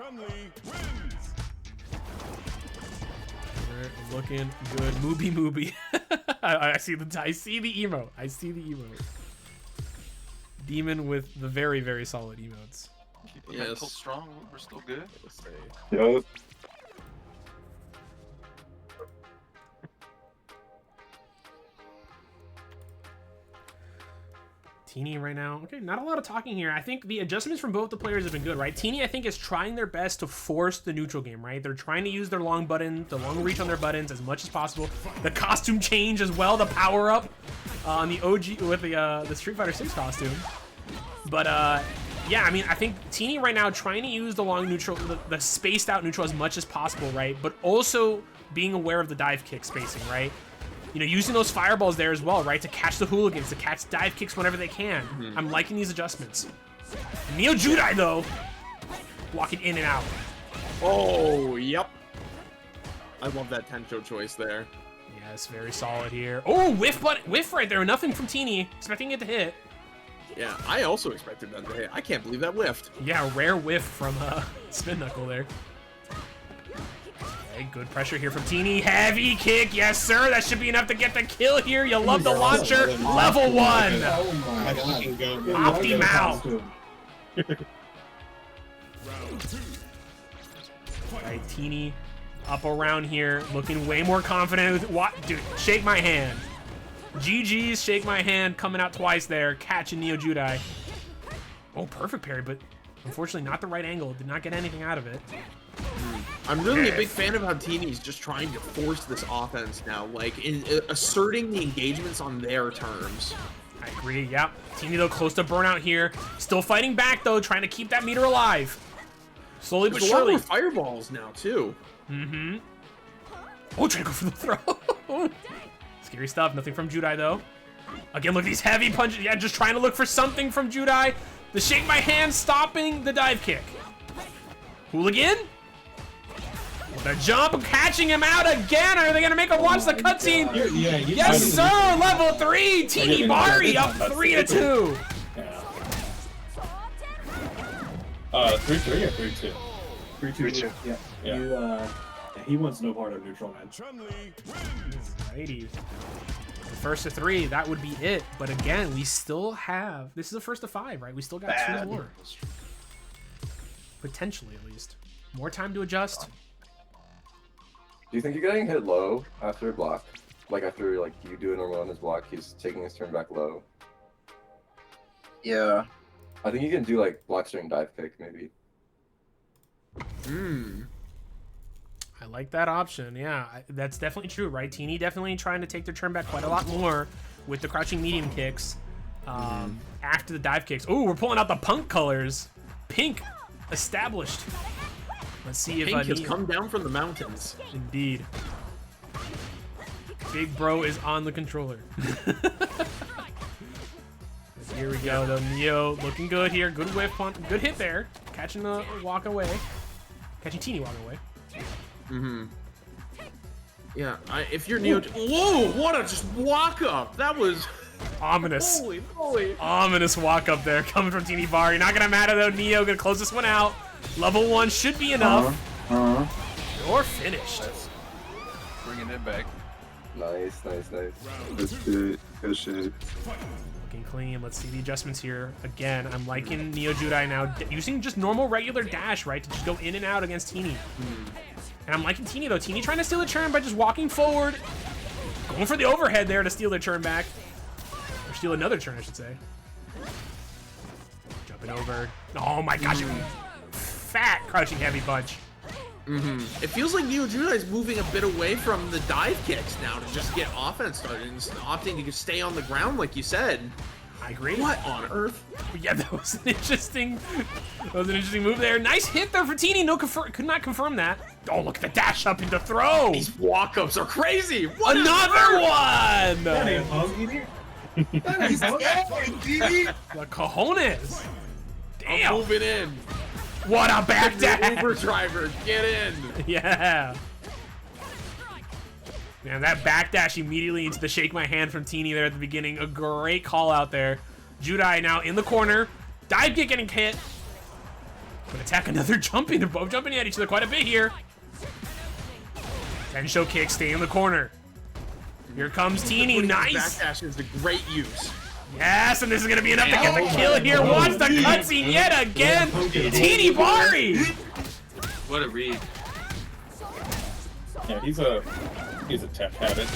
[SPEAKER 3] We're looking good. Mooby. I see the emote. I see the emote. Demon with the very, very solid emotes.
[SPEAKER 10] Keep the mental strong. We're still good.
[SPEAKER 5] Yep.
[SPEAKER 3] Teeny right now. Okay, not a lot of talking here. I think the adjustments from both the players have been good, right? Teeny, I think, is trying their best to force the neutral game, right? They're trying to use their long button, the long reach on their buttons as much as possible. The costume change as well, the power up on the OG with the Street Fighter 6 costume. But Yeah, I mean, I think Teeny right now trying to use the long neutral, the spaced out neutral as much as possible, right? But also being aware of the dive kick spacing, right? You know, using those fireballs there as well, right? To catch the hooligans, to catch dive kicks whenever they can. I'm liking these adjustments. NeoJudai, though, blocking in and out.
[SPEAKER 6] Oh, yep. I love that Tencho choice there.
[SPEAKER 3] Yes, very solid here. Oh, whiff right there. Nothing from Teeny. Expecting it to hit.
[SPEAKER 6] Yeah, I also expected that to hit. I can't believe that whiffed.
[SPEAKER 3] Yeah, rare whiff from Spin Knuckle there. Okay, good pressure here from Teeny. Heavy kick. Yes, sir. That should be enough to get the kill here. You love the launcher. Level 1.
[SPEAKER 11] Oh my god.
[SPEAKER 3] Optimal. Right, Teeny up around here, looking way more confident. What, dude? Shake my hand. GG's, shake my hand, coming out twice there, catching NeoJudai. Oh, perfect parry, but unfortunately not the right angle. Did not get anything out of it.
[SPEAKER 6] I'm really a big fan of how Teeny's just trying to force this offense now, like asserting the engagements on their terms.
[SPEAKER 3] I agree, yep. Teeny, though, close to burnout here. Still fighting back, though, trying to keep that meter alive. Slowly but surely.
[SPEAKER 6] There's a lot more fireballs now, too.
[SPEAKER 3] Mm-hmm. Oh, trying to go for the throw. Scary stuff. Nothing from Judai, though. Again, look at these heavy punches. Yeah, just trying to look for something from Judai. The shake my hand, stopping the dive kick. Hooligan. The jump, catching him out again. Are they going to make him watch the cutscene?
[SPEAKER 11] Yeah,
[SPEAKER 3] yes, sir. Level 3. Tinibari up 3-2.
[SPEAKER 11] Yeah. 3-3 or 3-2?
[SPEAKER 4] 3-2.
[SPEAKER 11] Yeah. Yeah. He wants no part of neutral, man.
[SPEAKER 3] Alrighty. First to 3, that would be it. But again, we still have. This is a first to 5, right? We still got 2 more. Potentially, at least. More time to adjust.
[SPEAKER 9] Do you think you're getting hit low after a block? Like after like you do a normal on his block, he's taking his turn back low.
[SPEAKER 5] Yeah.
[SPEAKER 9] I think you can do like block string dive kick maybe.
[SPEAKER 3] I like that option. Yeah, that's definitely true, right? Teeny definitely trying to take their turn back quite a lot more with the crouching medium kicks after the dive kicks. Oh, we're pulling out the punk colors. Pink established. Let's see if
[SPEAKER 6] Pink has come down from the mountains.
[SPEAKER 3] Indeed. Big bro is on the controller. Here we go, though. Neo looking good here. Good whiff punt. Good hit there. Catching the walk away. Catching Teeny walk away.
[SPEAKER 6] Yeah, if you're Neo... Whoa, what a just walk up. That was...
[SPEAKER 3] Ominous.
[SPEAKER 6] Holy moly.
[SPEAKER 3] Ominous walk up there coming from Tinibari. Not gonna matter though. Neo gonna close this one out. Level 1 should be enough. Or finished.
[SPEAKER 10] Bringing it back.
[SPEAKER 9] Nice.
[SPEAKER 5] Good shit. Good shit.
[SPEAKER 3] Looking clean. Let's see the adjustments here. Again, I'm liking NeoJudai now. Using just normal regular dash, right? To just go in and out against Teeny. And I'm liking Teeny though. Teeny trying to steal the turn by just walking forward. Going for the overhead there to steal their turn back. Or steal another turn, I should say. Jumping over. Oh my gosh. Fat crouching heavy punch.
[SPEAKER 6] It feels like NeoJudai is moving a bit away from the dive kicks now to just get offense started and opting to stay on the ground like you said.
[SPEAKER 3] I agree.
[SPEAKER 6] What on earth?
[SPEAKER 3] Yeah, that was an interesting move there. Nice hit there for Teeny. No, could not confirm that. Oh, look at the dash up into throw.
[SPEAKER 6] These walk-ups are crazy. What
[SPEAKER 3] Another one.
[SPEAKER 11] That ain't hungry. That ain't hungry.
[SPEAKER 3] The cojones. Damn.
[SPEAKER 6] I'm moving in.
[SPEAKER 3] What a back dash.
[SPEAKER 6] Uber driver, get in.
[SPEAKER 3] Yeah. Man, that backdash immediately into the shake my hand from Teeny there at the beginning. A great call out there. Judai now in the corner. Dive kick getting hit. But attack another jumping. They're both jumping at each other quite a bit here. Tensho kick, stay in the corner. Here comes Teeny, nice.
[SPEAKER 6] Backdash is a great use.
[SPEAKER 3] Yes, and this is going to be enough to get the kill here. Watch the cutscene yet again. Tinibari.
[SPEAKER 12] What a read.
[SPEAKER 11] Yeah, he's a tech habit.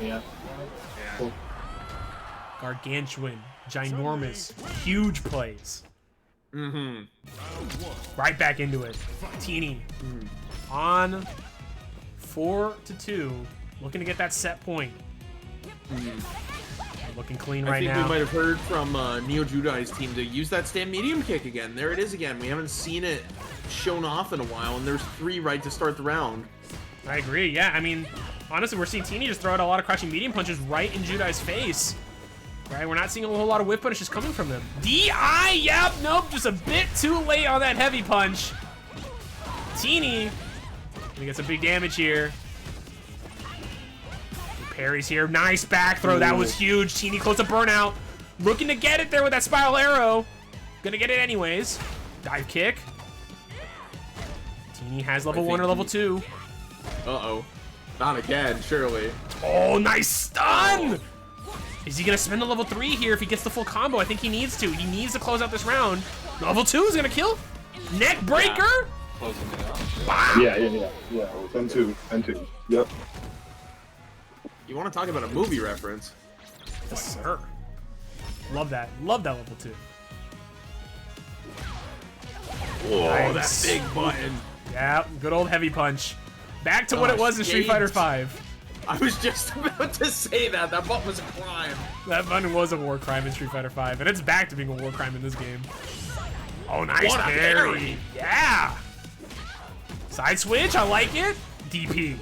[SPEAKER 11] Yeah.
[SPEAKER 3] Cool. Gargantuan, ginormous, huge plays. Right back into it. Teeny on 4-2, looking to get that set point. Looking clean
[SPEAKER 6] I
[SPEAKER 3] right
[SPEAKER 6] think
[SPEAKER 3] now.
[SPEAKER 6] we might have heard from NeoJudai's team to use that stand medium kick again. There it is again. We haven't seen it shown off in a while, and there's 3 right to start the round.
[SPEAKER 3] I agree, yeah. I mean, honestly, we're seeing Teeny just throw out a lot of crouching medium punches right in Judai's face. Right, we're not seeing a whole lot of whip punishes coming from them. DI, yep, nope, just a bit too late on that heavy punch. Teeny, he gets some big damage here. Parries here, nice back throw, that was huge. Teeny close to burnout. Looking to get it there with that spiral arrow. Gonna get it anyways. Dive kick. Teeny has level 1 or level 2.
[SPEAKER 6] Uh-oh. Not again, surely.
[SPEAKER 3] Oh, nice stun! Is he gonna spend the level 3 here if he gets the full combo? I think he needs to. He needs to close out this round. Level 2 is gonna kill. Neck breaker?
[SPEAKER 2] Closing it out.
[SPEAKER 3] Wow.
[SPEAKER 5] Yeah. 10-2. Yep.
[SPEAKER 6] You want to talk about a movie reference?
[SPEAKER 3] Yes, sir. Love that. Love that level 2.
[SPEAKER 6] Whoa,
[SPEAKER 3] Nice.
[SPEAKER 6] that big button.
[SPEAKER 3] Yeah, good old heavy punch. Back to what it was in Street Fighter 5.
[SPEAKER 6] I was just about to say that. That button was a crime.
[SPEAKER 3] That button was a war crime in Street Fighter 5, and it's back to being a war crime in this game. Oh, nice
[SPEAKER 6] What a
[SPEAKER 3] parry. Yeah. Side switch, I like it. DP.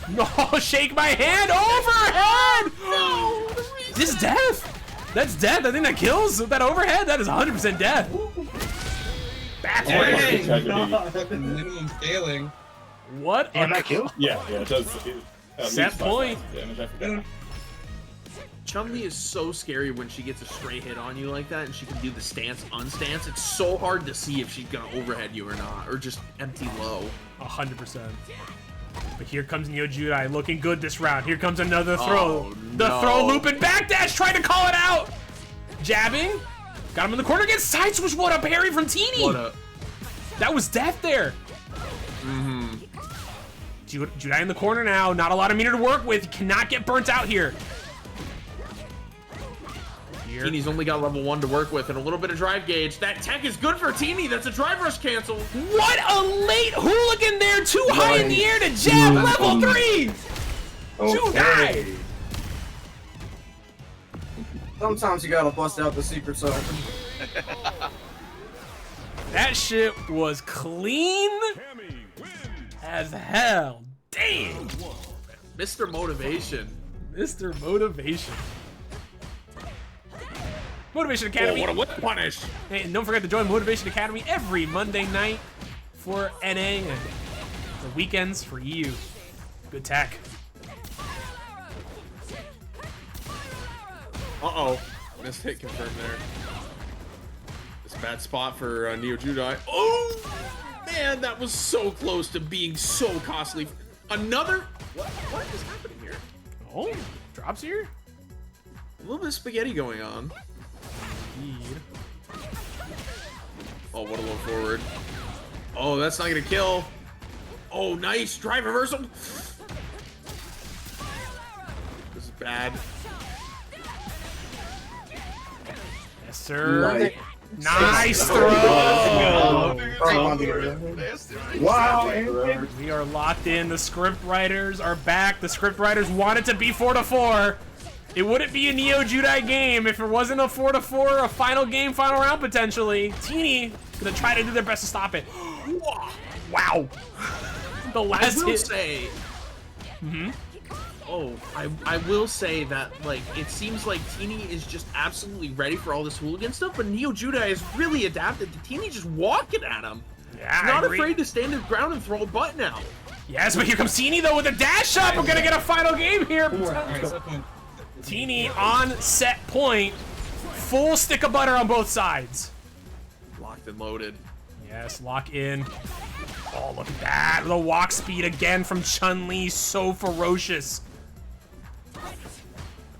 [SPEAKER 3] No, shake my hand overhead.
[SPEAKER 6] No.
[SPEAKER 3] This is death. That's death. I think that kills. That overhead, that is 100% death. Backwards.
[SPEAKER 7] Minimum scaling.
[SPEAKER 3] What?
[SPEAKER 4] And that kill?
[SPEAKER 11] Yeah, it does. At
[SPEAKER 3] Set
[SPEAKER 11] least 5
[SPEAKER 3] point.
[SPEAKER 11] damage, I forgot.
[SPEAKER 6] Chun-Li is so scary when she gets a straight hit on you like that, and she can do the stance, unstance. It's so hard to see if she's gonna overhead you or not, or just empty low.
[SPEAKER 3] 100%. But here comes NeoJudai looking good this round. Here comes another throw.
[SPEAKER 6] Oh,
[SPEAKER 3] The
[SPEAKER 6] no.
[SPEAKER 3] throw loop and backdash, trying to call it out. Jabbing. Got him in the corner again. Side switch, what a parry from Teeny.
[SPEAKER 6] What a...
[SPEAKER 3] That was death there. Judai in the corner now. Not a lot of meter to work with. Cannot get burnt out here.
[SPEAKER 6] Teeny's only got level 1 to work with and a little bit of drive gauge. That tech is good for Teeny. That's a drive rush cancel.
[SPEAKER 3] What a late hooligan there. Too high in the air to jab. Level 3. Judai.
[SPEAKER 8] Sometimes you gotta bust out the secret sauce.
[SPEAKER 3] That shit was clean as hell. Damn.
[SPEAKER 6] Mr. Motivation.
[SPEAKER 3] Mr. Motivation. Motivation Academy.
[SPEAKER 6] Oh, what a whip punish.
[SPEAKER 3] Hey, and don't forget to join Motivation Academy every Monday night for NA and the weekends for EU. Good tech.
[SPEAKER 6] Uh-oh. Missed hit confirmed there. It's a bad spot for NeoJudai. Oh, man, that was so close to being so costly. Another? What is happening here?
[SPEAKER 3] Oh, drops here?
[SPEAKER 6] A little bit of spaghetti going on.
[SPEAKER 3] Indeed.
[SPEAKER 6] Oh, what a low forward. Oh, that's not gonna kill. Oh, nice. Drive reversal. This is bad.
[SPEAKER 3] Yes, sir. Nice throw.
[SPEAKER 4] Wow.
[SPEAKER 3] We are locked in. The script writers are back. The script writers want it to be 4-4. It wouldn't be a NeoJudai game if it wasn't a 4-4, a final game, final round potentially. Teeny gonna try to do their best to stop it. Wow. The last
[SPEAKER 6] I will
[SPEAKER 3] hit.
[SPEAKER 6] say. Oh, I will say that, like, it seems like Teeny is just absolutely ready for all this hooligan stuff, but NeoJudai is really adapted to Teeny just walking at him.
[SPEAKER 3] Yeah,
[SPEAKER 6] He's not
[SPEAKER 3] I agree.
[SPEAKER 6] afraid to stand his ground and throw a button out.
[SPEAKER 3] Yes, but here comes Teeny though with a dash up. We're gonna get a final game here. Teeny on set point. Full stick of butter on both sides.
[SPEAKER 6] Locked and loaded.
[SPEAKER 3] Yes, lock in. Oh, look at that. The walk speed again from Chun-Li. So ferocious.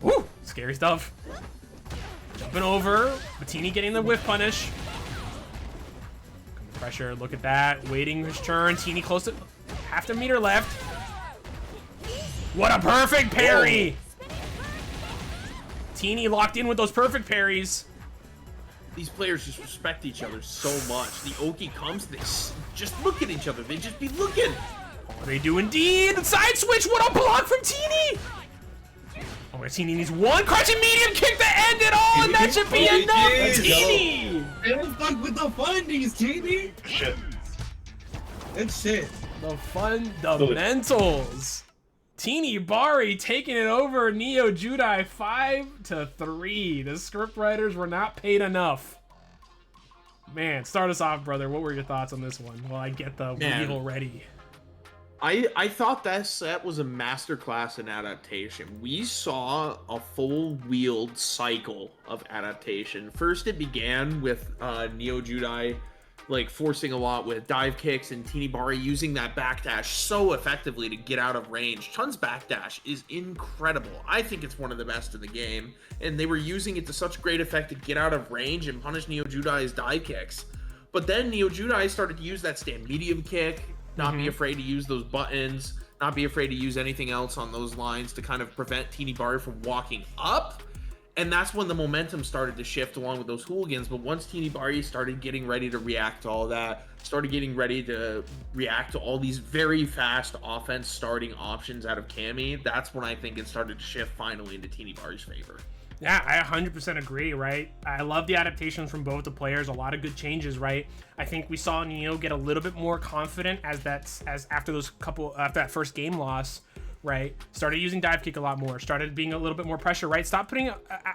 [SPEAKER 3] Woo! Scary stuff. Jumping over. Teeny getting the whiff punish. Come to pressure. Look at that. Waiting his turn. Teeny close to half a meter left. What a perfect parry! Teeny locked in with those perfect parries.
[SPEAKER 6] These players just respect each other so much. The Oki comes, they just look at each other. They just be looking.
[SPEAKER 3] Oh, they do indeed. Side switch. What a block from Teeny! Oh, where Teeny needs one crouching medium kick to end it all, and that should be enough. Teeny.
[SPEAKER 7] Don't fuck with the fundies, Teeny.
[SPEAKER 4] Shit.
[SPEAKER 7] It's shit.
[SPEAKER 3] The fundamentals. Tinibari taking it over NeoJudai 5-3. The scriptwriters were not paid enough. Man, start us off, brother. What were your thoughts on this one? While I get the wheel ready.
[SPEAKER 6] I thought that set was a masterclass in adaptation. We saw a full wheeled cycle of adaptation. First, it began with NeoJudai like forcing a lot with dive kicks and Tinibari using that backdash so effectively to get out of range. Chun's backdash is incredible. I think it's one of the best in the game, and they were using it to such great effect to get out of range and punish NeoJudai's dive kicks. But then NeoJudai started to use that stand medium kick, not be afraid to use those buttons, not be afraid to use anything else on those lines to kind of prevent Tinibari from walking up. And that's when the momentum started to shift along with those hooligans. But once Tinibari started getting ready to react to all that, started getting ready to react to all these very fast offense starting options out of Cammy, that's when I think it started to shift finally into Tinibari's favor.
[SPEAKER 3] Yeah, I 100% agree, right? I love the adaptations from both the players. A lot of good changes, right? I think we saw Neo get a little bit more confident after that first game loss, right? Started using dive kick a lot more, started being a little bit more pressure, right? Stopped putting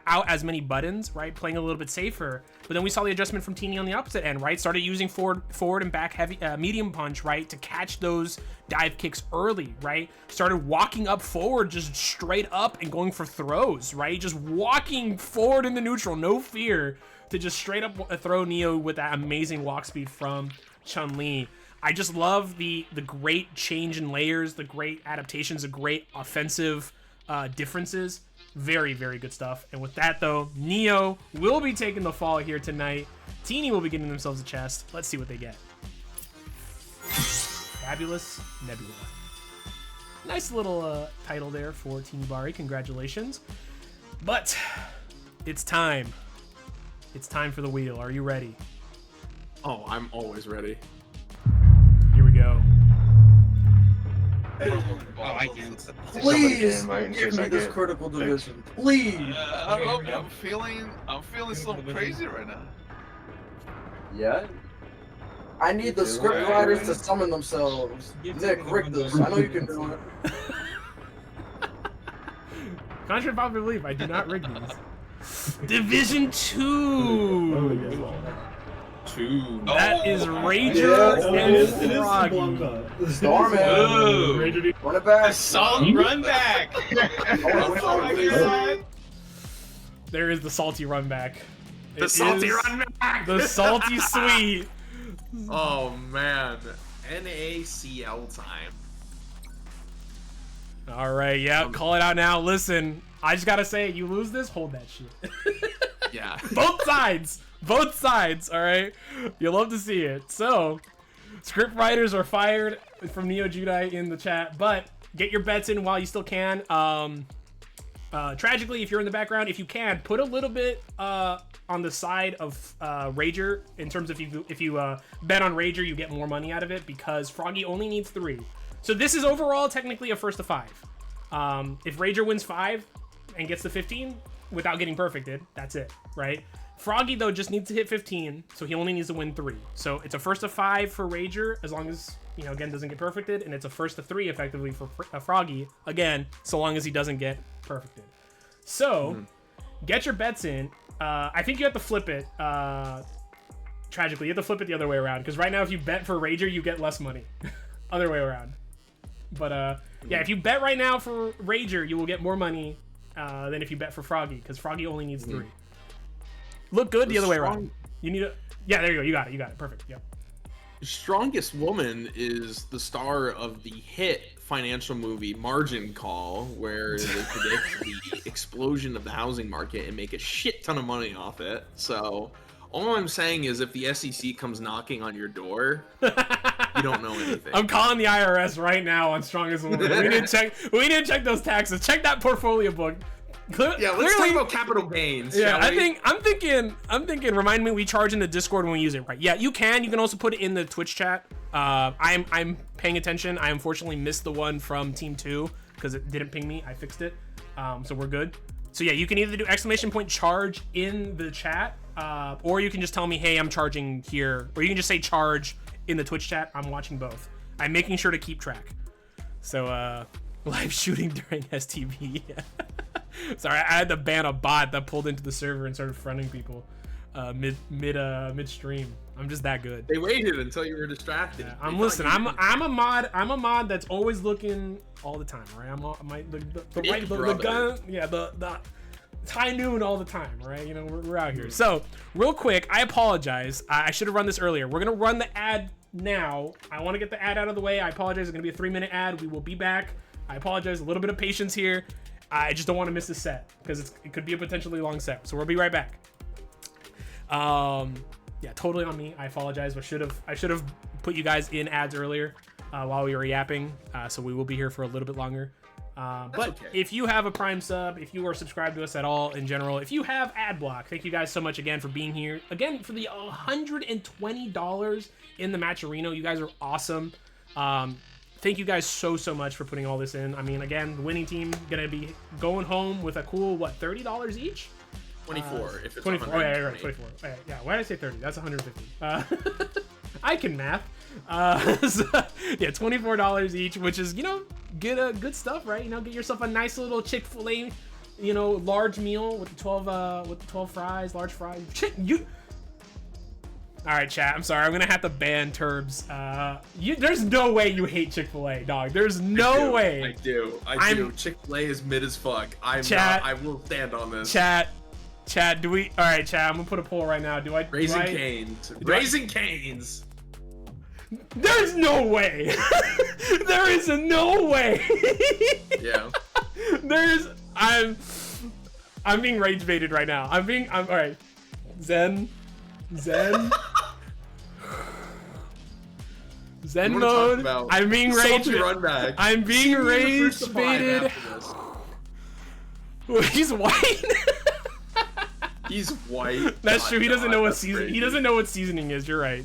[SPEAKER 3] out as many buttons, right? Playing a little bit safer. But then we saw the adjustment from Teeny on the opposite end, right? Started using forward and back heavy medium punch, right? To catch those dive kicks early, right? Started walking up forward, just straight up and going for throws, right? Just walking forward into neutral, no fear, to just straight up throw Neo with that amazing walk speed from Chun-Li. I just love the great change in layers, the great adaptations, the great offensive differences. Very, very good stuff. And with that, though, Neo will be taking the fall here tonight. Teeny will be getting themselves a chest. Let's see what they get. Fabulous Nebula. Nice little title there for Tinibari. Congratulations. But it's time. It's time for the wheel. Are you ready?
[SPEAKER 6] Oh, I'm always ready.
[SPEAKER 3] Here we go.
[SPEAKER 7] Oh, I can't.
[SPEAKER 10] Please give me this critical division. Please.
[SPEAKER 1] I'm feeling something crazy right now.
[SPEAKER 9] Yeah?
[SPEAKER 8] I need the script writers to summon themselves. Nick, rig this. I know you can do it.
[SPEAKER 3] Contrary to popular belief, I do not rig these. Division 2. That is Rager and Froggy.
[SPEAKER 8] Starman. Run it back.
[SPEAKER 12] Solid run back.
[SPEAKER 3] There is the salty run back.
[SPEAKER 6] The salty run back.
[SPEAKER 3] The salty sweet.
[SPEAKER 6] Oh man, NACL time.
[SPEAKER 3] All right, yeah, call it out now. Listen, I just gotta say, you lose this, hold that shit.
[SPEAKER 6] Yeah.
[SPEAKER 3] Both sides, all right? You'll love to see it. So, script writers are fired from NeoJudai in the chat, but get your bets in while you still can. Tragically, if you're in the background, if you can, put a little bit on the side of Rager, in terms of if you bet on Rager, you get more money out of it, because Froggy only needs 3. So this is overall technically a first to 5. If Rager wins 5 and gets to 15 without getting perfected, that's it, right? Froggy, though, just needs to hit 15, so he only needs to win 3. So it's a first to 5 for Rager, as long as, you know, again, doesn't get perfected, and it's a first to 3 effectively for Froggy, again, so long as he doesn't get perfected. So, get your bets in. I think you have to flip it. Tragically, you have to flip it the other way around, because right now, if you bet for Rager, you get less money. Other way around. But, yeah, if you bet right now for Rager, you will get more money than if you bet for Froggy, because Froggy only needs 3. Look good the other way around. You need a... Yeah, there you go. You got it. Perfect. Yep.
[SPEAKER 6] Strongest Woman is the star of the hit financial movie Margin Call, where they predict the explosion of the housing market and make a shit ton of money off it. So all I'm saying is, if the SEC comes knocking on your door, you don't know anything.
[SPEAKER 3] I'm calling the IRS right now on Strongest Woman. We need to check those taxes. Check that portfolio book.
[SPEAKER 6] Yeah, let's talk about capital gains.
[SPEAKER 3] Yeah, I'm thinking. Remind me, we charge in the Discord when we use it, right? Yeah, you can. You can also put it in the Twitch chat. I'm paying attention. I unfortunately missed the one from Team 2 because it didn't ping me. I fixed it. So we're good. So yeah, you can either do !charge in the chat, or you can just tell me, hey, I'm charging here, or you can just say charge in the Twitch chat. I'm watching both. I'm making sure to keep track. So live shooting during STB. Sorry, I had to ban a bot that pulled into the server and started fronting people midstream. I'm just that good.
[SPEAKER 6] They waited until you were distracted.
[SPEAKER 3] Yeah, I'm a mod that's always looking all the time, right? The gun, yeah, the it's high noon all the time, right? You know, we're out here. So real quick, I apologize. I should have run this earlier. We're gonna run the ad now. I want to get the ad out of the way. I apologize. It's gonna be a 3-minute ad. We will be back. I apologize. A little bit of patience here. I just don't want to miss this set because it could be a potentially long set. So we'll be right back. Yeah, totally on me. I apologize. I should have put you guys in ads earlier while we were yapping. So we will be here for a little bit longer. But okay. If you have a Prime sub, if you are subscribed to us at all in general, if you have ad block, thank you guys so much again for being here. Again, for the $120 in the Matcherino, you guys are awesome. Thank you guys so much for putting all this in. I mean, again, the winning team gonna be going home with a cool, what, $30 each?
[SPEAKER 6] 24 if it's
[SPEAKER 3] 24. Oh, yeah, right, 24. Yeah, why did I say 30? That's 150. I can math. So, yeah, $24 each, which is, you know, good stuff, right? You know, get yourself a nice little Chick-fil-A, you know, large meal with the 12 fries, large fries. All right, chat. I'm sorry. I'm gonna have to ban Turbs. There's no way you hate Chick-fil-A, dog. There's no way.
[SPEAKER 6] I do. I do. Chick-fil-A is mid as fuck. I will stand on this.
[SPEAKER 3] Chat, do we? All right, chat. I'm gonna put a poll right now.
[SPEAKER 6] Raising Cane's. Raising Cane's.
[SPEAKER 3] There's no way. There is no way.
[SPEAKER 6] Yeah.
[SPEAKER 3] I'm being rage baited right now. I'm all right. Zen mode. I'm being rage baited. I'm being rage baited. He's white.
[SPEAKER 6] He's white.
[SPEAKER 3] That's true. He doesn't know what season. He doesn't know what seasoning is. You're right.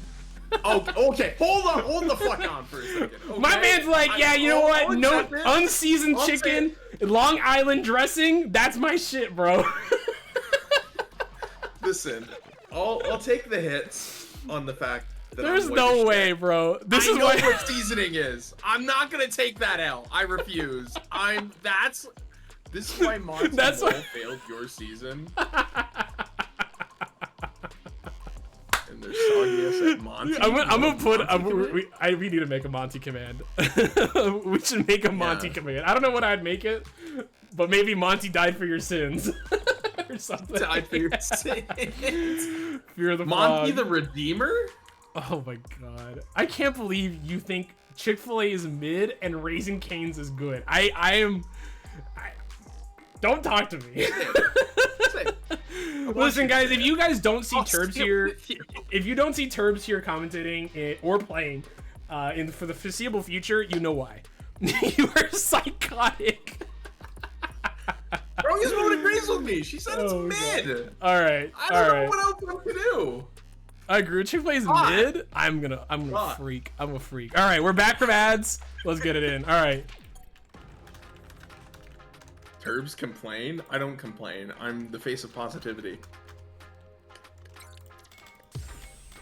[SPEAKER 6] Oh, okay. Hold the fuck on for a second. Okay?
[SPEAKER 3] My man's like, yeah, you know what? No unseasoned chicken, Long Island dressing. That's my shit, bro.
[SPEAKER 6] Listen, I'll take the hits on the fact that
[SPEAKER 3] there's no way, bro. This is
[SPEAKER 6] what seasoning is. I'm not gonna take that L. I refuse. This is why Monty failed your season. And there's sogginess at Monty.
[SPEAKER 3] I'm gonna put. We need to make a Monty command. We should make a Monty command. I don't know what I'd make it, but maybe Monty died for your sins. Or something.
[SPEAKER 6] Died for your sins.
[SPEAKER 3] Fear of the
[SPEAKER 6] Monty
[SPEAKER 3] Frog.
[SPEAKER 6] the Redeemer?
[SPEAKER 3] Oh my god. I can't believe you think Chick-fil-A is mid and Raising Cane's is good. Don't talk to me. Listen, guys, if you guys don't see Turbs here, if you don't see Turbs here commentating or playing for the foreseeable future, you know why. You are psychotic.
[SPEAKER 6] Bro, he's voted agrees with me. She said it's mid.
[SPEAKER 3] God. All right.
[SPEAKER 6] I don't know what else I can do.
[SPEAKER 3] I agree. Chick-fil-A is mid. I'm gonna freak. I'm a freak. All right, we're back from ads. Let's get it in. All right.
[SPEAKER 6] Turbs complain? I don't complain. I'm the face of positivity.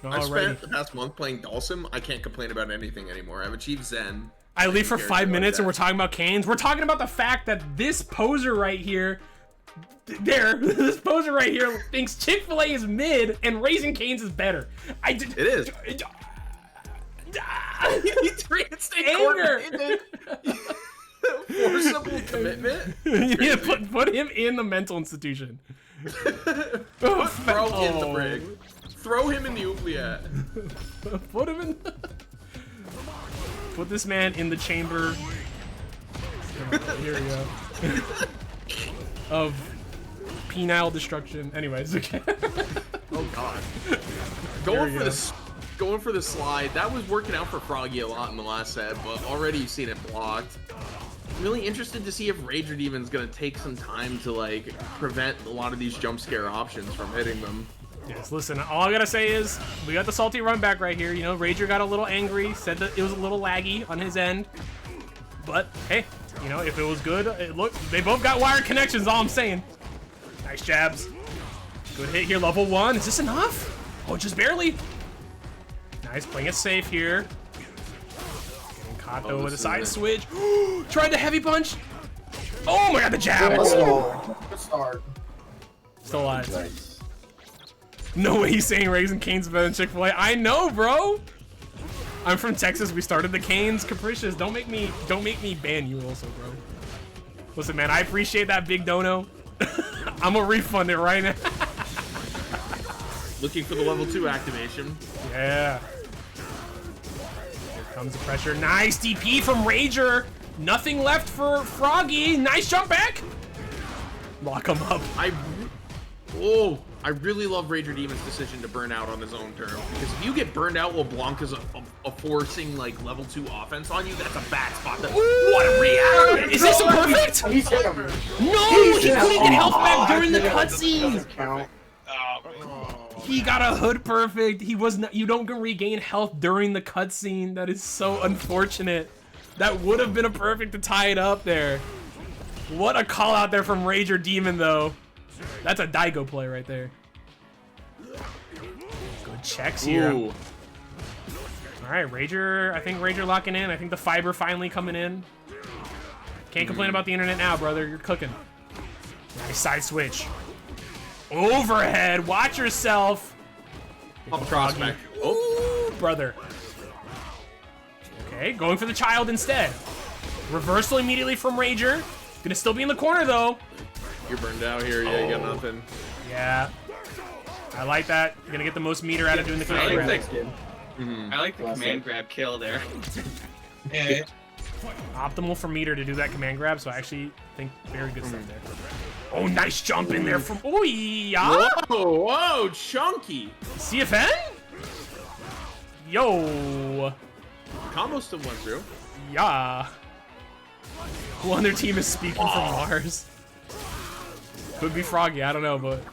[SPEAKER 6] I've spent the past month playing Dhalsim. I can't complain about anything anymore. I've achieved Zen.
[SPEAKER 3] I leave for 5 minutes and we're talking about Canes. We're talking about the fact that this poser right here, this poser right here thinks Chick-fil-A is mid and Raising Cane's is better.
[SPEAKER 6] It is.
[SPEAKER 3] Anger.
[SPEAKER 6] Forcible commitment?
[SPEAKER 3] Yeah, put him in the mental institution.
[SPEAKER 6] Throw in the brig. Throw him in the oubliette.
[SPEAKER 3] Put him in. Put this man in the chamber. Here we go. Of penile destruction. Anyways, okay.
[SPEAKER 6] Oh god. Going for the slide. That was working out for Froggy a lot in the last set, but already you've seen it blocked. I'm really interested to see if Rager Demon's gonna take some time to like prevent a lot of these jump scare options from hitting them.
[SPEAKER 3] Yes, listen, all I gotta say is we got the salty run back right here. You know, Rager got a little angry, said that it was a little laggy on his end. But hey, You know, if it was good, they both got wired connections, all I'm saying. Nice jabs. Good hit here, level 1. Is this enough? Oh, just barely. Nice, playing it safe here. Getting caught though with a side switch. Tried the heavy punch. Oh my god, the jab.
[SPEAKER 8] Good start.
[SPEAKER 3] Still alive.
[SPEAKER 9] Nice.
[SPEAKER 3] No way he's saying Raising Cane's better than Chick-fil-A. I know, bro. I'm from Texas. We started the Canes. Capricious. Don't make me ban you also, bro. Listen, man, I appreciate that big dono. I'm gonna refund it right now.
[SPEAKER 6] Looking for the level 2 activation.
[SPEAKER 3] Yeah. Here comes the pressure. Nice DP from Rager. Nothing left for Froggy. Nice jump back. Lock him up.
[SPEAKER 6] I really love Rager Demon's decision to burn out on his own turn. Because if you get burned out while Blanca's forcing like level 2 offense on you, that's a bad spot. What a reaction!
[SPEAKER 3] Is this a perfect?
[SPEAKER 8] He's hit him.
[SPEAKER 3] No, he couldn't get health back during the cutscene.
[SPEAKER 8] Doesn't count.
[SPEAKER 3] He got a hood perfect. He was not. You don't regain health during the cutscene. That is so unfortunate. That would have been a perfect to tie it up there. What a call out there from Rager Demon though. That's a Daigo play right there. Good checks here.
[SPEAKER 6] Ooh.
[SPEAKER 3] All right, Rager. I think Rager locking in. I think the fiber finally coming in. Can't complain about the internet now, brother. You're cooking. Nice side switch. Overhead. Watch yourself.
[SPEAKER 6] Up cross back.
[SPEAKER 3] Oh, brother. Okay, going for the child instead. Reversal immediately from Rager. Gonna still be in the corner though.
[SPEAKER 6] You're burned out here. Yeah, you got nothing.
[SPEAKER 3] Yeah. I like that. You're gonna get the most meter out of doing the command grab.
[SPEAKER 12] I like the command grab kill there.
[SPEAKER 7] Yeah.
[SPEAKER 3] Optimal for meter to do that command grab, so I actually think very good stuff there. Oh, nice jump in there from... Oh, yeah.
[SPEAKER 6] Whoa, chunky.
[SPEAKER 3] CFN? Yo.
[SPEAKER 6] Combo still went through.
[SPEAKER 3] Yeah. Who on their team is speaking from Mars? Could be Froggy, I don't know, but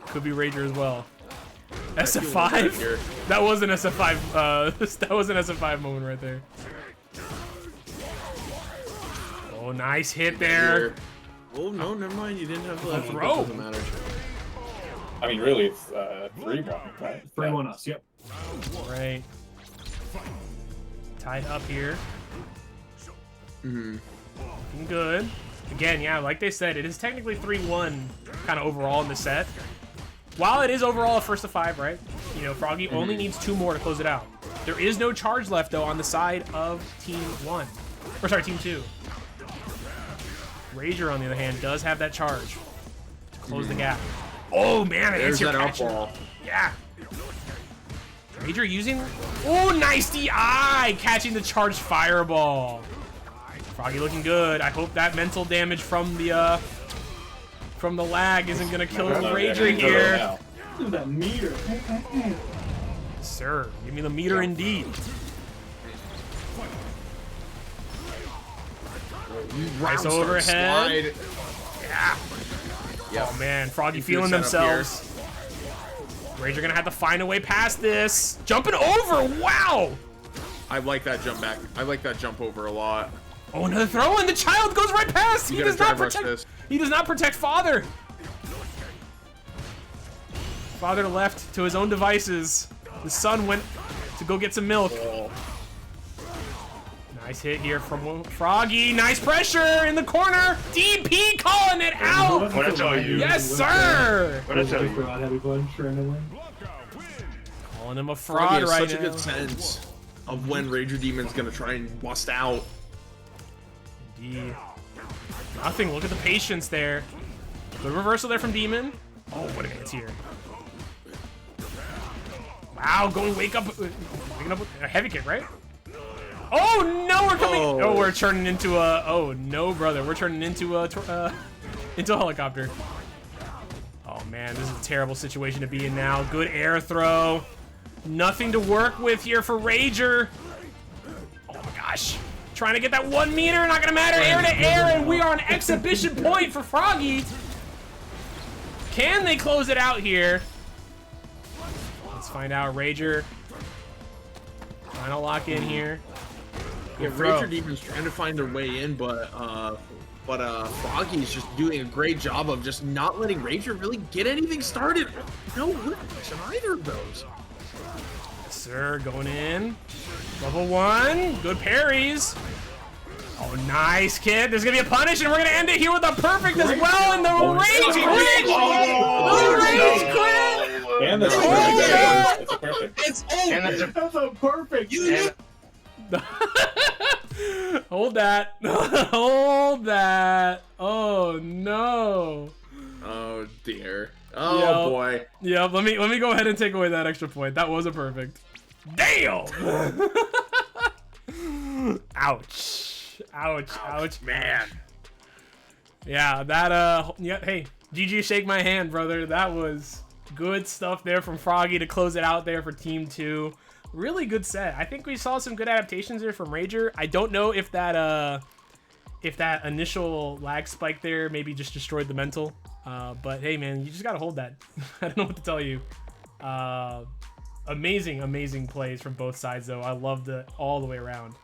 [SPEAKER 3] could be Rager as well. SF5? That was an SF5. That was an SF5 moment right there. Oh, nice hit there.
[SPEAKER 6] Oh no, never mind. You didn't have the
[SPEAKER 3] throw.
[SPEAKER 6] Doesn't matter.
[SPEAKER 11] I mean, really, it's 3-1, right? 3-1 us. Yep.
[SPEAKER 3] Right. Tied up here. Looking good. Again, yeah, like they said, it is technically 3-1 kind of overall in the set. While it is overall a first to 5, right? You know, Froggy only needs 2 more to close it out. There is no charge left, though, on the side of Team 1. Or, sorry, Team 2. Rager, on the other hand, does have that charge to close the gap. Oh, man,
[SPEAKER 6] there's that up ball.
[SPEAKER 3] Yeah. Rager using... Oh, nice DI! Catching the charged fireball. Froggy looking good. I hope that mental damage from the lag isn't gonna kill Rager here.
[SPEAKER 11] Look at that meter.
[SPEAKER 3] Sir, give me the meter indeed. Nice overhead. Yeah. Oh man, Froggy feeling themselves. Rager gonna have to find a way past this. Jumping over, wow!
[SPEAKER 6] I like that jump back. I like that jump over a lot.
[SPEAKER 3] Oh, another throw, and the child goes right past. He does not protect. He does not protect father. Father left to his own devices. The son went to go get some milk. Nice hit here from Froggy. Nice pressure in the corner. DP calling it out.
[SPEAKER 4] What I tell you?
[SPEAKER 3] Yes, sir.
[SPEAKER 4] What I tell you?
[SPEAKER 3] Calling him a
[SPEAKER 6] Froggy
[SPEAKER 3] fraud
[SPEAKER 6] has
[SPEAKER 3] right
[SPEAKER 6] such
[SPEAKER 3] now.
[SPEAKER 6] a good sense of when Rager Demon's gonna try and bust out.
[SPEAKER 3] Indeed. Nothing. Look at the patience there. Good reversal there from Demon. Oh, what an anti-air. Wow, going waking up with a heavy kick, right? Oh no, we're coming. Oh, we're turning into a. Oh no, brother, we're turning into a helicopter. Oh man, this is a terrible situation to be in now. Good air throw. Nothing to work with here for Rager. Oh my gosh. Trying to get that 1 meter, not gonna matter. Air to air, and we are on exhibition point for Froggy. Can they close it out here? Let's find out. Rager trying to lock in here.
[SPEAKER 6] Yeah, Ranger Demon's trying to find their way in, but Froggy's just doing a great job of just not letting Ranger really get anything started. No whips on either of those.
[SPEAKER 3] Yes, sir, going in. Level 1, good parries. Oh, nice, kid. There's gonna be a punish, and we're gonna end it here with a perfect as well, and the rage quit! The rage quit!
[SPEAKER 11] And that's a perfect.
[SPEAKER 7] It's over.
[SPEAKER 11] That's a perfect.
[SPEAKER 3] Hold that. Hold that. Oh no.
[SPEAKER 6] Oh dear. Oh boy.
[SPEAKER 3] Yep, let me go ahead and take away that extra point. That was a perfect. Damn! Ouch. Ouch, ouch.
[SPEAKER 6] Man.
[SPEAKER 3] Yeah, that yeah, hey, GG shake my hand, brother. That was good stuff there from Froggy to close it out there for Team 2. Really good set. I think we saw some good adaptations there from Rager. I don't know if that initial lag spike there maybe just destroyed the mental. But hey, man, you just gotta hold that. I don't know what to tell you. Amazing plays from both sides, though. I loved it all the way around.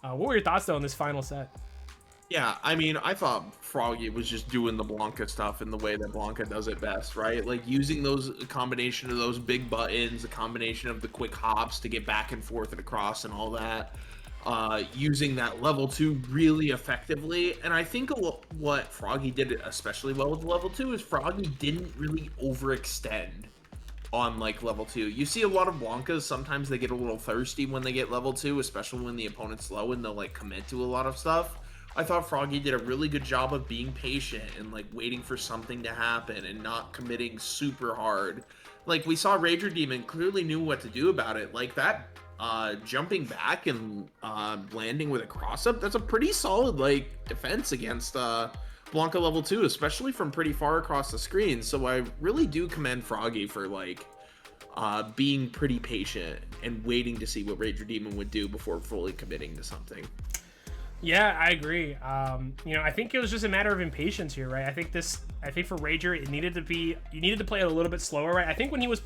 [SPEAKER 3] What were your thoughts, though, on this final set?
[SPEAKER 6] Yeah, I mean, I thought Froggy was just doing the Blanca stuff in the way that Blanca does it best, right? Like using those combination of those big buttons, the combination of the quick hops to get back and forth and across and all that. Using that level 2 really effectively. And I think what Froggy did especially well with level 2 is Froggy didn't really overextend on like level 2. You see a lot of Blancas, sometimes they get a little thirsty when they get level 2, especially when the opponent's low and they'll like commit to a lot of stuff. I thought Froggy did a really good job of being patient and like waiting for something to happen and not committing super hard. Like we saw Rager Demon clearly knew what to do about it. Like that jumping back and landing with a cross up, that's a pretty solid like defense against Blanca level 2, especially from pretty far across the screen. So I really do commend Froggy for like being pretty patient and waiting to see what Rager Demon would do before fully committing to something.
[SPEAKER 3] Yeah, I agree. You know, I think it was just a matter of impatience here, right? I think for Rager, you needed to play it a little bit slower, right? I think when he was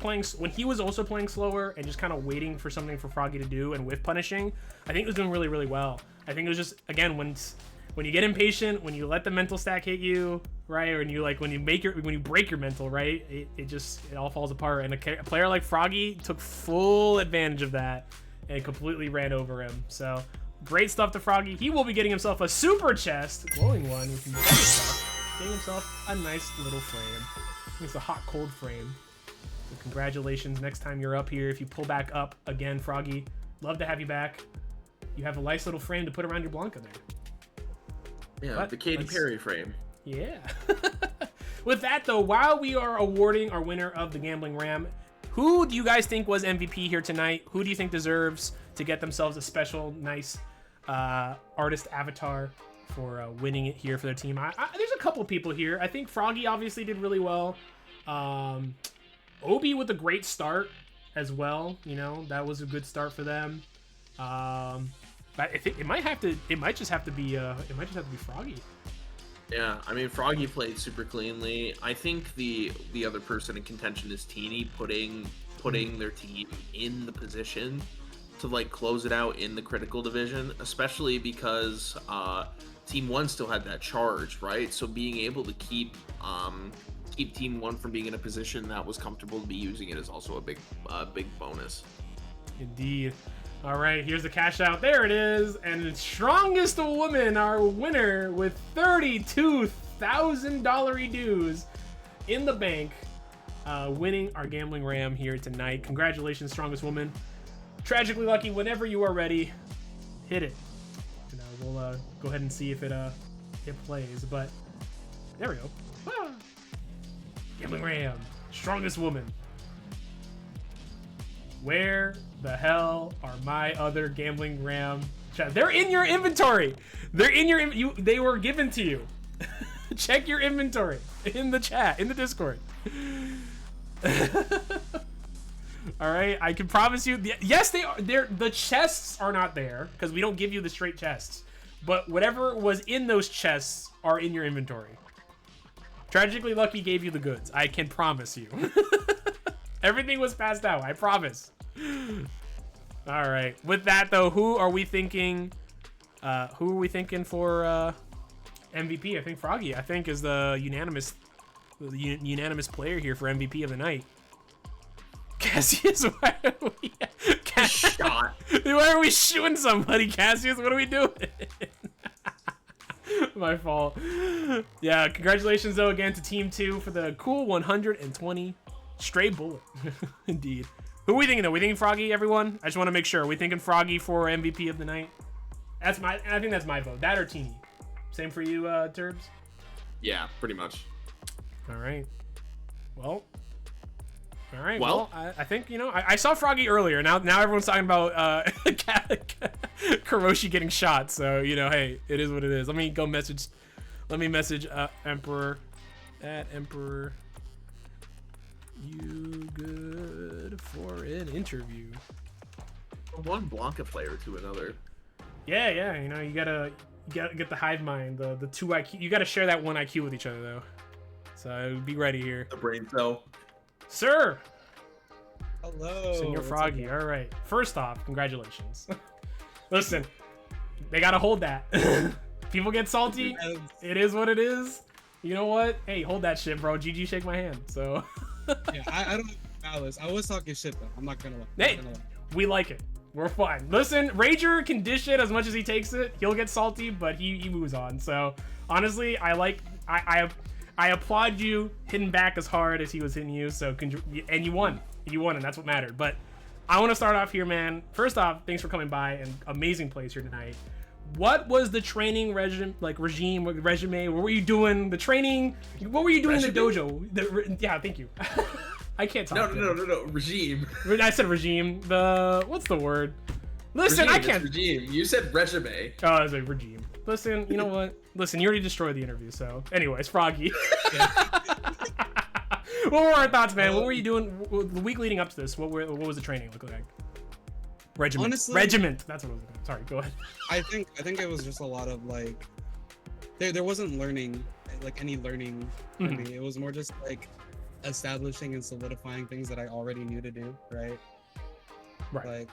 [SPEAKER 3] also playing slower and just kind of waiting for something for Froggy to do and whiff punishing, I think it was doing really, really well. I think it was just, again, when you get impatient, when you let the mental stack hit you, right? Or when you break your mental, right? It all falls apart. And a player like Froggy took full advantage of that and completely ran over him. So great stuff to Froggy. He will be getting himself a super chest, glowing one, which is getting himself a nice little frame. It's a hot cold frame. So congratulations. Next time you're up here, if you pull back up again, Froggy, love to have you back. You have a nice little frame to put around your Blanca there.
[SPEAKER 6] Yeah, the Katy Perry frame.
[SPEAKER 3] Yeah. With that, though, while we are awarding our winner of the Gambling Ram, who do you guys think was MVP here tonight? Who do you think deserves to get themselves a special, nice artist avatar for winning it here for their team? There's a couple people here. I think Froggy obviously did really well. Obi with a great start as well. You know, that was a good start for them. But I think it might just have to be Froggy.
[SPEAKER 6] Yeah, I mean, Froggy played super cleanly. I think the other person in contention is Teeny, putting their team in the position to like close it out in the critical division, especially because Team 1 still had that charge, right? So being able to keep Team 1 from being in a position that was comfortable to be using it is also a big bonus.
[SPEAKER 3] Indeed. All right, here's the cash out. There it is. And the strongest woman, our winner, with $32,000 dues in the bank, winning our Gambling Ram here tonight. Congratulations, strongest woman. Tragically Lucky, whenever you are ready, hit it. And we'll go ahead and see if it plays. But there we go. Ah. Gambling Ram, strongest woman. Where the hell are my other Gambling Ram chat? They're in your inventory. They're in your they were given to you. Check your inventory in the chat, in the Discord. All right, I can promise you. Yes, they are. The chests are not there because we don't give you the straight chests. But whatever was in those chests are in your inventory. Tragically Lucky gave you the goods. I can promise you. Everything was passed out. I promise. All right. With that, though, who are we thinking Who are we thinking for MVP? I think Froggy, I think, is the unanimous player here for MVP of the night. Cassius, why are we
[SPEAKER 6] Shot.
[SPEAKER 3] why are we shooting somebody, Cassius? What are we doing? My fault. Yeah, congratulations though again to Team 2 for the cool 120 stray bullet. Indeed. Who are we thinking though? We thinking Froggy, everyone? I just want to make sure. Are we thinking Froggy for MVP of the night? I think that's my vote. That or Teeny. Same for you, Turbs?
[SPEAKER 6] Yeah, pretty much.
[SPEAKER 3] All right. Well. All right. Well, I think, you know, I saw Froggy earlier. Now everyone's talking about Kuroshi getting shot. So, you know, hey, it is what it is. Let me message Emperor at Emperor. You good for an interview?
[SPEAKER 6] From one Blanca player to another.
[SPEAKER 3] Yeah. You know, you gotta get the hive mind, the 2 IQ. You gotta share that 1 IQ with each other though. So be ready here.
[SPEAKER 6] The brain cell.
[SPEAKER 3] Sir.
[SPEAKER 7] Hello.
[SPEAKER 3] Senor Froggy. All right. First off, congratulations. Listen, they gotta hold that. People get salty. It is what it is. You know what? Hey, hold that shit, bro. GG, shake my hand. So.
[SPEAKER 7] Yeah, I don't have malice. I was talking shit though. I'm not gonna lie.
[SPEAKER 3] Hey, we like it. We're fine. Listen, Rager can dish it as much as he takes it. He'll get salty, but he moves on. So honestly, I applaud you hitting back as hard as he was hitting you. So and you won. You won, and that's what mattered. But I want to start off here, man. First off, thanks for coming by and amazing plays here tonight. What was the training regime? What were you doing? The training? What were you doing in the dojo? Yeah, thank you. I can't talk.
[SPEAKER 6] No. Regime.
[SPEAKER 3] I said regime. What's the word? Listen,
[SPEAKER 6] regime,
[SPEAKER 3] I can't.
[SPEAKER 6] Regime. You said resume.
[SPEAKER 3] Oh, I was like regime. Listen, you know what? Listen, you already destroyed the interview. So, anyways, Froggy. What were our thoughts, man? What were you doing the week leading up to this? What was the training look like? Regiment.
[SPEAKER 7] Honestly,
[SPEAKER 3] Regiment. That's what it was. Sorry, go ahead.
[SPEAKER 7] I think it was just a lot of like there wasn't learning, like any learning for me. It was more just like establishing and solidifying things that I already knew to do, right?
[SPEAKER 3] Right.
[SPEAKER 7] Like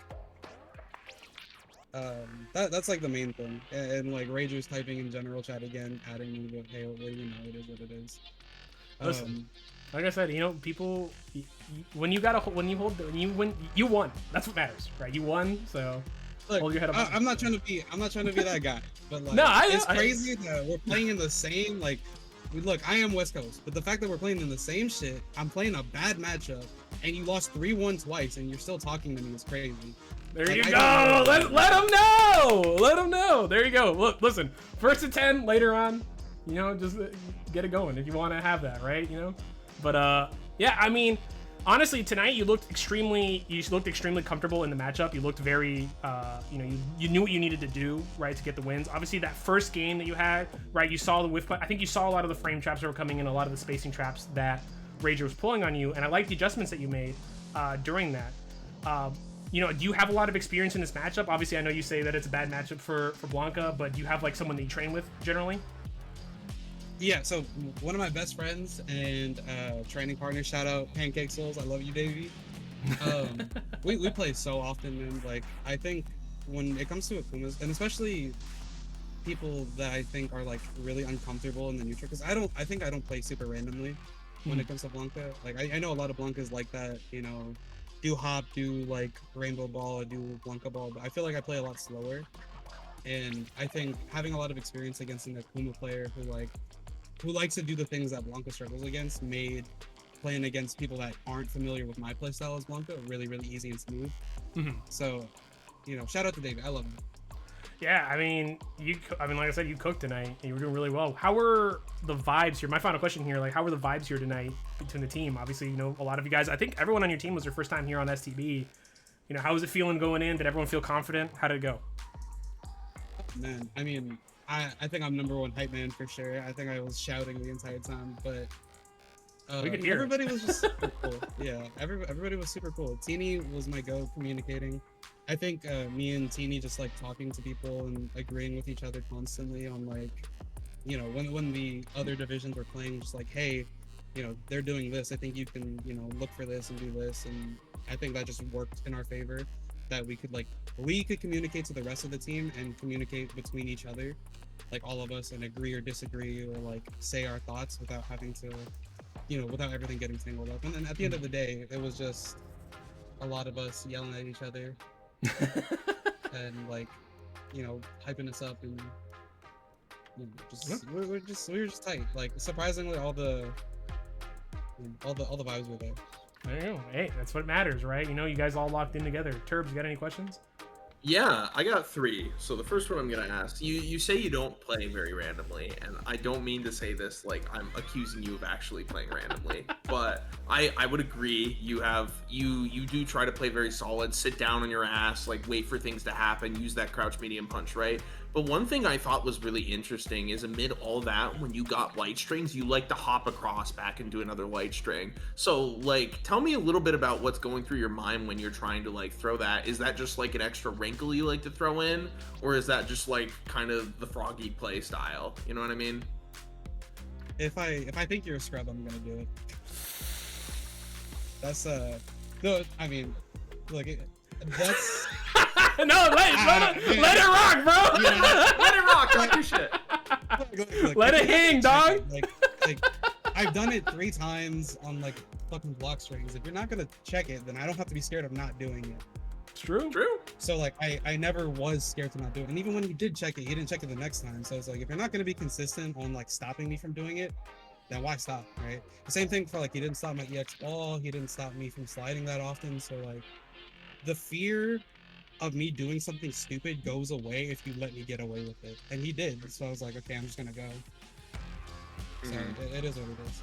[SPEAKER 7] that's like the main thing. And like Rager's typing in general chat again, adding me with, hey, what do you know? It is what it is.
[SPEAKER 3] Listen, like I said, you know, people, when you won. That's what matters, right? You won, so
[SPEAKER 7] look,
[SPEAKER 3] hold your head up.
[SPEAKER 7] I'm not trying to be that guy, but like,
[SPEAKER 3] no,
[SPEAKER 7] it's crazy that we're playing in the same like. Look, I am West Coast, but the fact that we're playing in the same shit, I'm playing a bad matchup, and you lost 3-1 twice, and you're still talking to me is crazy.
[SPEAKER 3] There you go. Let them know. Let them know. There you go. Look, listen. 1st to 10 later on. You know, just get it going if you want to have that, right? You know, but yeah. I mean, honestly, tonight you looked extremely comfortable in the matchup. You looked very, you know, you knew what you needed to do, right, to get the wins. Obviously, that first game that you had, right, you saw the whiff. I think you saw a lot of the frame traps that were coming in, a lot of the spacing traps that Rager was pulling on you, and I like the adjustments that you made during that. You know, do you have a lot of experience in this matchup? Obviously, I know you say that it's a bad matchup for Blanca, but do you have like someone that you train with generally?
[SPEAKER 7] Yeah, so one of my best friends and training partner, shout out Pancake Souls, I love you, Davey. We play so often, and like I think when it comes to Akumas, and especially people that I think are like really uncomfortable in the neutral, because I think I don't play super randomly when it comes to Blanca. Like I know a lot of Blancas like that, you know, do hop, do like rainbow ball, do Blanca ball, but I feel like I play a lot slower. And I think having a lot of experience against an Akuma player who likes to do the things that Blanca struggles against made playing against people that aren't familiar with my playstyle as Blanca really, really easy and smooth. So, you know, shout out to David. I love him. Yeah,
[SPEAKER 3] I mean, like I said, you cooked tonight and you were doing really well. How were the vibes here? My final question here, like, how were the vibes here tonight between the team? Obviously, you know, a lot of you guys, I think everyone on your team was their first time here on STB. You know, how was it feeling going in? Did everyone feel confident? How did it go?
[SPEAKER 7] Man, I mean, I think I'm #1 hype man for sure. I think I was shouting the entire time, but everybody was just super cool. Yeah, everybody was super cool. Teeny was my go communicating. I think me and Teeny just like talking to people and agreeing with each other constantly on like, you know, when the other divisions were playing, just like, hey, you know, they're doing this. I think you can, you know, look for this and do this, and I think that just worked in our favor. that we could communicate to the rest of the team and communicate between each other, like all of us, and agree or disagree or like say our thoughts without having to, without everything getting tangled up. And then at the end of the day, it was just a lot of us yelling at each other and like, hyping us up, and we were just tight. Like surprisingly, all the vibes were there.
[SPEAKER 3] There you go. Hey, that's what matters, right? You guys all locked in together. Turbs, you got any questions?
[SPEAKER 6] Yeah, I got 3. So the first one I'm gonna ask, you say you don't play very randomly, and I don't mean to say this like I'm accusing you of actually playing randomly, but I would agree you do try to play very solid, sit down on your ass, like wait for things to happen, use that crouch medium punch, right? But one thing I thought was really interesting is amid all that, when you got light strings, you like to hop across back and do another light string. So like, tell me a little bit about what's going through your mind when you're trying to like throw that. Is that just like an extra wrinkle you like to throw in? Or is that just like kind of the Froggy play style? You know what I mean?
[SPEAKER 7] If I think you're a scrub, I'm gonna do it. That's no, I mean, like that's.
[SPEAKER 3] No, let it rock, bro.
[SPEAKER 7] Yeah.
[SPEAKER 6] Let it rock. Talk your shit.
[SPEAKER 3] Let it hang, dog.
[SPEAKER 7] Like I've done it 3 times on like fucking block strings. If you're not gonna check it, then I don't have to be scared of not doing it.
[SPEAKER 3] It's true.
[SPEAKER 7] So like I never was scared to not do it. And even when he did check it, he didn't check it the next time. So it's like, if you're not gonna be consistent on like stopping me from doing it, then why stop, right? The same thing for like, he didn't stop my EX ball. He didn't stop me from sliding that often. So like, the fear of me doing something stupid goes away if you let me get away with it, and he did. So I was like, okay, I'm just gonna go. So it is what it is.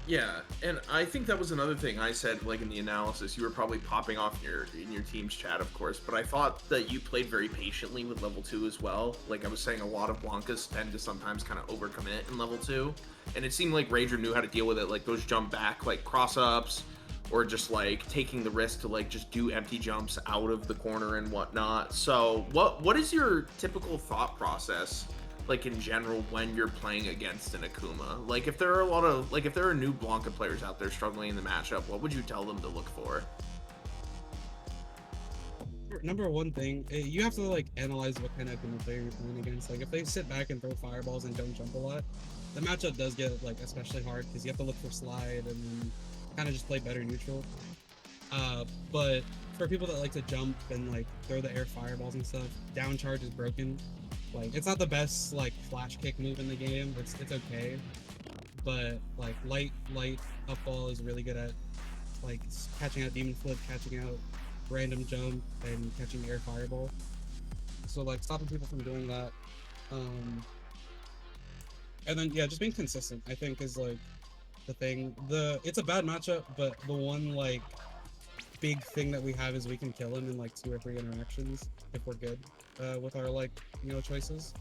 [SPEAKER 6] Yeah, and I think that was another thing I said, like in the analysis, you were probably popping off in your team's chat, of course, but I thought that you played very patiently with level 2 as well. Like I was saying, a lot of Blankas tend to sometimes kind of overcommit in level 2, and it seemed like Rager knew how to deal with it, like those jump back, like cross-ups, or just like taking the risk to like just do empty jumps out of the corner and whatnot. So what is your typical thought process like in general when you're playing against an Akuma? Like if there are new Blanka players out there struggling in the matchup, what would you tell them to look for?
[SPEAKER 7] Number one thing, you have to like analyze what kind of Akuma player you're playing against. Like if they sit back and throw fireballs and don't jump a lot, the matchup does get like especially hard because you have to look for slide and then kind of just play better neutral. But for people that like to jump and like throw the air fireballs and stuff, down charge is broken. Like it's not the best like flash kick move in the game. It's okay, but like light up ball is really good at like catching out demon flip, catching out random jump, and catching air fireball. So like stopping people from doing that. And then yeah, just being consistent, I think, is like the thing. It's a bad matchup, but the one like big thing that we have is we can kill him in like 2 or 3 interactions if we're good with our like choices.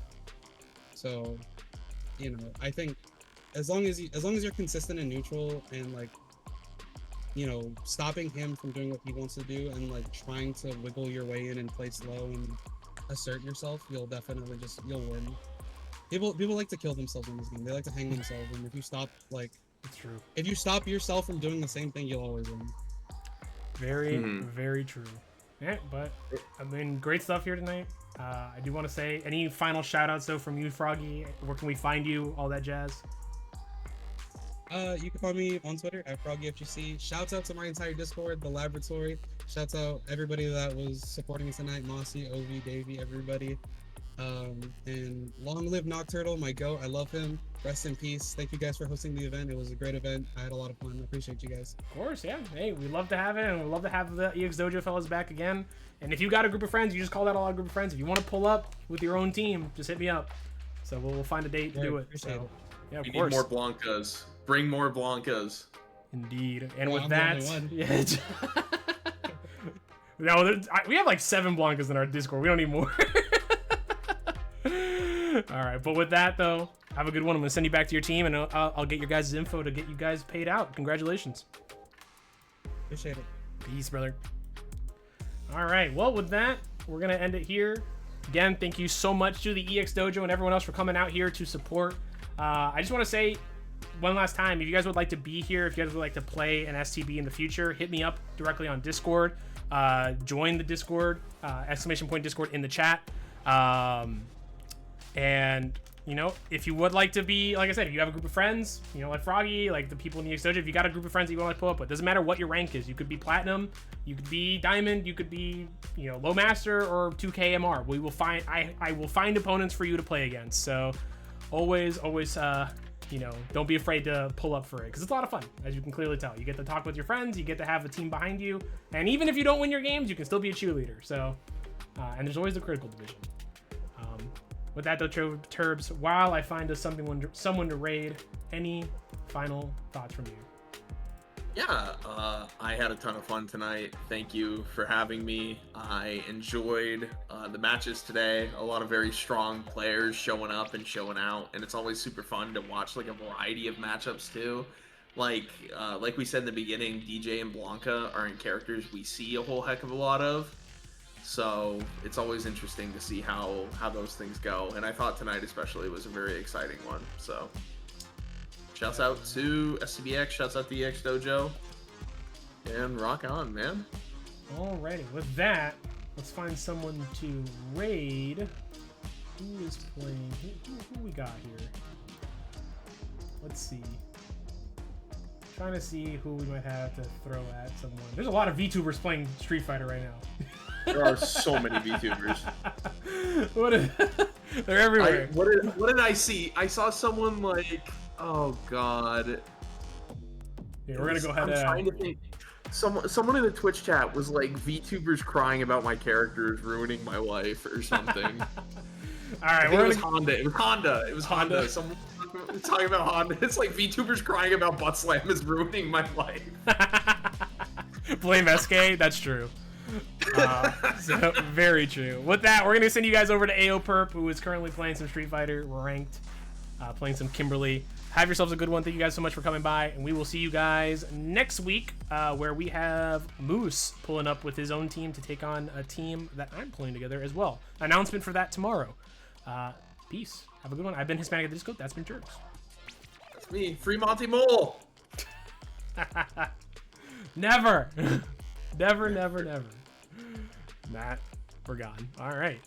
[SPEAKER 7] So I think as long as you're consistent and neutral and like stopping him from doing what he wants to do and like trying to wiggle your way in and play slow and assert yourself, you'll win. People like to kill themselves in this game. They like to hang themselves, and if you stop
[SPEAKER 3] it's true.
[SPEAKER 7] If you stop yourself from doing the same thing, you'll always win.
[SPEAKER 3] Very, very true. Yeah, but I mean, great stuff here tonight. I do want to say, any final shout outs though from you, Froggy? Where can we find you? All that jazz.
[SPEAKER 7] You can find me on Twitter at FroggyFGC. Shouts out to my entire Discord, the laboratory. Shouts out everybody that was supporting me tonight, Mossy, Ovi, Davey, everybody. And long live Nocturtle, my goat. I love him. Rest in peace. Thank you guys for hosting the event. It was a great event. I had a lot of fun. I appreciate you guys.
[SPEAKER 3] Of course, yeah. Hey, we love to have it, and we love to have the EX-DOJO fellas back again. And if you got a group of friends, you just call that all a group of friends. If you want to pull up with your own team, just hit me up. So we'll find a date to do it. So, yeah, of course.
[SPEAKER 6] We need more Blankas. Bring more Blankas.
[SPEAKER 3] Indeed. And with that, yeah. No, we have like 7 Blankas in our Discord. We don't need more. All right, but with that though, have a good one. I'm gonna send you back to your team, and I'll get your guys' info to get you guys paid out. Congratulations.
[SPEAKER 7] Appreciate it.
[SPEAKER 3] Peace, brother. All right, well, with that, we're gonna end it here. Again, thank you so much to the EX-DOJO and everyone else for coming out here to support. I just want to say one last time, if you guys would like to be here, if you guys would like to play an STB in the future, hit me up directly on Discord. join the Discord, !Discord in the chat. And you know, if you would like to be, like I said, if you have a group of friends, you know, like Froggy, like the people in the EX-DOJO, if you got a group of friends that you want to pull up with, doesn't matter what your rank is. You could be platinum, you could be diamond, you could be, you know, low master or 2K MR. We will find, I will find opponents for you to play against. So always, you know, don't be afraid to pull up for it, because it's a lot of fun, as you can clearly tell. You get to talk with your friends, you get to have a team behind you, and even if you don't win your games, you can still be a cheerleader. So, and there's always the critical division. With that though, Turbs, while I find us someone to raid, any final thoughts from you?
[SPEAKER 6] Yeah, I had a ton of fun tonight. Thank you for having me. I enjoyed the matches today. A lot of very strong players showing up and showing out, and it's always super fun to watch like a variety of matchups too. Like we said in the beginning, DJ and Blanca aren't characters we see a whole heck of a lot of. So it's always interesting to see how those things go. And I thought tonight especially was a very exciting one. So shouts out to STBX, shouts out to EX-DOJO, and rock on, man.
[SPEAKER 3] Alrighty, with that, let's find someone to raid. Who is playing? Who we got here? Let's see. Trying to see who we might have to throw at someone. There's a lot of VTubers playing Street Fighter right now.
[SPEAKER 6] There are so many VTubers.
[SPEAKER 3] They're everywhere.
[SPEAKER 6] What did I see? I saw someone like, oh god.
[SPEAKER 3] Yeah, we're gonna go ahead.
[SPEAKER 6] I'm trying to think. Someone in the Twitch chat was like, VTubers crying about my characters ruining my life or something.
[SPEAKER 3] All right, we're
[SPEAKER 6] It was Honda. It was Honda. Someone was talking about Honda. It's like VTubers crying about butt slam is ruining my life.
[SPEAKER 3] Blame SK. That's true. So, very true. With that, we're gonna send you guys over to AO Perp, who is currently playing some Street Fighter ranked, playing some Kimberly. Have yourselves a good one. Thank you guys so much for coming by, and we will see you guys next week, where we have Moose pulling up with his own team to take on a team that I'm pulling together as well. Announcement for that tomorrow. Peace. Have a good one. I've been Hispanic at the Disco. That's been Jerks.
[SPEAKER 6] That's me. Free Monty Mole.
[SPEAKER 3] Never. Never, never, never. Matt, we're gone. All right.